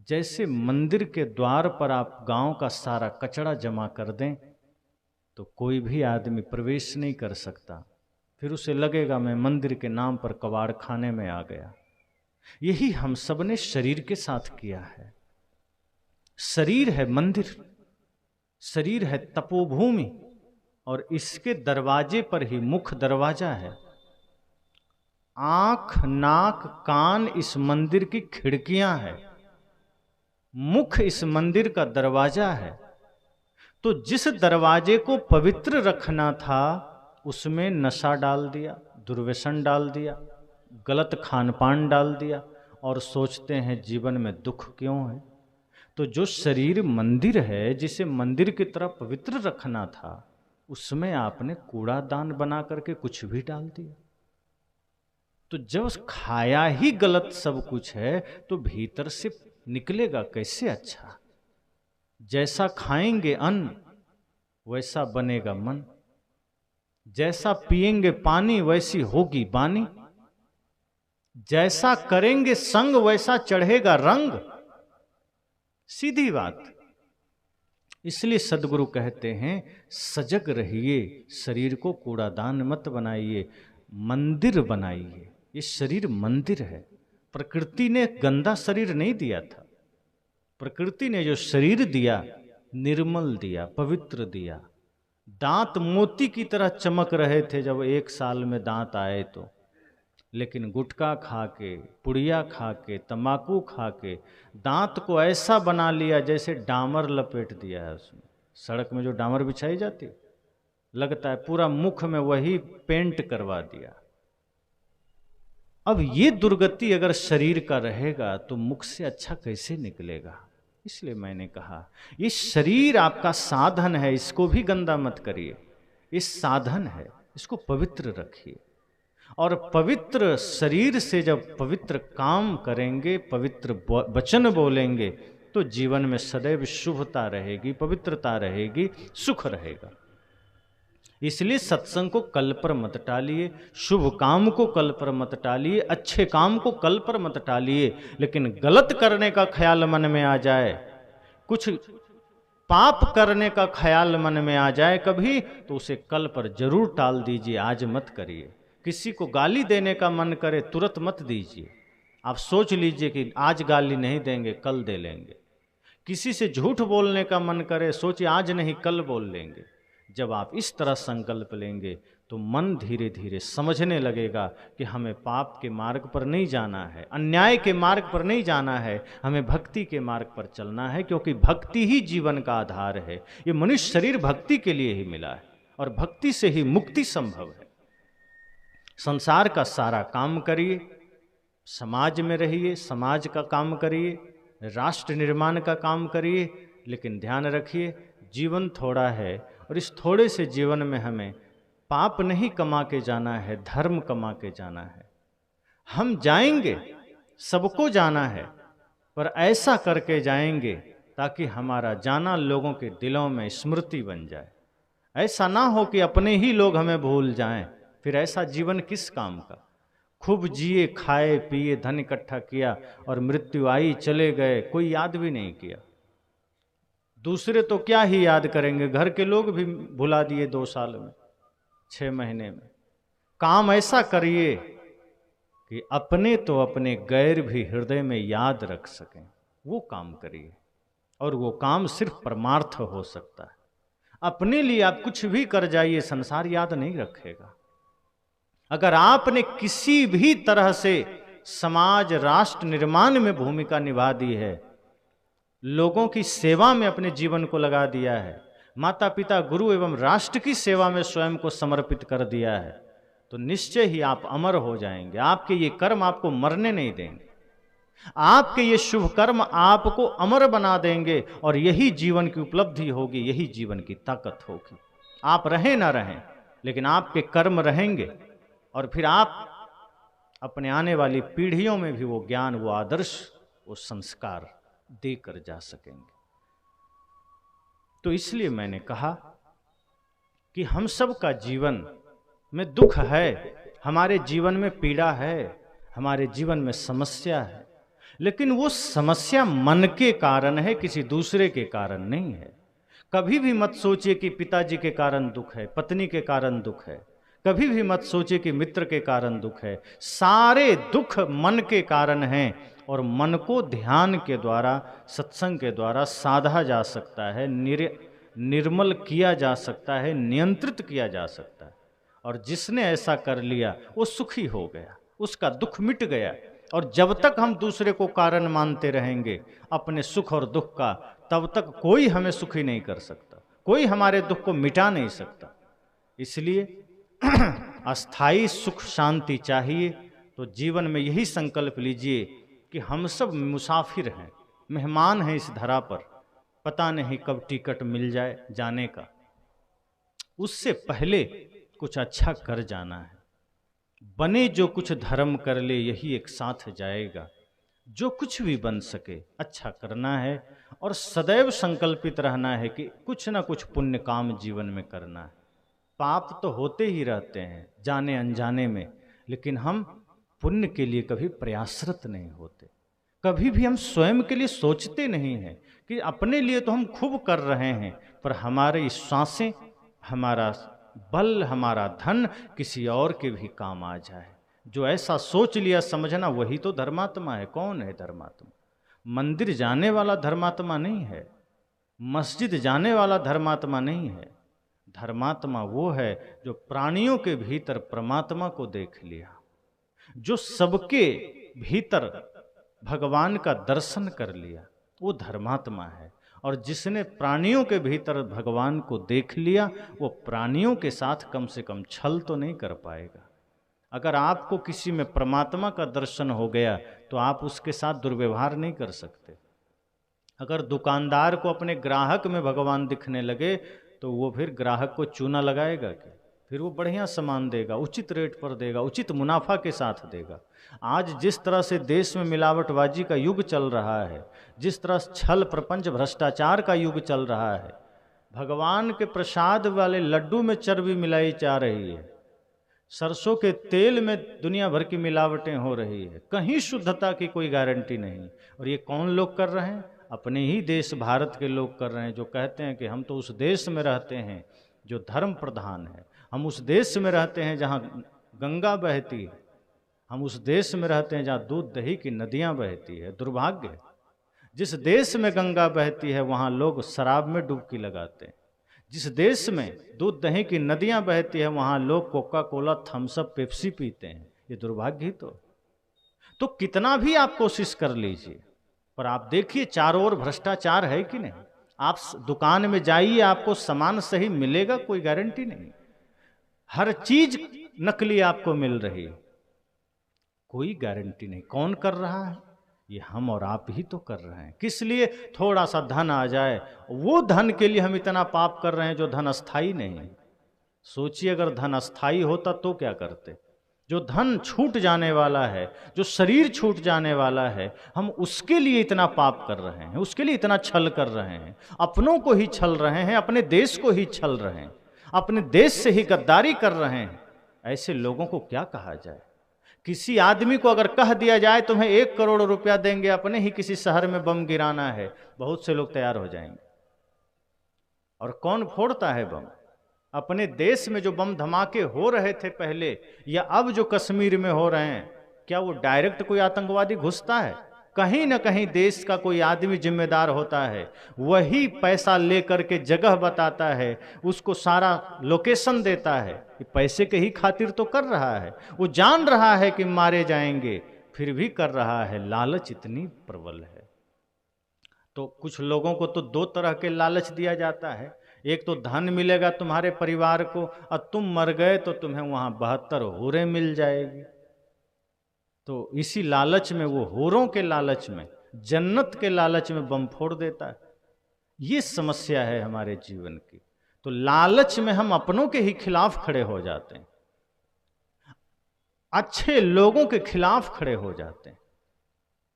जैसे मंदिर के द्वार पर आप गांव का सारा कचरा जमा कर दें तो कोई भी आदमी प्रवेश नहीं कर सकता, फिर उसे लगेगा मैं मंदिर के नाम पर कबाड़ खाने में आ गया। यही हम सब ने शरीर के साथ किया है। शरीर है मंदिर, शरीर है तपोभूमि, और इसके दरवाजे पर ही मुख्य दरवाजा है। आंख, नाक, कान इस मंदिर की खिड़कियां हैं, मुख इस मंदिर का दरवाजा है। तो जिस दरवाजे को पवित्र रखना था उसमें नशा डाल दिया, दुर्व्यसन डाल दिया, गलत खान पान डाल दिया, और सोचते हैं जीवन में दुख क्यों है। तो जो शरीर मंदिर है, जिसे मंदिर की तरह पवित्र रखना था, उसमें आपने कूड़ादान बना करके कुछ भी डाल दिया। तो जब खाया ही गलत सब कुछ है तो भीतर से निकलेगा कैसे अच्छा। जैसा खाएंगे अन्न वैसा बनेगा मन, जैसा पिएंगे पानी वैसी होगी बानी, जैसा करेंगे संग वैसा चढ़ेगा रंग। सीधी बात। इसलिए सदगुरु कहते हैं सजग रहिए, शरीर को कूड़ादान मत बनाइए, मंदिर बनाइए। ये शरीर मंदिर है। प्रकृति ने गंदा शरीर नहीं दिया था। प्रकृति ने जो शरीर दिया निर्मल दिया, पवित्र दिया। दांत मोती की तरह चमक रहे थे जब 1 साल में दांत आए तो, लेकिन गुटखा खा के, पुड़िया खा के, तंबाकू खा के दांत को ऐसा बना लिया जैसे डामर लपेट दिया है उसमें। सड़क में जो डामर बिछाई जाती, लगता है पूरा मुख में वही पेंट करवा दिया। अब ये दुर्गति अगर शरीर का रहेगा तो मुख से अच्छा कैसे निकलेगा। इसलिए मैंने कहा ये शरीर आपका साधन है, इसको भी गंदा मत करिए। ये साधन है, इसको पवित्र रखिए। और पवित्र शरीर से जब पवित्र काम करेंगे, पवित्र वचन बोलेंगे, तो जीवन में सदैव शुभता रहेगी, पवित्रता रहेगी, सुख रहेगा। इसलिए सत्संग को कल पर मत टालिए, शुभ काम को कल पर मत टालिए, अच्छे काम को कल पर मत टालिए। लेकिन गलत करने का ख्याल मन में आ जाए, कुछ पाप करने का ख्याल मन में आ जाए कभी, तो उसे कल पर जरूर टाल दीजिए, आज मत करिए। किसी को गाली देने का मन करे तुरंत मत दीजिए, आप सोच लीजिए कि आज गाली नहीं देंगे कल दे लेंगे। किसी से झूठ बोलने का मन करे, सोचिए आज नहीं कल बोल लेंगे। जब आप इस तरह संकल्प लेंगे तो मन धीरे धीरे समझने लगेगा कि हमें पाप के मार्ग पर नहीं जाना है, अन्याय के मार्ग पर नहीं जाना है, हमें भक्ति के मार्ग पर चलना है, क्योंकि भक्ति ही जीवन का आधार है। ये मनुष्य शरीर भक्ति के लिए ही मिला है और भक्ति से ही मुक्ति संभव है। संसार का सारा काम करिए, समाज में रहिए, समाज का काम करिए, राष्ट्र निर्माण का काम करिए, लेकिन ध्यान रखिए जीवन थोड़ा है और इस थोड़े से जीवन में हमें पाप नहीं कमा के जाना है, धर्म कमा के जाना है। हम जाएंगे, सबको जाना है, पर ऐसा करके जाएंगे ताकि हमारा जाना लोगों के दिलों में स्मृति बन जाए। ऐसा ना हो कि अपने ही लोग हमें भूल जाएं, फिर ऐसा जीवन किस काम का। खूब जिए, खाए पिए, धन इकट्ठा किया और मृत्यु आई, चले गए, कोई याद भी नहीं किया। दूसरे तो क्या ही याद करेंगे, घर के लोग भी भुला दिए 2 साल में, 6 महीने में। काम ऐसा करिए कि अपने तो अपने गैर भी हृदय में याद रख सकें, वो काम करिए। और वो काम सिर्फ परमार्थ हो सकता है। अपने लिए आप कुछ भी कर जाइए, संसार याद नहीं रखेगा। अगर आपने किसी भी तरह से समाज राष्ट्र निर्माण में भूमिका निभा दी है, लोगों की सेवा में अपने जीवन को लगा दिया है, माता पिता गुरु एवं राष्ट्र की सेवा में स्वयं को समर्पित कर दिया है, तो निश्चय ही आप अमर हो जाएंगे। आपके ये कर्म आपको मरने नहीं देंगे, आपके ये शुभ कर्म आपको अमर बना देंगे और यही जीवन की उपलब्धि होगी, यही जीवन की ताकत होगी। आप रहें ना रहें, लेकिन आपके कर्म रहेंगे और फिर आप अपने आने वाली पीढ़ियों में भी वो ज्ञान, वो आदर्श, वो संस्कार देकर जा सकेंगे। तो इसलिए मैंने कहा कि हम सब का जीवन में दुख है, हमारे जीवन में पीड़ा है, हमारे जीवन में समस्या है, लेकिन वो समस्या मन के कारण है, किसी दूसरे के कारण नहीं है। कभी भी मत सोचिए कि पिताजी के कारण दुख है, पत्नी के कारण दुख है, कभी भी मत सोचिए कि मित्र के कारण दुख है। सारे दुख मन के कारण हैं और मन को ध्यान के द्वारा, सत्संग के द्वारा साधा जा सकता है, निर्मल किया जा सकता है, नियंत्रित किया जा सकता है। और जिसने ऐसा कर लिया वो सुखी हो गया, उसका दुख मिट गया। और जब तक हम दूसरे को कारण मानते रहेंगे अपने सुख और दुख का, तब तक कोई हमें सुखी नहीं कर सकता, कोई हमारे दुख को मिटा नहीं सकता। इसलिए अस्थाई सुख शांति चाहिए तो जीवन में यही संकल्प लीजिए कि हम सब मुसाफिर हैं, मेहमान हैं इस धरा पर, पता नहीं कब टिकट मिल जाए जाने का। उससे पहले कुछ अच्छा कर जाना है। बने जो कुछ धर्म कर ले यही एक साथ जाएगा। जो कुछ भी बन सके अच्छा करना है और सदैव संकल्पित रहना है कि कुछ ना कुछ पुण्य काम जीवन में करना है। पाप तो होते ही रहते हैं जाने अनजाने में, लेकिन हम पुण्य के लिए कभी प्रयासरत नहीं होते। कभी भी हम स्वयं के लिए सोचते नहीं हैं कि अपने लिए तो हम खूब कर रहे हैं, पर हमारी सांसें, हमारा बल, हमारा धन किसी और के भी काम आ जाए। जो ऐसा सोच लिया, समझना वही तो धर्मात्मा है। कौन है धर्मात्मा? मंदिर जाने वाला धर्मात्मा नहीं है, मस्जिद जाने वाला धर्मात्मा नहीं है। धर्मात्मा वो है जो प्राणियों के भीतर परमात्मा को देख लिया, जो सबके भीतर भगवान का दर्शन कर लिया, वो धर्मात्मा है। और जिसने प्राणियों के भीतर भगवान को देख लिया, वो प्राणियों के साथ कम से कम छल तो नहीं कर पाएगा। अगर आपको किसी में परमात्मा का दर्शन हो गया तो आप उसके साथ दुर्व्यवहार नहीं कर सकते। अगर दुकानदार को अपने ग्राहक में भगवान दिखने लगे तो वो फिर ग्राहक को चूना लगाएगा क्या? फिर वो बढ़िया सामान देगा, उचित रेट पर देगा, उचित मुनाफा के साथ देगा। आज जिस तरह से देश में मिलावटबाजी का युग चल रहा है, जिस तरह छल प्रपंच भ्रष्टाचार का युग चल रहा है, भगवान के प्रसाद वाले लड्डू में चर्बी मिलाई जा रही है, सरसों के तेल में दुनिया भर की मिलावटें हो रही है, कहीं शुद्धता की कोई गारंटी नहीं। और ये कौन लोग कर रहे हैं? अपने ही देश भारत के लोग कर रहे हैं, जो कहते हैं कि हम तो उस देश में रहते हैं जो धर्म प्रधान है, हम उस देश में रहते हैं जहाँ गंगा बहती है, हम उस देश में रहते हैं जहाँ दूध दही की नदियाँ बहती है। दुर्भाग्य है, जिस देश में गंगा बहती है वहाँ लोग शराब में डुबकी लगाते हैं, जिस देश में दूध दही की नदियां बहती है वहां लोग Coca Cola Thums Up Pepsi पीते हैं। ये दुर्भाग्य ही तो कितना भी आप कोशिश कर लीजिए, पर आप देखिए चारों ओर भ्रष्टाचार है कि नहीं। आप दुकान में जाइए, आपको सामान सही मिलेगा, कोई गारंटी नहीं। हर चीज नकली आपको मिल रही है, कोई गारंटी नहीं। कौन कर रहा है? ये हम और आप ही तो कर रहे हैं। किस लिए? थोड़ा सा धन आ जाए, वो धन के लिए हम इतना पाप कर रहे हैं जो धन अस्थाई नहीं है। सोचिए अगर धन अस्थाई होता तो क्या करते। जो धन छूट जाने वाला है, जो शरीर छूट जाने वाला है, हम उसके लिए इतना पाप कर रहे हैं, उसके लिए इतना छल कर रहे हैं, अपनों को ही छल रहे हैं, अपने देश को ही छल रहे हैं, अपने देश से ही गद्दारी कर रहे हैं। ऐसे लोगों को क्या कहा जाए? किसी आदमी को अगर कह दिया जाए तुम्हें 1 करोड़ रुपया देंगे, अपने ही किसी शहर में बम गिराना है, बहुत से लोग तैयार हो जाएंगे। और कौन फोड़ता है बम? अपने देश में जो बम धमाके हो रहे थे पहले, या अब जो कश्मीर में हो रहे हैं, क्या वो डायरेक्ट कोई आतंकवादी घुसता है? कहीं ना कहीं देश का कोई आदमी जिम्मेदार होता है, वही पैसा लेकर के जगह बताता है, उसको सारा लोकेशन देता है। कि पैसे के ही खातिर तो कर रहा है, वो जान रहा है कि मारे जाएंगे, फिर भी कर रहा है। लालच इतनी प्रबल है। तो कुछ लोगों को तो 2 तरह के लालच दिया जाता है। एक तो धन मिलेगा तुम्हारे परिवार को, और तुम मर गए तो तुम्हें वहां 72 हूरें मिल जाएगी। तो इसी लालच में, वो हूरों के लालच में, जन्नत के लालच में बम फोड़ देता है। ये समस्या है हमारे जीवन की। तो लालच में हम अपनों के ही खिलाफ खड़े हो जाते हैं, अच्छे लोगों के खिलाफ खड़े हो जाते हैं।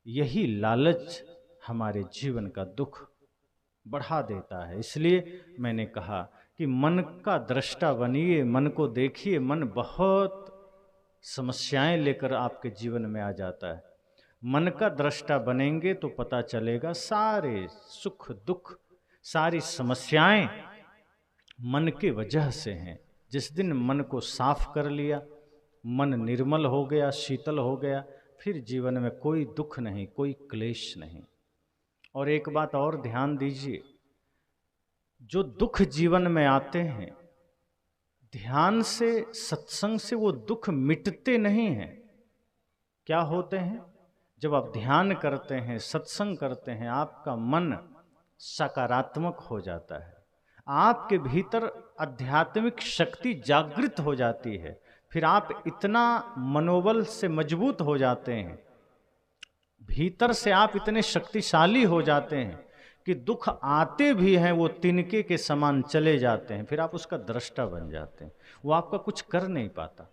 यही लालच हमारे जीवन का दुख बढ़ा देता है। इसलिए मैंने कहा कि मन का दृष्टा बनिए, मन को देखिए। मन बहुत समस्याएं लेकर आपके जीवन में आ जाता है। मन का दृष्टा बनेंगे तो पता चलेगा सारे सुख दुख, सारी समस्याएं मन के वजह से हैं। जिस दिन मन को साफ कर लिया, मन निर्मल हो गया, शीतल हो गया, फिर जीवन में कोई दुख नहीं, कोई क्लेश नहीं। और एक बात और ध्यान दीजिए, जो दुख जीवन में आते हैं, ध्यान से, सत्संग से वो दुख मिटते नहीं हैं। क्या होते हैं? जब आप ध्यान करते हैं, सत्संग करते हैं, आपका मन सकारात्मक हो जाता है, आपके भीतर आध्यात्मिक शक्ति जागृत हो जाती है। फिर आप इतना मनोबल से मजबूत हो जाते हैं, भीतर से आप इतने शक्तिशाली हो जाते हैं कि दुख आते भी हैं वो तिनके के समान चले जाते हैं। फिर आप उसका दृष्टा बन जाते हैं, वो आपका कुछ कर नहीं पाता।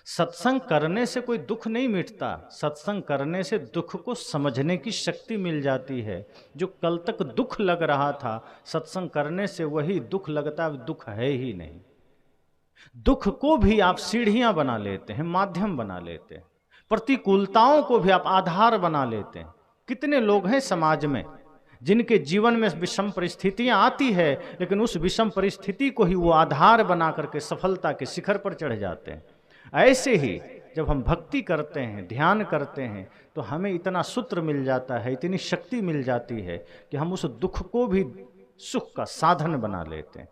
सत्संग करने से कोई दुख नहीं मिटता, सत्संग करने से दुख को समझने की शक्ति मिल जाती है। जो कल तक दुख लग रहा था, सत्संग करने से वही दुख लगता है, दुख है ही नहीं। दुख को भी आप सीढ़ियां बना लेते हैं, माध्यम बना लेते हैं, प्रतिकूलताओं को भी आप आधार बना लेते हैं। कितने लोग हैं समाज में जिनके जीवन में विषम परिस्थितियां आती है, लेकिन उस विषम परिस्थिति को ही वो आधार बना करके सफलता के शिखर पर चढ़ जाते हैं। ऐसे ही जब हम भक्ति करते हैं, ध्यान करते हैं, तो हमें इतना सूत्र मिल जाता है, इतनी शक्ति मिल जाती है कि हम उस दुख को भी सुख का साधन बना लेते हैं।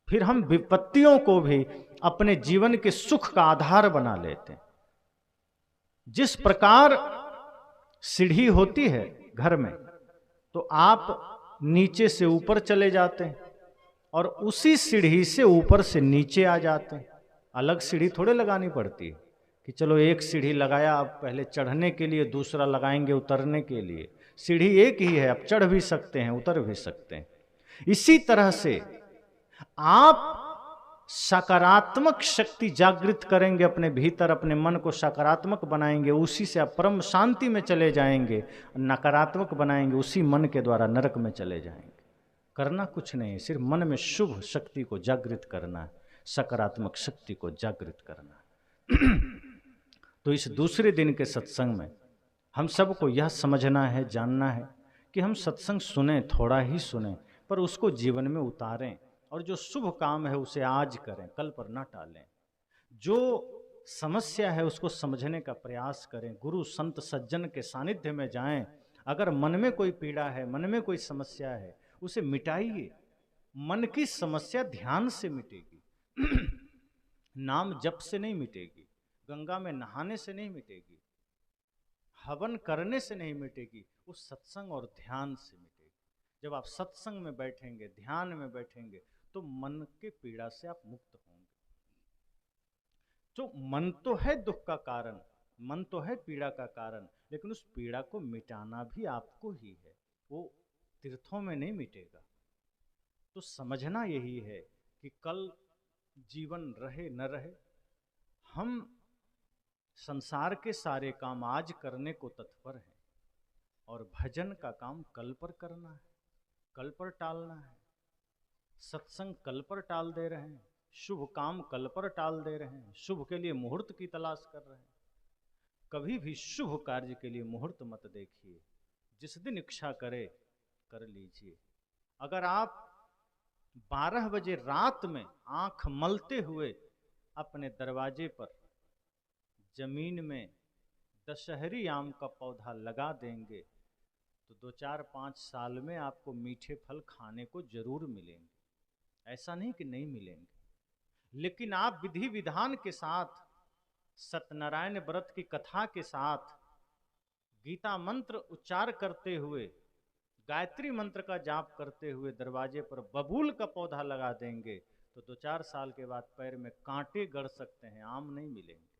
फिर हम विपत्तियों को भी अपने जीवन के सुख का आधार बना लेते हैं। जिस प्रकार सीढ़ी होती है घर में, तो आप नीचे से ऊपर चले जाते हैं और उसी सीढ़ी से ऊपर से नीचे आ जाते हैं। अलग सीढ़ी थोड़े लगानी पड़ती है कि चलो एक सीढ़ी लगाया, अब पहले चढ़ने के लिए दूसरा लगाएंगे उतरने के लिए। सीढ़ी एक ही है, आप चढ़ भी सकते हैं, उतर भी सकते हैं। इसी तरह से आप सकारात्मक शक्ति जागृत करेंगे अपने भीतर, अपने मन को सकारात्मक बनाएंगे, उसी से आप परम शांति में चले जाएंगे। नकारात्मक बनाएंगे, उसी मन के द्वारा नरक में चले जाएंगे। करना कुछ नहीं, सिर्फ मन में शुभ शक्ति को जागृत करना है, सकारात्मक शक्ति को जागृत करना है। तो इस दूसरे दिन के सत्संग में हम सबको यह समझना है, जानना है कि हम सत्संग सुने, थोड़ा ही सुने, पर उसको जीवन में उतारें, और जो शुभ काम है उसे आज करें, कल पर ना टालें। जो समस्या है उसको समझने का प्रयास करें, गुरु संत सज्जन के सानिध्य में जाएं। अगर मन में कोई पीड़ा है, मन में कोई समस्या है, उसे मिटाइए, मन की समस्या ध्यान से मिटेगी, नाम जप से नहीं मिटेगी, गंगा में नहाने से नहीं मिटेगी, हवन करने से नहीं मिटेगी, वो सत्संग और ध्यान से मिटेगी। जब आप सत्संग में बैठेंगे, ध्यान में बैठेंगे, तो मन के पीड़ा से आप मुक्त होंगे। तो मन तो है दुख का कारण, मन तो है पीड़ा का कारण, लेकिन उस पीड़ा को मिटाना भी आपको ही है, वो तीर्थों में नहीं मिटेगा। तो समझना यही है कि कल जीवन रहे न रहे, हम संसार के सारे काम आज करने को तत्पर हैं, और भजन का काम कल पर करना है, कल पर टालना है। सत्संग कल पर टाल दे रहे हैं, शुभ काम कल पर टाल दे रहे हैं, शुभ के लिए मुहूर्त की तलाश कर रहे हैं। कभी भी शुभ कार्य के लिए मुहूर्त मत देखिए, जिस दिन इच्छा करे कर लीजिए। अगर आप 12 बजे रात में आंख मलते हुए अपने दरवाजे पर जमीन में दशहरी आम का पौधा लगा देंगे, तो 2-4-5 साल में आपको मीठे फल खाने को जरूर मिलेंगे, ऐसा नहीं कि नहीं मिलेंगे। लेकिन आप विधि विधान के साथ, सत्यनारायण व्रत की कथा के साथ, गीता मंत्र उच्चार करते हुए, गायत्री मंत्र का जाप करते हुए दरवाजे पर बबूल का पौधा लगा देंगे, तो 2-4 साल के बाद पैर में कांटे गड़ सकते हैं, आम नहीं मिलेंगे।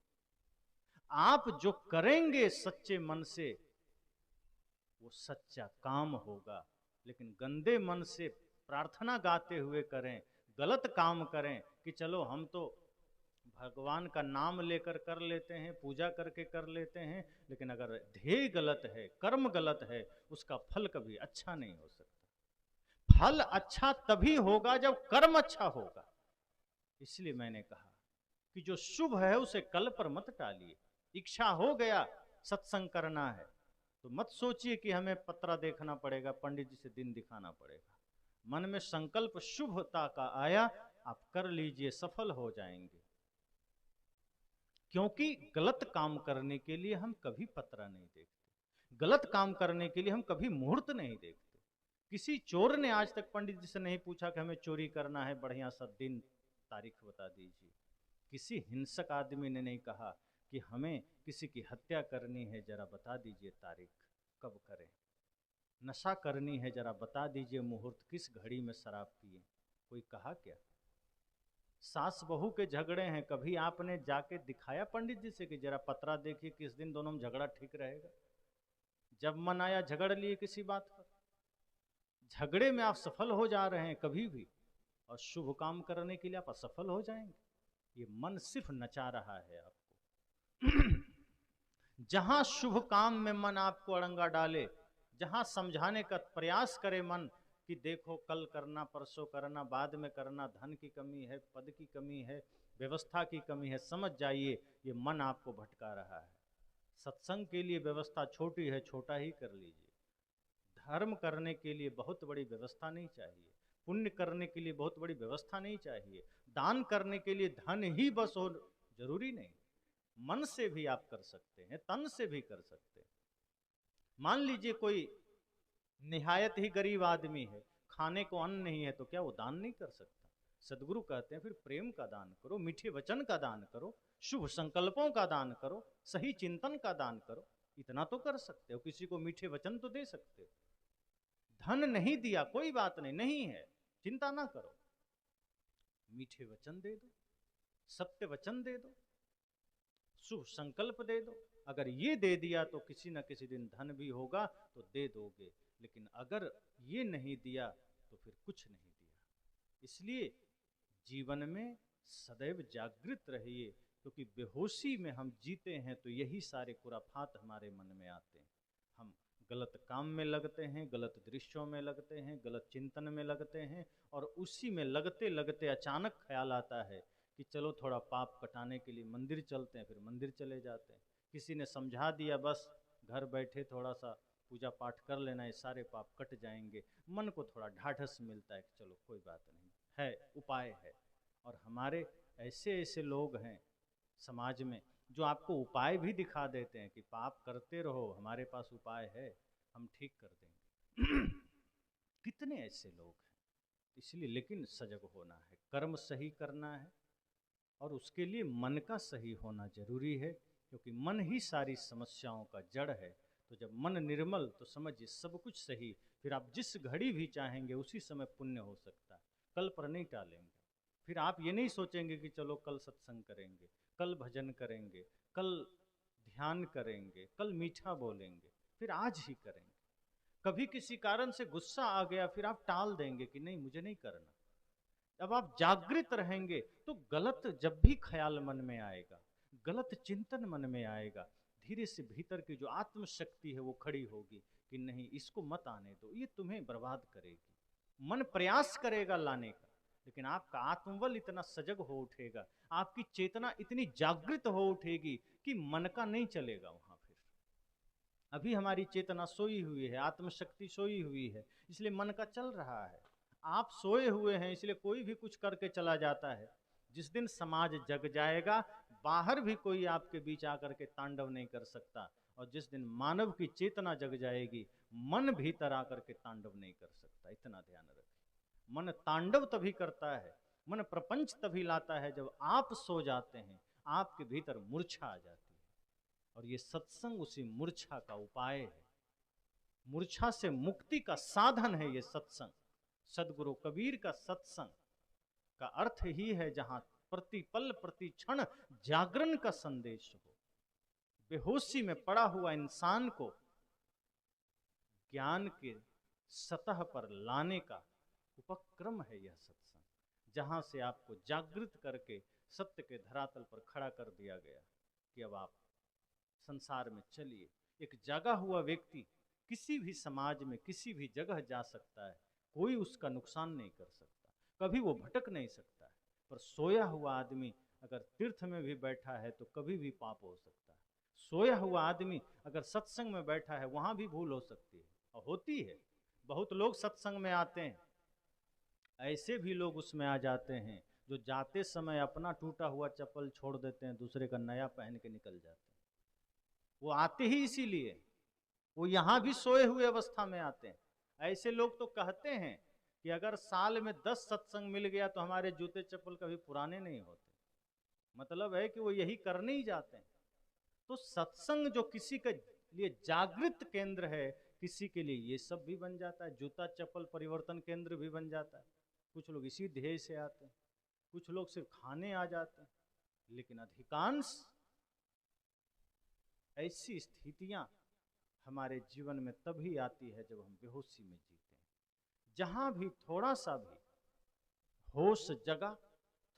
आप जो करेंगे सच्चे मन से, वो सच्चा काम होगा। लेकिन गंदे मन से प्रार्थना गाते हुए करें, गलत काम करें कि चलो हम तो भगवान का नाम लेकर कर लेते हैं, पूजा करके कर लेते हैं, लेकिन अगर ध्येय गलत है, कर्म गलत है, उसका फल कभी अच्छा नहीं हो सकता। फल अच्छा तभी होगा जब कर्म अच्छा होगा। इसलिए मैंने कहा कि जो शुभ है उसे कल पर मत टालिए। इच्छा हो गया सत्संग करना है, तो मत सोचिए कि हमें पत्रा देखना पड़ेगा, पंडित जी से दिन दिखाना पड़ेगा। मन में संकल्प शुभता का आया, आप कर लीजिए, सफल हो जाएंगे। क्योंकि गलत काम करने के लिए हम कभी पत्रा नहीं देखते, गलत काम करने के लिए हम कभी मुहूर्त नहीं देखते। किसी चोर ने आज तक पंडित जी से नहीं पूछा कि हमें चोरी करना है, बढ़िया सा दिन तारीख बता दीजिए। किसी हिंसक आदमी ने नहीं कहा कि हमें किसी की हत्या करनी है, जरा बता दीजिए तारीख कब करें। नशा करनी है, जरा बता दीजिए मुहूर्त, किस घड़ी में शराब पिए, कोई कहा क्या? सास बहू के झगड़े हैं, कभी आपने जाके दिखाया पंडित जी से कि जरा पतरा देखिए किस दिन दोनों में झगड़ा ठीक रहेगा? जब मन आया झगड़ लिए किसी बात पर। झगड़े में आप सफल हो जा रहे हैं कभी भी, और शुभ काम करने के लिए आप असफल हो जाएंगे। ये मन सिर्फ नचा रहा है आपको। जहां शुभ काम में मन आपको अड़ंगा डाले, जहां समझाने का प्रयास करे मन कि देखो कल करना, परसों करना, बाद में करना, धन की कमी है, पद की कमी है, व्यवस्था की कमी है, समझ जाइए ये मन आपको भटका रहा है। सत्संग के लिए व्यवस्था छोटी है, छोटा ही कर लीजिए। धर्म करने के लिए बहुत बड़ी व्यवस्था नहीं चाहिए, पुण्य करने के लिए बहुत बड़ी व्यवस्था नहीं चाहिए, दान करने के लिए धन ही बस हो जरूरी नहीं, मन से भी आप कर सकते हैं, तन से भी कर सकते हैं। मान लीजिए कोई निहायत ही गरीब आदमी है, खाने को अन्न नहीं है, तो क्या वो दान नहीं कर सकता? सदगुरु कहते हैं फिर प्रेम का दान करो, मीठे वचन का दान करो, शुभ संकल्पों का दान करो, सही चिंतन का दान करो। इतना तो कर सकते हो, किसी को मीठे वचन तो दे सकते हो। धन नहीं दिया कोई बात नहीं, नहीं है, चिंता ना करो, मीठे वचन दे दो, सत्य वचन दे दो, शुभ संकल्प दे दो। अगर ये दे दिया तो किसी न किसी दिन धन भी होगा तो दे दोगे, लेकिन अगर ये नहीं दिया तो फिर कुछ नहीं दिया। इसलिए जीवन में सदैव जागृत रहिए, क्योंकि बेहोशी में हम जीते हैं तो यही सारे खुराफात हमारे मन में आते हैं। हम गलत काम में लगते हैं, गलत दृश्यों में लगते हैं, गलत चिंतन में लगते हैं, और उसी में लगते लगते अचानक ख्याल आता है कि चलो थोड़ा पाप कटाने के लिए मंदिर चलते हैं, फिर मंदिर चले जाते हैं। किसी ने समझा दिया, बस घर बैठे थोड़ा सा पूजा पाठ कर लेना, ये सारे पाप कट जाएंगे। मन को थोड़ा ढाढ़स मिलता है कि चलो कोई बात नहीं है, उपाय है। और हमारे ऐसे ऐसे लोग हैं समाज में जो आपको उपाय भी दिखा देते हैं कि पाप करते रहो, हमारे पास उपाय है, हम ठीक कर देंगे। कितने ऐसे लोग हैं। इसलिए लेकिन सजग होना है, कर्म सही करना है, और उसके लिए मन का सही होना जरूरी है, क्योंकि मन ही सारी समस्याओं का जड़ है। तो जब मन निर्मल तो समझिए सब कुछ सही, फिर आप जिस घड़ी भी चाहेंगे उसी समय पुण्य हो सकता है, कल पर नहीं टालेंगे। फिर आप ये नहीं सोचेंगे कि चलो कल सत्संग करेंगे, कल भजन करेंगे, कल ध्यान करेंगे, कल मीठा बोलेंगे, फिर आज ही करेंगे। कभी किसी कारण से गुस्सा आ गया, फिर आप टाल देंगे कि नहीं मुझे नहीं करना। अब आप जागृत रहेंगे तो गलत जब भी ख्याल मन में आएगा, गलत चिंतन मन में आएगा, धीरे से भीतर की जो आत्म शक्ति है वो खड़ी होगी कि नहीं इसको मत आने दो, ये तुम्हें बर्बाद करेगी। मन प्रयास करेगा लाने का, लेकिन आपका आत्मबल इतना सजग हो उठेगा, आपकी चेतना इतनी जागृत हो उठेगी कि मन का नहीं चलेगा वहां। फिर अभी हमारी चेतना सोई हुई है, आत्मशक्ति सोई हुई है, इसलिए मन का चल रहा है। आप सोए हुए हैं इसलिए कोई भी कुछ करके चला जाता है। जिस दिन समाज जग जाएगा, बाहर भी कोई आपके बीच आकर के तांडव नहीं कर सकता, और जिस दिन मानव की चेतना जग जाएगी, मन भीतर आकर के तांडव नहीं कर सकता। इतना ध्यान रखें, मन तांडव तभी करता है, मन प्रपंच तभी लाता है जब आप सो जाते हैं, आपके भीतर मूर्छा आ जाती है। और ये सत्संग उसी मूर्छा का उपाय है, मूर्छा से मुक्ति का साधन है ये सत्संग। सदगुरु कबीर का सत्संग का अर्थ ही है जहां प्रतिपल प्रति क्षण जागरण का संदेश हो। बेहोशी में पड़ा हुआ इंसान को ज्ञान के सतह पर लाने का उपक्रम है यह सत्संग, जहां से आपको जागृत करके सत्य के धरातल पर खड़ा कर दिया गया कि अब आप संसार में चलिए। एक जागा हुआ व्यक्ति किसी भी समाज में किसी भी जगह जा सकता है, कोई उसका नुकसान नहीं कर सकता, कभी वो भटक नहीं सकता है। पर सोया हुआ आदमी अगर तीर्थ में भी बैठा है तो कभी भी पाप हो सकता है। सोया हुआ आदमी अगर सत्संग में बैठा है वहां भी भूल हो सकती है, और होती है। बहुत लोग सत्संग में आते हैं, ऐसे भी लोग उसमें आ जाते हैं जो जाते समय अपना टूटा हुआ चप्पल छोड़ देते हैं, दूसरे का नया पहन के निकल जाते हैं। वो आते ही इसीलिए, वो यहां भी सोए हुए अवस्था में आते हैं। ऐसे लोग तो कहते हैं कि अगर साल में 10 सत्संग मिल गया तो हमारे जूते चप्पल कभी पुराने नहीं होते। मतलब है कि वो यही करने ही जाते हैं। तो सत्संग जो किसी के लिए जागृत केंद्र है, किसी के लिए ये सब भी बन जाता है, जूता चप्पल परिवर्तन केंद्र भी बन जाता है। कुछ लोग इसी ध्येय से आते हैं, कुछ लोग सिर्फ खाने आ जाते हैं, लेकिन अधिकांश ऐसी स्थितियां हमारे जीवन में तभी आती है जब हम बेहोशी में जीते हैं। जहां भी थोड़ा सा भी होश जगा,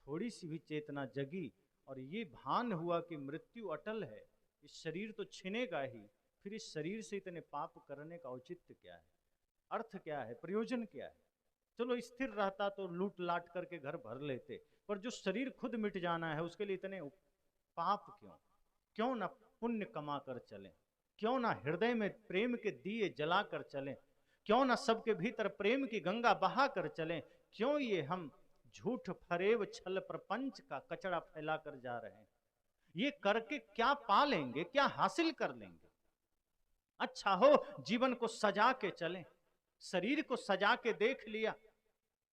थोड़ी सी भी चेतना जगी, और ये भान हुआ कि मृत्यु अटल है, इस शरीर तो छिनेगा ही, फिर इस शरीर से इतने पाप करने का औचित्य क्या है, अर्थ क्या है, प्रयोजन क्या है। चलो स्थिर रहता तो लूट लाट करके घर भर लेते, पर जो शरीर खुद मिट जाना है उसके लिए इतने पाप क्यों? क्यों ना पुण्य कमा कर चलें, क्यों ना हृदय में प्रेम के दिए जला कर चलें, क्यों ना सबके भीतर प्रेम की गंगा बहा कर चलें। क्यों ये हम झूठ फरेब छल प्रपंच का कचरा फैला कर जा रहे हैं? ये करके क्या पा लेंगे, क्या हासिल कर लेंगे? अच्छा हो जीवन को सजा के चलें, शरीर को सजा के देख लिया,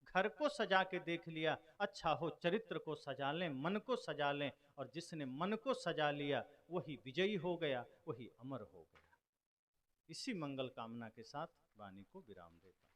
घर को सजा के देख लिया, अच्छा हो चरित्र को सजा लें, मन को सजा लें, और जिसने मन को सजा लिया वही विजयी हो गया, वही अमर हो गया। इसी मंगल कामना के साथ वाणी को विराम देता हूं।